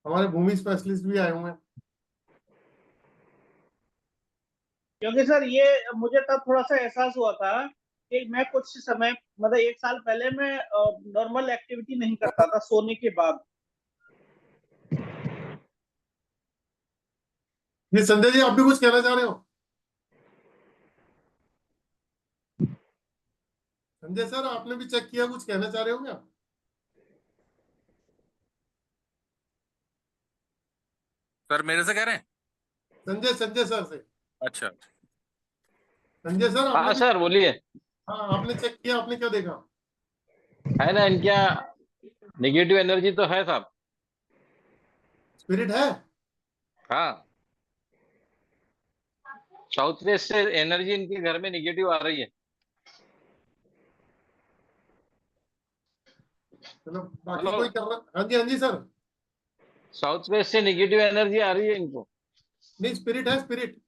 हमारे भूमि स्पेशलिस्ट भी आए हुए हैं। क्योंकि सर ये मुझे तब थोड़ा सा एहसास हुआ था कि मैं कुछ समय, मतलब 1 साल पहले मैं नॉर्मल एक्टिविटी नहीं करता था सोने के बाद। ये संजय जी आप भी कुछ कहना चाह रहे हो? संजय सर आपने भी चेक किया, कुछ कहना चाह रहे हो क्या? सर मेरे से कह रहे हैं? संजय सर से। अच्छा संजय सर आपने हाँ भी, सर बोलिए। हाँ आपने चेक किया, आपने क्या देखा? है ना, इनका नेगेटिव एनर्जी तो है साहब। स्पिरिट है? हाँ, साउथ वेस्ट से एनर्जी इनके घर में नेगेटिव आ रही है। चलो बाकी हेलो, कोई कर रहा, हाँ जी सर। साउथ वेस्ट से नेगेटिव एनर्जी आ रही है इनको। नहीं स्पिरिट है, स्पिरिट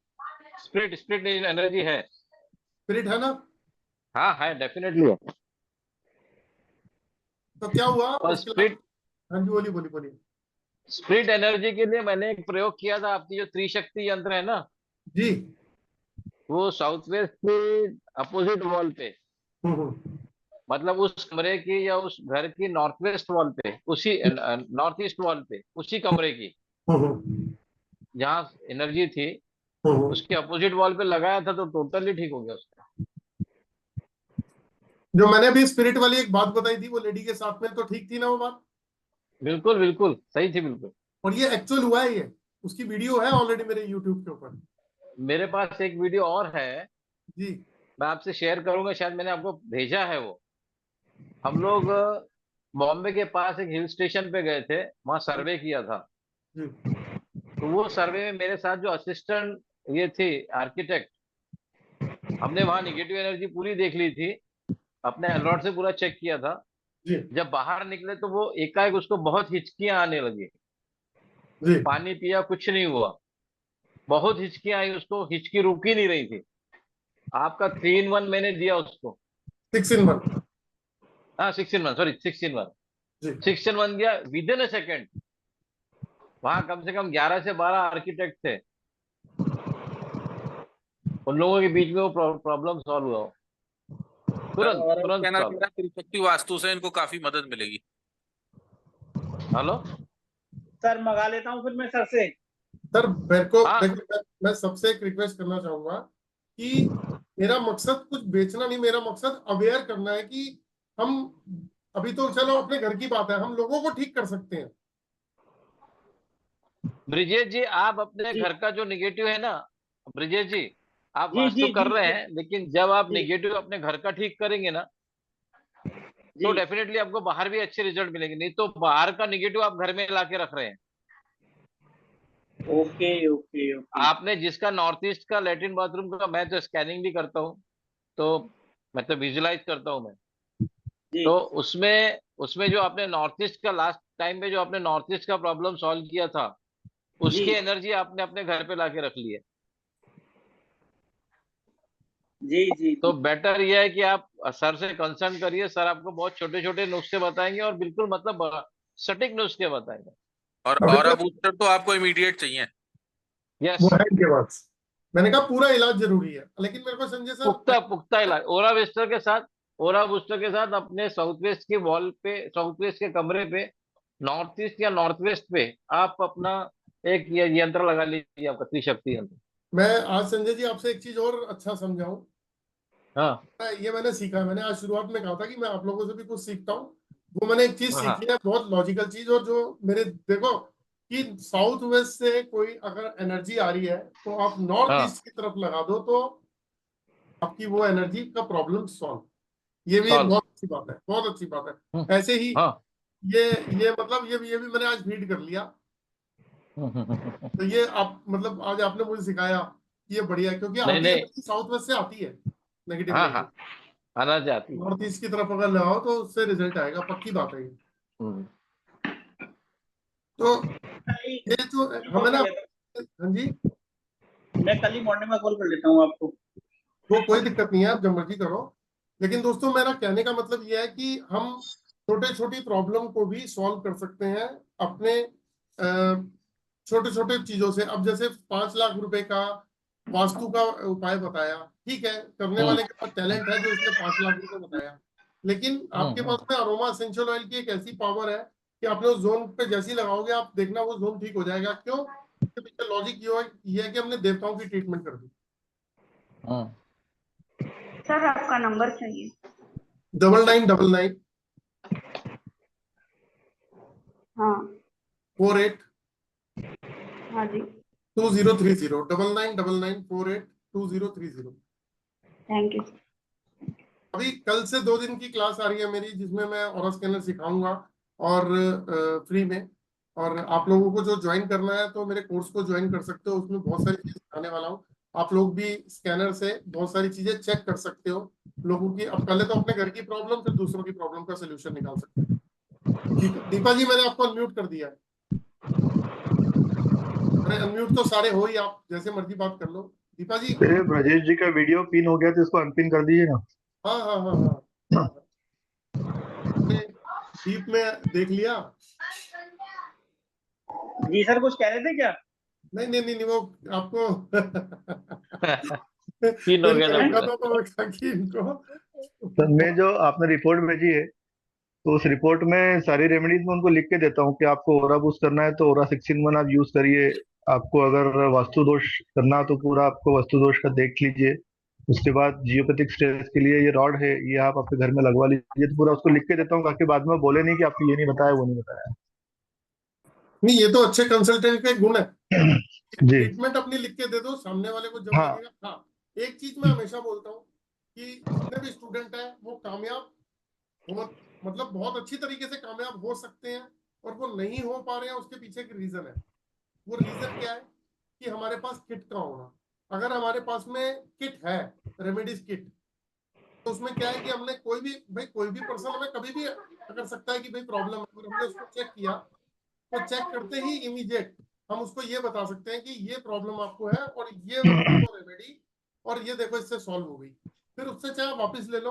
स्प्रिट स्प्रिट एनर्जी है। स्पिरिट है ना? हाँ है, डेफिनेटली है। तो क्या हुआ और उसके बाद? स्प्रिट हाँ जी बोलिए बोलिए बोलिए। स्प्रिट एनर्जी के लिए मैंने एक प्रयोग किया था। आपकी जो त्रिशक्ति यंत्र है ना, जी। वो साउथ वेस्ट के अपोजिट वॉल पे, हम्म। मतलब उस कमरे की या उस घर की नॉर्थ वेस्ट वॉल पे, उसी नॉर्थ ईस्ट वॉल पे, उसी कमरे की हम्म। जहाँ एनर्जी थी, हम्म। उसके अपोजिट वॉल पे लगाया था, तो टोटली ठीक हो गया उसका। जो मैंने अभी स्पिरिट वाली एक बात बताई थी वो लेडी के साथ में, तो ठीक थी ना वो बात? बिल्कुल बिल्कुल सही थी, बिल्कुल। और ये एक्चुअल हुआ है, ये उसकी वीडियो है ऑलरेडी मेरे यूट्यूब के ऊपर। मेरे पास एक वीडियो और है, जी मैं आपसे शेयर करूंगा, शायद मैंने आपको भेजा है वो। हम लोग बॉम्बे के पास एक हिल स्टेशन पे गए थे, वहां सर्वे किया था। जी तो वो सर्वे में मेरे साथ जो असिस्टेंट ये थी आर्किटेक्ट, हमने वहां निगेटिव एनर्जी पूरी देख ली थी, अपने एलरॉड से पूरा चेक किया था। जी जब बाहर निकले तो वो एकाएक उसको बहुत हिचकियां आने लगी। जी पानी पिया, कुछ नहीं हुआ, बहुत हिचकियां आई उसको, हिचकी रुक ही नहीं रही थी। आपका 3-in-1 मैंने दिया उसको। 6-in-1। हाँ 6-in-1, सॉरी 6-in-1। जी 6-in-1 दिया विद इन अ सेकेंड। वहां कम से कम 11 से 12 आर्किटेक्ट थे, उन लोगों के बीच में वो प्रॉब्लम सॉल्व हुआ, तुरंत और तुरंत कहना चाह सॉल्व। रहा है त्रिशक्ति वास्तु से इनको काफी मदद मिलेगी। हेलो सर मंगा लेता हूँ फिर मैं सर से। सर मेरे को हाँ देखो, मैं सबसे एक रिक्वेस्ट करना चाहूंगा कि मेरा मकसद कुछ बेचना नहीं, मेरा मकसद अवेयर करना है कि हम अभी तो चलो अपने घर की बात है, हम लोगों को ठीक कर सकते हैं। ब्रिजेश जी, आप अपने जी घर का जो निगेटिव है ना, ब्रिजेश जी, आप जी वास्तु जी कर जी रहे जी हैं, लेकिन जब आप जी निगेटिव अपने घर का ठीक करेंगे ना, तो जी डेफिनेटली आपको बाहर भी अच्छे रिजल्ट मिलेंगे। नहीं तो बाहर का निगेटिव आप घर में ला के रख रहे हैं। Okay okay okay. आपने जिसका नॉर्थ ईस्ट का लैट्रिन बाथरूम का, मैं तो स्कैनिंग भी करता हूँ, तो मैं तो विजुलाइज करता हूँ मैं। जी तो उसमें उसमें जो आपने नॉर्थ ईस्ट का लास्ट टाइम में जो आपने नॉर्थ ईस्ट का प्रॉब्लम सॉल्व किया था, जी उसकी एनर्जी आपने अपने घर पे लाके रख ली है। जी जी तो जी। बेटर यह है कि आप सर से कंसल्ट करिए, सर आपको बहुत छोटे छोटे नुस्खे बताएंगे और बिल्कुल मतलब सटीक नुस्खे बताएंगे। और अभी ऑरा तो बूस्टर तो आपको इमीडिएट चाहिए। यस, वो है इनके पास, मैंने कहा पूरा इलाज जरूरी है, लेकिन मेरे को संजय सर पुख्ता पुख्ता इलाज ओरा बूस्टर के साथ अपने साउथ वेस्ट की वॉल पे, साउथ वेस्ट के कमरे पे, नॉर्थ ईस्ट या नॉर्थ वेस्ट पे आप अपना एक ये यंत्र लगा लीजिए, आपका त्रिशक्ति यंत्र। मैं आज संजय जी आपसे एक चीज और अच्छा समझाऊं। हाँ ये मैंने सीखा है, मैंने आज शुरुआत में कहा था कि मैं आप लोगों से भी कुछ सीखता हूँ। वो मैंने एक चीज हाँ हाँ सीखी है, बहुत लॉजिकल चीज, और जो मेरे देखो कि साउथ वेस्ट से कोई अगर एनर्जी आ रही है तो आप नॉर्थ हाँ, ईस्ट की तरफ लगा दो तो आपकी वो एनर्जी का प्रॉब्लम सॉल्व। ये भी एक सॉल्व। बहुत अच्छी बात है, बहुत अच्छी बात है। ऐसे ही हाँ ये मतलब ये भी मैंने आज फीड कर लिया। तो ये आप मतलब आज आपने मुझे सिखाया कि ये बढ़िया है, क्योंकि नहीं आती है नहीं, साउथ वेस्ट से आती है नेगेटिव हाँ एनर्जी। हाँ, आना चाहती है। नॉर्थ ईस्ट की तरफ अगर लगाओ तो उससे रिजल्ट आएगा, पक्की बात है ये। हम्म। तो कल ही ये जो कॉल हमें कर ना, लेता हाँ जी, हूँ, मैं कल ही मॉर्निंग में कॉल कर लेता हूँ आपको। वो कोई दिक्कत नहीं है, आप जब मर्जी करो। लेकिन दोस्तों मेरा कहने का मतलब ये है कि हम छोटे छोटी प्रॉब्लम को भी सॉल्व कर सकते हैं अपने छोटे छोटे चीजों से। अब जैसे 5 लाख रुपए का वास्तु का उपाय बताया, ठीक है, करने हम्म वाले के पास टैलेंट है जो उसने 5 लाख रुपए बताया, लेकिन आपके हम्म। पास में अरोमा एसेंशियल ऑयल की एक ऐसी पावर है कि आपने उस जोन पे जैसे ही लगाओगे आप देखना वो जोन ठीक हो जाएगा। क्यों? इसके पीछे लॉजिक ये है कि हमने देवताओं की ट्रीटमेंट कर दी। हम्म। सर आपका नंबर चाहिए। 9999 हाँ 48 हाँ जी 2030, 9999482030। Thank you. अभी कल से 2 दिन की क्लास आ रही है मेरी, जिसमें मैं ऑरा स्कैनर सिखाऊंगा और फ्री में। और आप लोगों को जो ज्वाइन करना है तो मेरे कोर्स को ज्वाइन कर सकते हो, उसमें बहुत सारी चीजें सिखाने वाला हूँ। आप लोग भी स्कैनर से बहुत सारी चीजें चेक कर सकते हो लोगों की। अब पहले तो अपने घर की प्रॉब्लम, फिर दूसरों की प्रॉब्लम का सोल्यूशन निकाल सकते हो। दीपा जी मैंने आपको अनम्यूट कर दिया है। अरे अनम्यूट तो सारे हो ही, आप जैसे मर्जी बात कर लो। दीपा जी। ये ब्रजेश जी का वीडियो पिन हो गया तो इसको अनपिन कर दीजिए ना। हाँ हाँ हाँ हाँ हाँ। आपने डीप में देख लिया? जी सर कुछ कह रहे थे क्या? नहीं नहीं नहीं नहीं, वो आपको तीन हो गया था देखा पूरा। था तो मैं कहा कि इनको सर मैं जो आपने रिपोर्ट भेजी है, तो उस रिपोर्ट में सारी रेमेडीज में उनको लिख के देता हूँ कि आपको ओरा बूस्ट करना है तो ओरा 6-in-1 आप यूज करिए। आपको अगर वास्तु दोष करना हो तो पूरा आपको वास्तु दोष का देख लीजिए। उसके बाद जियोपैथिक स्ट्रेस के लिए ये रॉड है, ये आप अपने घर में लगवा लीजिए। तो पूरा उसको लिख के देता हूँ ताकि बाद में बोले नहीं कि आपको ये नहीं बताया वो नहीं बताया। नहीं, ये तो अच्छे कंसल्टेंट का एक गुण है, जी ट्रीटमेंट अपनी लिख के दे दो, सामने वाले को जब हाँ लगेगा। हाँ, एक चीज मैं हमेशा बोलता हूँ कि जितने भी स्टूडेंट है वो कामयाब हो, मतलब बहुत अच्छी तरीके से कामयाब हो सकते हैं, और वो नहीं हो पा रहे हैं उसके पीछे एक रीजन है। वो रीजन क्या है कि हमारे पास किट का होना। अगर हमारे पास में किट है, रेमेडीज किट, तो उसमें क्या है कि हमने कोई भी पर्सन हमें कभी भी कर सकता है कि भाई प्रॉब्लम है, और हमने उसको चेक किया, तो चेक करते ही इमीडिएट हम उसको ये बता सकते हैं कि ये प्रॉब्लम आपको है और ये आपको रेमेडी, और ये देखो इससे सॉल्व हो गई। फिर उससे चाहे वापस ले लो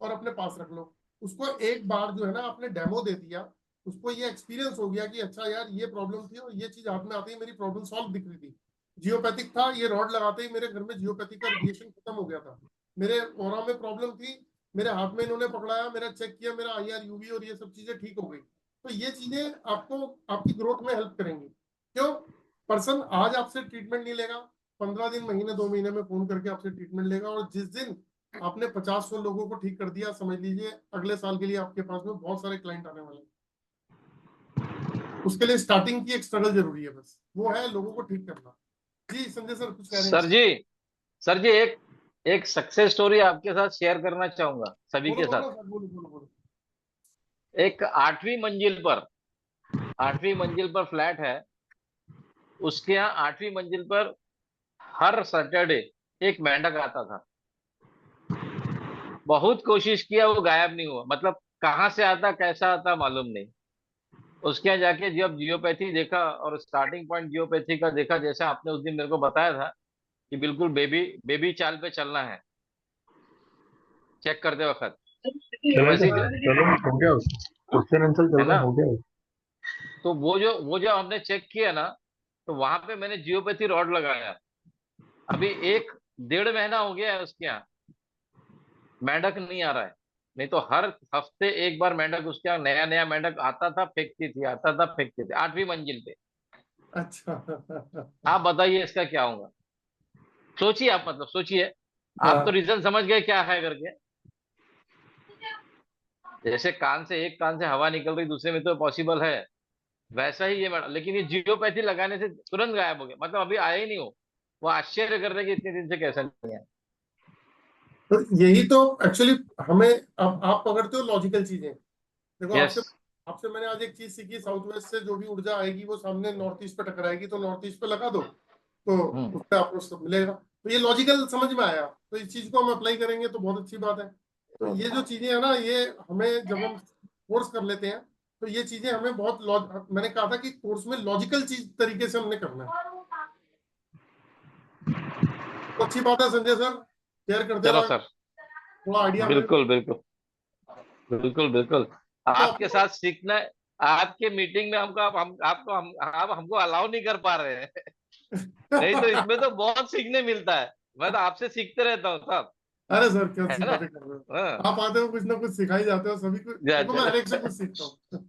और अपने पास रख लो। उसको एक बार जो है ना आपने डेमो दे दिया, उसको ये एक्सपीरियंस हो गया कि अच्छा यार ये प्रॉब्लम थी और ये चीज हाथ में आती है, मेरी प्रॉब्लम सॉल्व दिख रही थी। जियोपैथिक था, ये रॉड लगाते ही मेरे घर में जियोपैथिक का रेडिएशन खत्म हो गया था। मेरे ऑरा में प्रॉब्लम थी, मेरे हाथ में इन्होंने पकड़ाया, मेरा चेक किया, मेरा IR UV और ये सब चीजें ठीक हो गई। तो ये चीजें आपको आपकी ग्रोथ में हेल्प करेंगी। क्यों? पर्सन आज आपसे ट्रीटमेंट नहीं लेगा, 15 दिन, महीने, 2 महीने में फोन करके आपसे ट्रीटमेंट लेगा, और जिस दिन आपने 50-100 लोगों को ठीक कर दिया, समझ लीजिए अगले साल के लिए आपके पास में बहुत सारे क्लाइंट आने वाले हैं। उसके लिए स्टार्टिंग की एक स्ट्रगल जरूरी है, बस वो है लोगों को ठीक करना। जी संजय सर कुछ कह रहे हैं? सर जी एक सक्सेस स्टोरी आपके साथ शेयर करना चाहूंगा सभी बोलो के बोलो साथ। सर, बोलो बोलो बोलो। एक 8वीं मंजिल पर फ्लैट है। उसके यहाँ 8वीं मंजिल पर हर सैटरडे एक मेंढक आता था। बहुत कोशिश किया, वो गायब नहीं हुआ। मतलब कहाँ से आता कैसा आता मालूम नहीं। उसके यहाँ जाके जब जियोपैथी देखा और स्टार्टिंग पॉइंट जियोपैथी का देखा, जैसा आपने उस दिन मेरे को बताया था कि बिल्कुल बेबी बेबी चाल पे चलना है चेक करते वक्त, तो वैसे ही चलो हो गया, क्वेश्चन आंसर है चल रहा ना। हो गया। तो वो जो हमने चेक किया ना, तो वहां पे मैंने जियोपैथी रॉड लगाया। अभी 1-1.5 महीना हो गया है, उसके यहाँ मेंढक नहीं आ रहा है। नहीं तो हर हफ्ते एक बार मेंढक उसके यहाँ, नया नया मेंढक आता था, फेंकती थी, आता था फेंकती थी, 8वीं मंजिल पे। अच्छा आप बताइए इसका क्या होगा। सोचिए आप, मतलब सोचिए आप, तो हाँ, रीजन समझ गए क्या है करके। जैसे एक कान से हवा निकल रही, दूसरे में तो पॉसिबल है, वैसा ही ये मेंढक। लेकिन ये जियोपैथी लगाने से तुरंत गायब हो गया, मतलब अभी आया ही नहीं हो। वो आश्चर्य कर रहे कि इतने दिन से कैसा नहीं है। तो यही तो एक्चुअली हमें, अब आप पकड़ते हो लॉजिकल चीजें। देखो यस। आपसे आपसे मैंने आज एक चीज सीखी, साउथ वेस्ट से जो भी ऊर्जा आएगी वो सामने नॉर्थ ईस्ट पे टकराएगी, तो नॉर्थ ईस्ट पे लगा दो, तो उससे आपको सब मिलेगा। तो ये लॉजिकल समझ में आया, तो इस चीज को हम अप्लाई करेंगे तो बहुत अच्छी बात है। तो ये जो चीजें है ना, ये हमें जब हम कोर्स कर लेते हैं तो ये चीजें हमें मैंने कहा था कि कोर्स में लॉजिकल चीज तरीके से हमने करना है। तो अच्छी बात है संजय सर, शेयर करते चलो रहो, सर, थोड़ा आइडिया हमें। बिल्कुल बिल्कुल बिल्कुल बिल्कुल। तो आपके साथ सीखना है। आपके मीटिंग में हमको आप हमको अलाउ नहीं कर पा रहे हैं। नहीं तो इसमें तो बहुत सीखने मिलता है। मैं तो आपसे सीखते रहता हूँ साहब, अरे सर क्या है सी ना। बातें कर रहे हो, हाँ, आप आते हो कुछ ना कुछ सिखाई जाते हो सभी को। देखो मैं चलो हर एक से कुछ सीखता हूँ।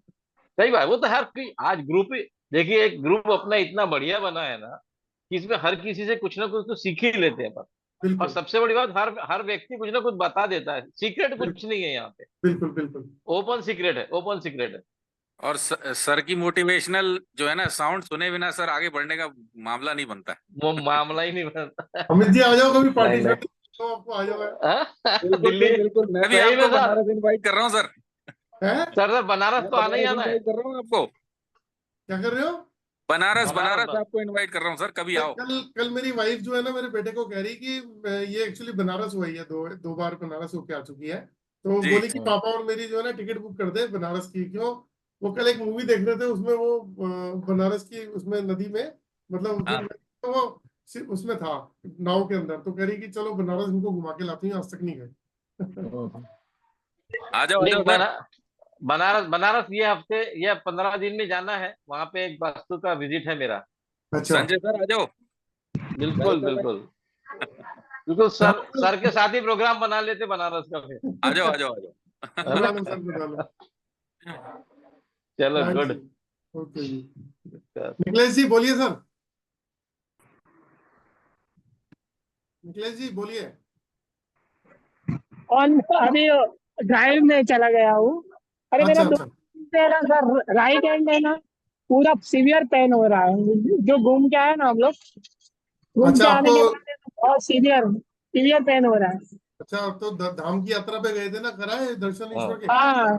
सही बात। वो तो हर कोई आज ग्रुप ही, देखिए एक ग्रुप अपना इतना बढ़िया बना है ना कि इसमें हर किसी से कुछ ना कुछ तो सीख ही लेते हैं। और बिल्कुल सबसे बड़ी बात, हर हर व्यक्ति कुछ ना कुछ बता देता है। सीक्रेट बिल्कुल कुछ नहीं है यहाँ पे, बिल्कुल बिल्कुल। ओपन सीक्रेट है, ओपन सीक्रेट है। और सर की मोटिवेशनल जो है ना, साउंड सुने बिना सर आगे बढ़ने का मामला नहीं बनता है। वो मामला ही नहीं बनता। अमित जी आ जाओ कभी नहीं पार्टिसिपेट, नहीं। तो आपको आ जाओ। बिल्कुल दिल्ली, सर, बिल्कुल। मैं मैं भी सही में आपको सर। बनारस इनवाइट कर रहा हूँ सर। है सर बनारस मैं तो आना ही बनारस आना है इनवाइट कर रहा हूँ आपको आपको। क्या कर रहे हो? बनारस बनारस बनारस बनारस। आपको इनवाइट कर रहा हूँ सर, कभी आओ। कल कल मेरी वाइफ जो है ना, मेरे बेटे को कह रही कि ये एक्चुअली बनारस हुई है, दो बार बनारस होके आ चुकी है। तो जी बोली कि पापा और मेरी जो है ना टिकट बुक कर दे बनारस की। क्यों? वो कल एक मूवी देख रहे थे, उसमें वो बनारस की उसमें नदी में, मतलब जो हाँ, तो वो उसमें था नाव के अंदर, तो कह रही कि चलो बनारस इनको घुमा के लाती हूँ, आज तक नहीं गए। आ जाओ नहीं सर। बनारस बनारस ये हफ्ते, ये 15 दिन में जाना है। वहां पे एक वास्तु का विजिट है मेरा। अच्छा संजय सर आ जाओ। बिल्कुल बिल्कुल बिल्कुल। सर के साथ ही प्रोग्राम बना लेते बनारस का फिर, आ जाओ आ जाओ आ जाओ। है बना ना। लो सर, बना लो। चलो थैंक्स गुड। जी, ओके जी। निखिलेश जी बोलिए सर, निखिलेश जी बोलिए। ऑन अभी ड्राइव में चला गया हूँ। अरे मेरा अच्छा अच्छा मेरा सर राइट हैंड है ना, पूरा सीवियर पेन हो रहा है। जो घूम के आए ना हम लोग, घूम के अच्छा। आने आपको के बाद बहुत सीवियर सीवियर पेन हो रहा है। अच्छा, आप तो धाम की यात्रा पे गए थे ना, कराए दर्शन ईश्वर के? हाँ,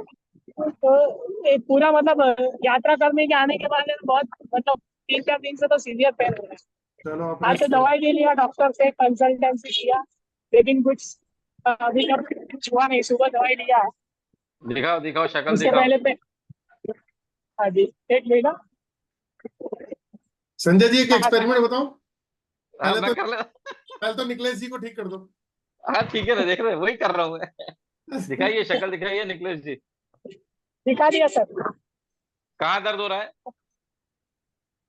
तो एक पूरा मतलब यात्रा करने के आने के बाद बहुत मतलब 3-4 दिन से तो सीवियर पेन हो रहा है। चलो आप आज तो रेस्ट करो। दवाई भी लिया, डॉक्टर से कंसल्टेंसी किया, लेकिन कुछ अभी तक कुछ हुआ नहीं। सुबह दवाई लिया है, दिखाओ दिखाओ शक्ल उसके दिखाओ। पहले पे। हाँ जी, एक मिनट। संजय जी एक हाँ एक्सपेरिमेंट बताओ। हाँ पहले मैं तो कर ले। पहले तो निकलेश जी को ठीक कर दो। हाँ ठीक है ना, देख रहे हैं, वही कर रहा हूँ मैं। दिखाइए शक्ल दिखाइए निखिलेश जी। दिखा दिया सर। कहाँ दर्द हो रहा है?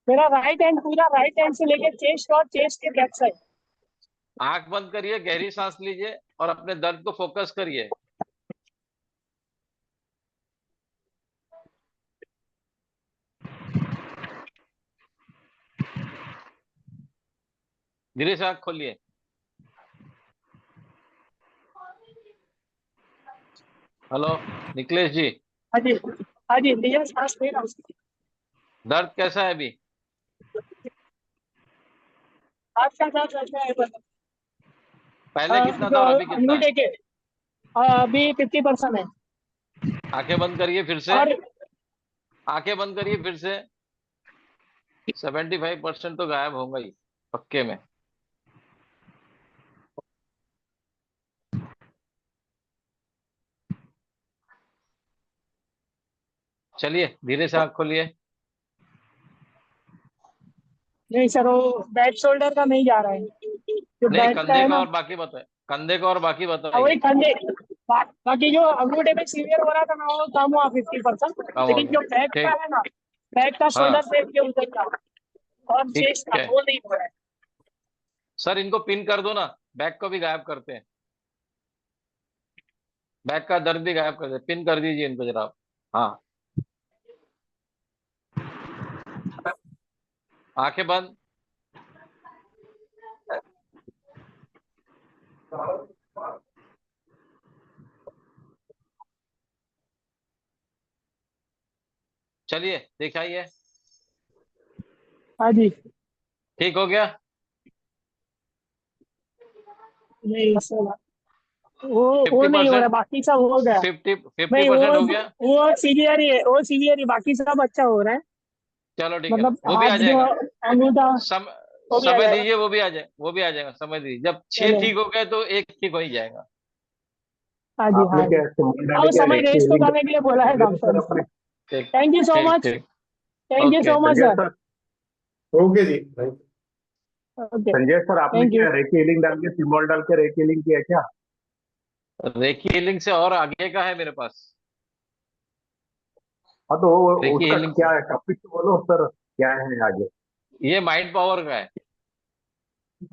मेरा राइट हैंड, पूरा राइट हैंड से लेके चेस्ट और चेस्ट के बैक साइड। आंख बंद करिए, गहरी सांस लीजिए और अपने दर्द को फोकस करिए। धीरे से आंख खोलिए। हेलो निखिलेश जी, हाँ जी, हाँ जी, लिया सांस ले रहा हूँ। दर्द कैसा है अभी? हाथ का दर्द रहता है बस। पहले कितना था और अभी कितना है? अंगूठे के अभी 50% है। आंखें बंद करिए फिर से, और आंखें बंद करिए फिर से। 75% तो गायब होगा ही पक्के में। चलिए धीरे से आंख खोलिए। नहीं सर, वो बैक शोल्डर का नहीं जा रहा है, जो नहीं, बैक का कंधे है का ना। और बाकी बताए, कंधे का और बाकी वही बताइए। कंधे, बाकी जो अंगूठे में सीवियर हो रहा था ना, वो कम हुआ 50%। कम हो लेकिन गया, जो बैक का ठीक। है ना, बैक का शोल्डर हाँ से के उधर का और ठीक चेस्ट का, है वो नहीं हो रहा है। सर, इनको पिन कर दो ना, बैक को भी गायब करते हैं। बैक का दर्द भी गायब करते हैं, पिन कर दीजिए इनको जरा आप। हाँ, आंखें बंद। चलिए दिखाइए। हाँ जी। ठीक हो गया? नहीं सर, वो नहीं हो रहा, 50%, बाकी सब हो गया। 50% हो गया। वो सीवियर ही है, वो सीवियर ही, बाकी सब अच्छा हो रहा है। चलो ठीक है, मतलब वो भी आ हाथ जो जाएगा। अंगूठा, सम, वो भी आ समय जाएगा। दीजिए, वो भी आ जाए, वो भी आ जाएगा, समय दीजिए। जब 6 चलो, ठीक हो गए तो एक ठीक हो ही जाएगा। हाँ जी, आपने हाँ जी। क्या सिंबल डाले, और क्या समय रेस्ट तो रेक्टेलिंग करने के लिए बोला है डॉक्टर ने। अपने? ठीक थैंक यू सो ठीक मच, ठीक। Thank you okay, so much Sanjay sir. Sir, okay ji. Okay, Sanjay sir, आपने थैंक यू। क्या रेक्टेलिंग डाल के, सिंबल डाल के रेक्टेलिंग किया क्या? रेकी हीलिंग से और आगे का है मेरे पास। हाँ, तो रेकी उसका हीलिंग, क्या है, टॉपिक तो बोलो सर, क्या है आगे? ये माइंड पावर का है।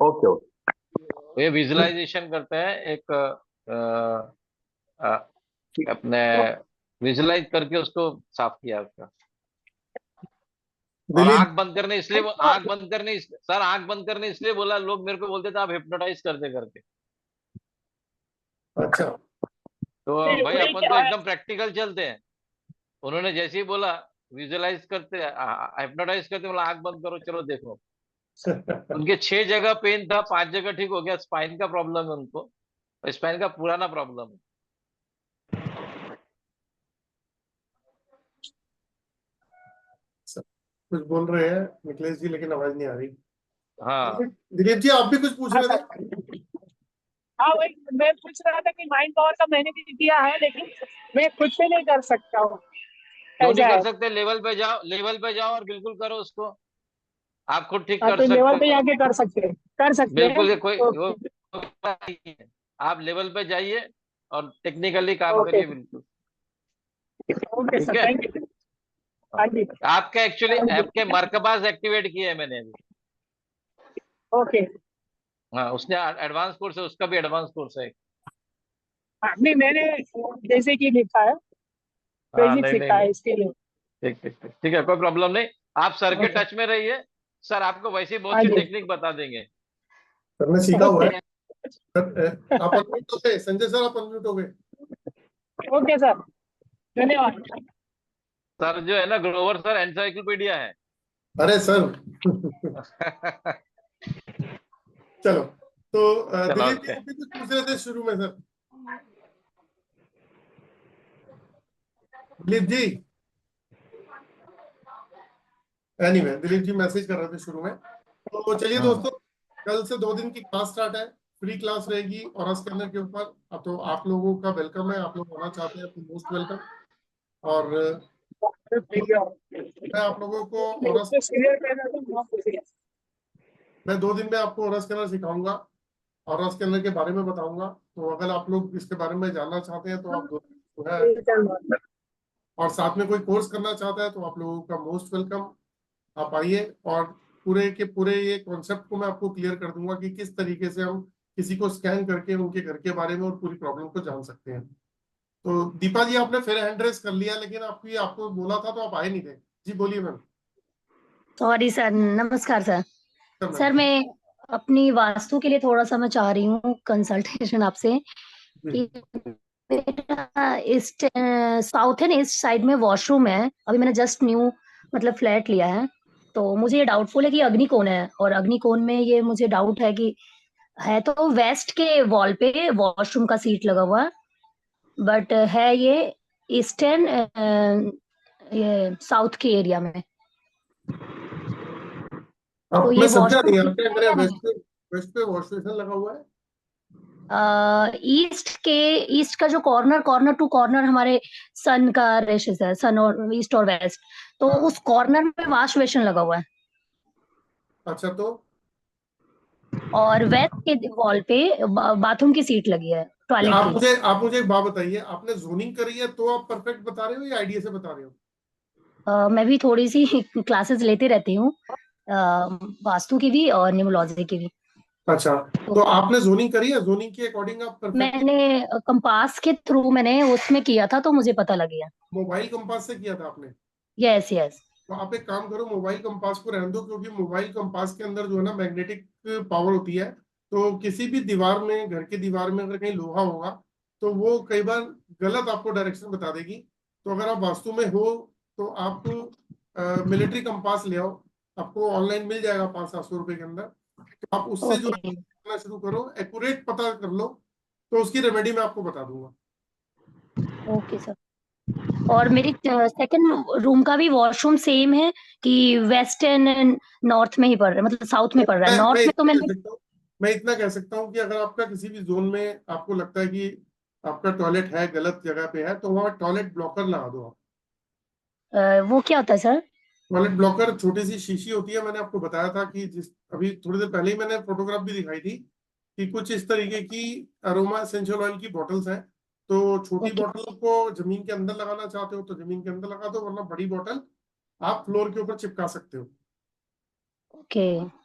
Okay okay. ये विजुअलाइजेशन करते हैं, एक अपने विजुअलाइज करके उसको साफ किया उसका। और दिलीप। आंख बंद करने इसलिए, आंख बंद करने सर, आंख बंद करने इसलिए बोला, लोग मेरे को बोलते थे आप हिप्नोटाइज करते करके। अच्छा। तो भाई वही अपन तो क्या है। एकदम प्रैक्टिकल चलते हैं। उन्होंने जैसे ही बोला विजुअलाइज करते, हिप्नोटाइज करते, बोला आंख बंद करो, चलो देखो। उनके 6 जगह पेन था, 5 जगह ठीक हो गया। स्पाइन का प्रॉब्लम है उनको, स्पाइन का पुराना प्रॉब्लम है। कुछ बोल रहे हैं निखिलेश जी, लेकिन आवाज नहीं आ रही। हाँ दिलीप जी आप भी कुछ पूछ हाँ रहे थे? सर, हाँ वही मैं पूछ रहा था कि माइंड पावर का मैंने भी किया है, लेकिन मैं खुद से नहीं कर सकता हूँ, क्यों नहीं ऐसा कर है। सकते? लेवल पे जाओ, लेवल पे जाओ और बिल्कुल करो उसको। आप खुद ठीक आप कर तो सकते लेवल पे हो। जाके कर सकते हैं, कर सकते हैं। बिल्कुल, ये कोई वो ओके, नहीं है। आप लेवल पे जाइए और टेक्निकली काम ओके, करिए, बिल्कुल। ओके ठीक सर, है। Thank you. हाँ। हाँ जी, आपका एक्चुअली, थैंक यू। आपके मर्कबाज एक्टिवेट किए हैं मैंने अभी। ओके, हाँ, उसने एडवांस कोर्स है, उसका भी एडवांस कोर्स है। हाँ नहीं, मैंने जैसे कि लिखा है, हाँ बेसिक नहीं नहीं लिखा नहीं, है इसके लिए। ठीक ठीक ठीक ठीक है, कोई प्रॉब्लम नहीं। आप सर के ओके, टच में रहिए, सर आपको वैसे ही बहुत हाँ सी जी, टेक्निक बता देंगे। सर ने सीखा हुआ ओके, है। आप अनम्यूट हो गए संजय सर, आप अनम्यूट हो गए। ओके सर, धन्यवाद। सर जो है ना ग्रोवर सर एनसाइक्लोपीडिया है। अरे सर चलो तो चलो, दिलीप जी okay. अभी कुछ पूछ रहे थे शुरू में sir. Dilip ji, anyway Dilip ji message कर रहे थे शुरू में। तो चलिए दोस्तों, कल से 2 दिन की क्लास स्टार्ट है, फ्री क्लास रहेगी और स्कैनर के ऊपर। तो आप लोगों का वेलकम है, आप लोग होना चाहते हैं तो मोस्ट वेलकम। और मैं आप लोगों को मैं 2 दिन में आपको और स्कैनर सिखाऊंगा और स्कैनर के बारे में बताऊंगा। तो अगर आप लोग इसके बारे में जानना चाहते हैं तो आप जो है और साथ में कोई कोर्स करना चाहता है तो आप लोगों का मोस्ट वेलकम। आप आइए और पूरे के पूरे ये कॉन्सेप्ट को मैं आपको क्लियर कर दूंगा कि किस तरीके से हम किसी को स्कैन करके उनके घर के बारे में और पूरी प्रॉब्लम को जान सकते हैं। तो दीपा जी, आपने फिर हैंड रेस कर लिया, लेकिन आपको बोला था तो आप आए नहीं थे। जी बोलिए मैम। सॉरी सर, नमस्कार सर। सर मैं अपनी वास्तु के लिए थोड़ा सा मैं चाह रही हूँ कंसल्टेशन आपसे कि मेरा east south and east side में वॉशरूम है। अभी मैंने जस्ट न्यू मतलब फ्लैट लिया है, तो मुझे ये डाउटफुल है कि अग्निकोण है, और अग्निकोण में ये मुझे डाउट है कि है तो वेस्ट के वॉल पे वॉशरूम का सीट लगा हुआ, बट है ये ईस्टर्न ये साउथ के एरिया में। तो ये मैं समझा नहीं, वॉशरूम आपके घर वेस्ट पे वॉश बेसिन लगा हुआ है? ईस्ट का जो कॉर्नर टू कॉर्नर हमारे सन का रेशेस है, सन और ईस्ट और वेस्ट, तो उस कॉर्नर में वॉश बेसिन लगा हुआ है। अच्छा, तो और वेस्ट के वॉल पे बाथरूम की सीट लगी है, टॉयलेट की। आप मुझे एक बात बताइए, आपने जोनिंग करी है तो आप परफेक्ट बता रहे हो या आइडिया से बता रहे हो? मैं भी थोड़ी सी क्लासेस लेते रहती हूँ, वास्तु की भी और न्यूमरोलॉजी की भी। अच्छा, तो आपने जोनिंग करी है? जोनिंग के अकॉर्डिंग आप परफेक्ट? मैंने कंपास के थ्रू मैंने उसमें किया था, तो मुझे पता लग गया। मोबाइल कंपास से किया था आपने? Yes yes. तो आप एक काम करो, मोबाइल कंपास को रहने दो, क्योंकि मोबाइल कंपास के अंदर जो है ना मैग्नेटिक पावर होती है। तो किसी भी दीवार में, घर की दीवार में अगर कहीं लोहा होगा तो वो कई बार गलत आपको डायरेक्शन बता देगी। तो अगर आप वास्तु में हो तो आप मिलिट्री कंपास ले आओ, आपको ऑनलाइन मिल जाएगा 500-700 रुपए के अंदर। तो आप उससे जो करना शुरू करो, एक्यूरेट पता कर लो, तो उसकी रेमेडी मैं आपको बता दूंगा। Okay sir. और मेरी सेकंड रूम का भी वॉशरूम सेम है कि वेस्ट एंड नॉर्थ में ही पड़ रहा है, मतलब साउथ में पड़ रहा है? नॉर्थ में तो मैं इतना कह सकता हूँ कि अगर आपका किसी भी जोन में आपको लगता है कि आपका टॉयलेट है गलत जगह पे है, तो वहाँ टॉयलेट ब्लॉकर लगा दो आप। वो क्या होता है सर? टॉयलेट ब्लॉकर छोटी सी शीशी होती है, मैंने आपको बताया था कि अभी थोड़ी देर पहले ही मैंने फोटोग्राफ भी दिखाई थी कि कुछ इस तरीके की अरोमा एसेंशियल ऑयल की बॉटल्स हैं। तो छोटी बॉटल को जमीन के अंदर लगाना चाहते हो तो जमीन के अंदर लगा दो, वरना बड़ी बॉटल आप फ्लोर के ऊपर चिपका सकते हो। ओके,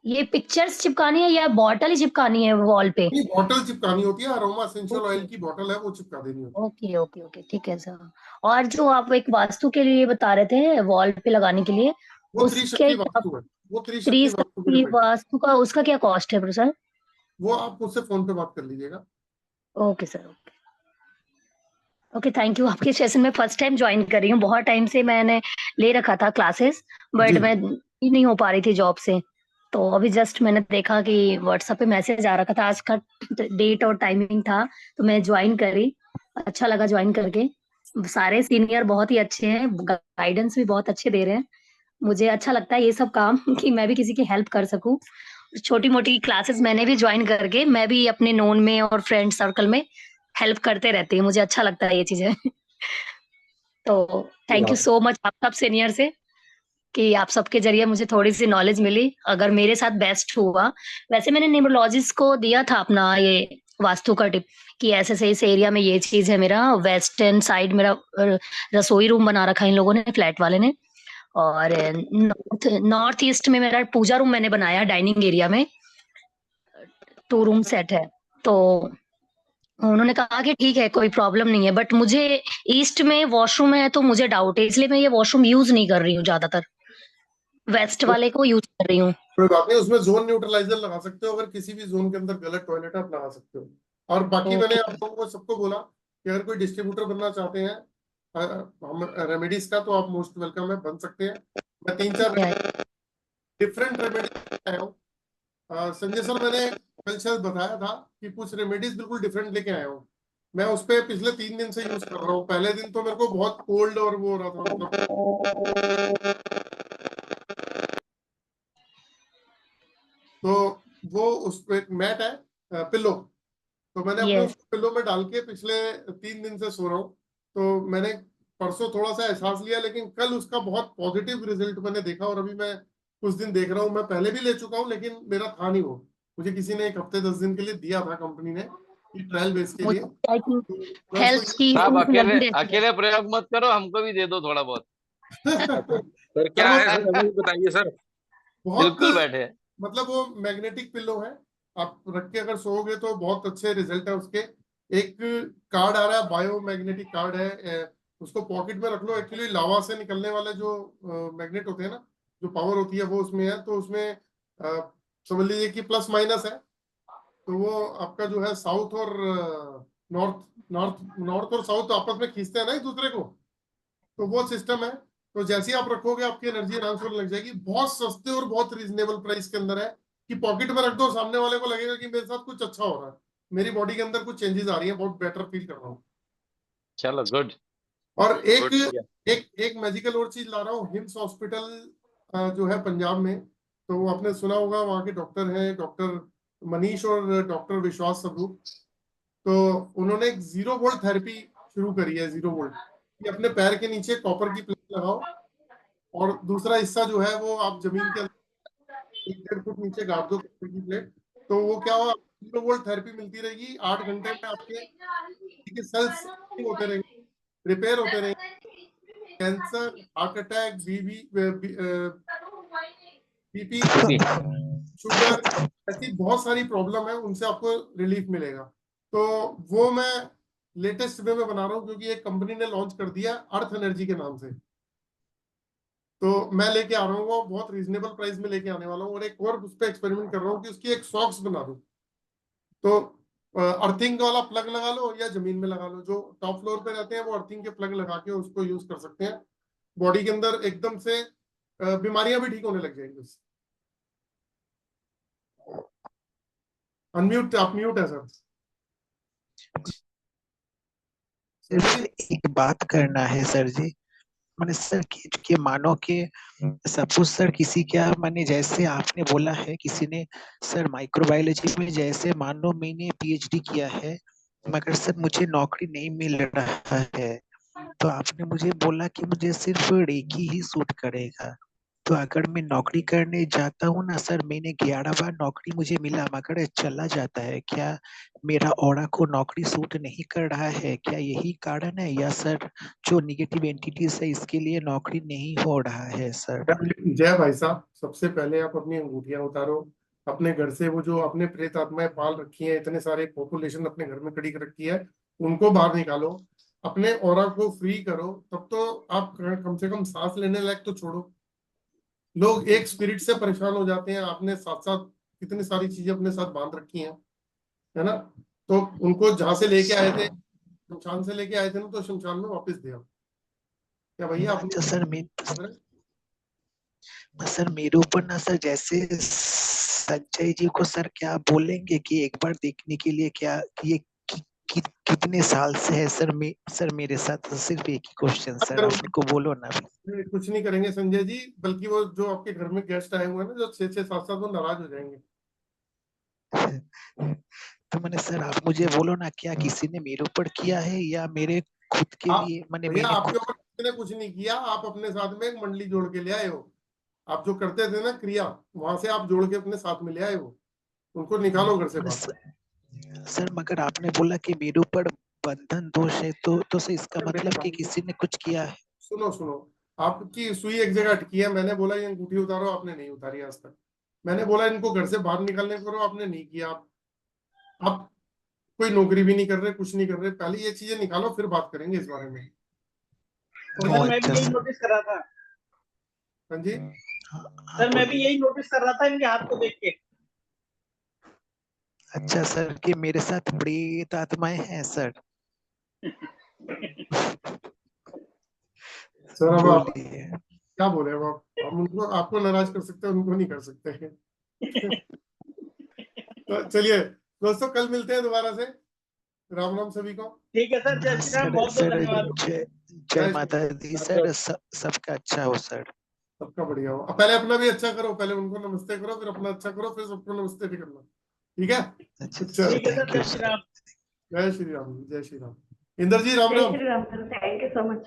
ये पिक्चर्स चिपकानी है या बॉटल ही चिपकानी है वॉल पे? बॉटल चिपकानी होती है, अरोमा एसेंशियल ऑयल की बॉटल है, वो चिपका देनी होती है। ओके ओके ओके, ठीक है सर। और जो आप एक वास्तु के लिए बता रहे थे वॉल पे लगाने के लिए, वो उसके त्रिशक्ति वास्तु है, वो त्रिशक्ति वास्तु का उसका क्या कॉस्ट है सर? वो आप मुझसे फोन पे बात कर लीजिएगा। Okay sir, okay okay, thank you. आपके सेशन में फर्स्ट टाइम ज्वाइन कर रही हूँ, बहुत टाइम से मैंने ले रखा था क्लासेस, बट मैं नहीं हो पा रही थी जॉब से। तो अभी जस्ट मैंने देखा कि व्हाट्सएप पे मैसेज आ रखा था, आज का डेट और टाइमिंग था, तो मैं ज्वाइन करी। अच्छा लगा ज्वाइन करके, सारे सीनियर बहुत ही अच्छे हैं, गाइडेंस भी बहुत अच्छे दे रहे हैं। मुझे अच्छा लगता है ये सब काम कि मैं भी किसी की हेल्प कर सकूं। छोटी मोटी क्लासेस मैंने भी ज्वाइन करके मैं भी अपने नोन में और फ्रेंड सर्कल में हेल्प करते रहती हूँ, मुझे अच्छा लगता है ये चीजें। तो थैंक यू सो मच आप सब सीनियर से कि आप सबके जरिए मुझे थोड़ी सी नॉलेज मिली, अगर मेरे साथ बेस्ट हुआ। वैसे मैंने न्यूमरोलॉजिस्ट को दिया था अपना ये वास्तु का टिप कि ऐसे से इस एरिया में ये चीज है, मेरा वेस्टर्न साइड मेरा रसोई रूम बना रखा है इन लोगों ने, फ्लैट वाले ने, और नॉर्थ ईस्ट में मेरा पूजा रूम मैंने बनाया डाइनिंग एरिया में, 2 रूम सेट है। तो उन्होंने कहा कि ठीक है कोई प्रॉब्लम नहीं है, बट मुझे ईस्ट में वॉशरूम है तो मुझे डाउट है, इसलिए मैं ये वॉशरूम यूज नहीं कर रही हूँ, ज्यादातर वेस्ट वाले को यूज कर रही हूँ। कोई बात नहीं, उसमें जोन न्यूट्रलाइजर लगा सकते हो, अगर किसी भी जोन के अंदर गलत टॉयलेट है आप लगा सकते हो। और बाकी मैंने आप लोगों को सबको बोला कि अगर कोई डिस्ट्रीब्यूटर बनना चाहते हैं हम रेमेडीज का, तो आप मोस्ट वेलकम है, बन सकते हैं। मैं 3-4 डिफरेंट रेमेडीज आया हूँ। संजय सर, मैंने कल शायद बताया था कि कुछ रेमेडीज बिल्कुल डिफरेंट लेके आया हूँ। मैं उस पे पिछले 3 दिन से यूज कर रहा हूँ। पहले दिन तो मेरे को बहुत कोल्ड और वो हो रहा था, मतलब तो वो उस पे एक मैट है पिल्लो, तो मैंने अपने उस पिल्लो में डाल के पिछले 3 दिन से सो रहा हूँ। तो मैंने परसों थोड़ा सा एहसास लिया, लेकिन कल उसका बहुत पॉजिटिव रिजल्ट मैंने देखा। और अभी मैं कुछ दिन देख रहा हूँ, मैं पहले भी ले चुका हूँ लेकिन मेरा था नहीं वो, मुझे किसी ने 1 हफ्ते 10 दिन के लिए दिया था कंपनी ने, ट्रायल बेस के लिए। हेल्थ की आप लगी अकेले रहती है। अकेले प्रयोग मत करो, हमको भी दे दो थोड़ा बहुत। सर क्या है सर, अभी बताइए सर। बहुत बिल्कुल बैठे। मतलब वो मैग्नेटिक पिल्लो है, आप रख के अगर सोओगे तो बहुत अच्छे रिजल्ट है उसके। एक कार्ड आ रहा है, बायो मैग्नेटिक कार्ड है, उसको पॉकेट में रख लो। एक्चुअली लावा से निकलने वाले जो मैग्नेट होते हैं ना, जो पावर होती है वो उसमें है। तो उसमें समझ लीजिए कि प्लस माइनस है, तो वो आपका जो है साउथ और नॉर्थ नॉर्थ नॉर्थ और साउथ आपस में खींचते हैं ना एक दूसरे को, तो वो सिस्टम है। तो जैसे ही आप रखोगे आपकी एनर्जी एनहांस होने लग जाएगी। बहुत सस्ते और बहुत रीजनेबल प्राइस के अंदर है, कि पॉकेट में रख दो, सामने वाले को लगेगा कि मेरे साथ कुछ अच्छा हो रहा है, मेरी बॉडी के अंदर कुछ चेंजेस आ रही है, बहुत बेटर फील कर रहा हूँ। चलो गुड। और एक मैजिकल और चीज ला रहा हूँ। हिम्स हॉस्पिटल जो है पंजाब में, तो वो आपने सुना होगा, वहाँ के डॉक्टर हैं डॉक्टर मनीष और डॉक्टर विश्वास स्वरूप। तो उन्होंने एक 0 वोल्ट थेरेपी शुरू करी है। 0 वोल्ट कि अपने पैर के नीचे कॉपर की प्लेट लगाओ, और दूसरा हिस्सा जो है वो आप जमीन के 1-1.5 फुट नीचे गाड़ दो कॉपर की प्लेट। तो वो क्या हुआ, 0 वोल्ट थेरेपी मिलती रहेगी। 8 घंटे में आपके सेल्स होते रहेंगे, रिपेयर होते रहेंगे। Cancer, heart attack, BP, sugar, ऐसी बहुत सारी प्रॉब्लम है, उनसे आपको रिलीफ मिलेगा। तो वो मैं लेटेस्ट वे में बना रहा हूँ, क्योंकि एक कंपनी ने लॉन्च कर दिया अर्थ एनर्जी के नाम से। तो मैं लेके आ रहा हूँ, वो बहुत रीजनेबल प्राइस में लेके आने वाला हूँ। और एक और उस पर एक्सपेरिमेंट कर रहा हूँ कि उसकी एक सॉक्स बना दूँ। तो अर्थिंग वाला प्लग लगा लो या जमीन में लगा लो, जो टॉप फ्लोर पे रहते हैं वो अर्थिंग के प्लग लगा के उसको यूज कर सकते हैं। बॉडी के अंदर एकदम से बीमारियां भी ठीक होने लग जाएंगी उससे। अनम्यूट, आप म्यूट है सर। सर एक बात करना है सर जी, मैंने सर कि मानो कि सपोज सर किसी क्या मैंने जैसे आपने बोला है किसी ने सर माइक्रोबायोलॉजी में, जैसे मानो मैंने पीएचडी किया है मगर सर मुझे नौकरी नहीं मिल रहा है, तो आपने मुझे बोला कि मुझे सिर्फ रेकी ही सूट करेगा। तो अगर मैं नौकरी करने जाता हूँ ना सर, मैंने 11 बार नौकरी मुझे मिला मगर चला जाता है, क्या मेरा ऑरा को नौकरी सूट नहीं कर रहा है? क्या यही कारण है, या सर जो निगेटिव एंटिटीज है इसके लिए नौकरी नहीं हो रहा है सर? जय भाई साहब, सबसे पहले आप अपनी अंगूठियां उतारो। अपने घर से वो जो अपने प्रेत आत्माएं पाल रखी हैं, इतने सारे पॉपुलेशन अपने घर में खड़ी कर रखी है, उनको बाहर निकालो, अपने ऑरा को फ्री करो। तब तो आप कम से कम सांस लेने लायक तो छोड़ो। लोग एक स्पिरिट से परेशान हो जाते हैं, आपने साथ साथ कितनी सारी चीजें अपने साथ बांध रखी हैं, है ना। तो उनको जहां से लेके आए थे, शमशान से लेके आए थे ना, तो शमशान में वापस दे आओ। क्या भैया अच्छा सर मेरे ऊपर ना सर, जैसे संजय जी को सर क्या बोलेंगे कि एक बार देखने के लिए, क्या कि ये कितने साल से है सर? सर मेरे साथ सिर्फ एक ही क्वेश्चन सर, आप उनको बोलो ना। कुछ नहीं करेंगे संजय जी, बल्कि वो जो आपके घर में गेस्ट आए हुए हैं ना, जो 6-6, 7-7, वो नाराज हो जाएंगे। तो मैंने सर आप मुझे बोलो ना, क्या किसी ने मेरे ऊपर किया है या मेरे खुद के लिए? भैया आपके ऊपर किसी ने कुछ नहीं किया, आप अपने साथ में एक मंडली जोड़ के ले आए हो। आप जो करते थे ना क्रिया, वहां से आप जोड़ के अपने साथ में ले आए हो, उनको निकालो घर से बाहर। सर मगर आपने बोला कि मेरे ऊपर बंधन दोष है, तो सर इसका मतलब कि किसी ने कुछ किया है? सुनो सुनो, आपकी सुई एक जगह अटकी है। मैंने बोला ये अंगूठी उतारो, आपने नहीं उतारी आज तक। मैंने बोला इनको घर से बाहर निकालने करो, आपने नहीं किया। आप कोई नौकरी भी नहीं कर रहे, कुछ नहीं कर रहे। पहले ये चीजें निकालो, फिर बात करेंगे इस बारे में। तो मैं भी यही नोटिस कर रहा था। हाँ जी, सर मैं भी यही नोटिस कर रहा था इनके हाथ को देख के। अच्छा सर कि मेरे साथ प्रेत आत्माएं हैं सर। सर अब आप बोलिए। क्या बोले, अब आप हम उनको आपको नाराज कर सकते हैं, उनको नहीं कर सकते हैं। तो चलिए दोस्तों, कल मिलते हैं दोबारा से। राम राम सभी को। ठीक है सर, जय श्री राम, बहुत बहुत सर धन्यवाद। जय माता दी सर, सबका अच्छा हो सर। सबका बढ़िया हो। अब पहले अपना भी अच्छा करो, पहले उनको नमस्ते करो, फिर अपना अच्छा करो, फिर सबको नमस्ते भी करना, ठीक है? चलो, ठीक है सर, जय श्री राम। जय श्री राम, जय श्री राम। इंदर जी राम जय Ram. Shri Ram sir, thank you so much.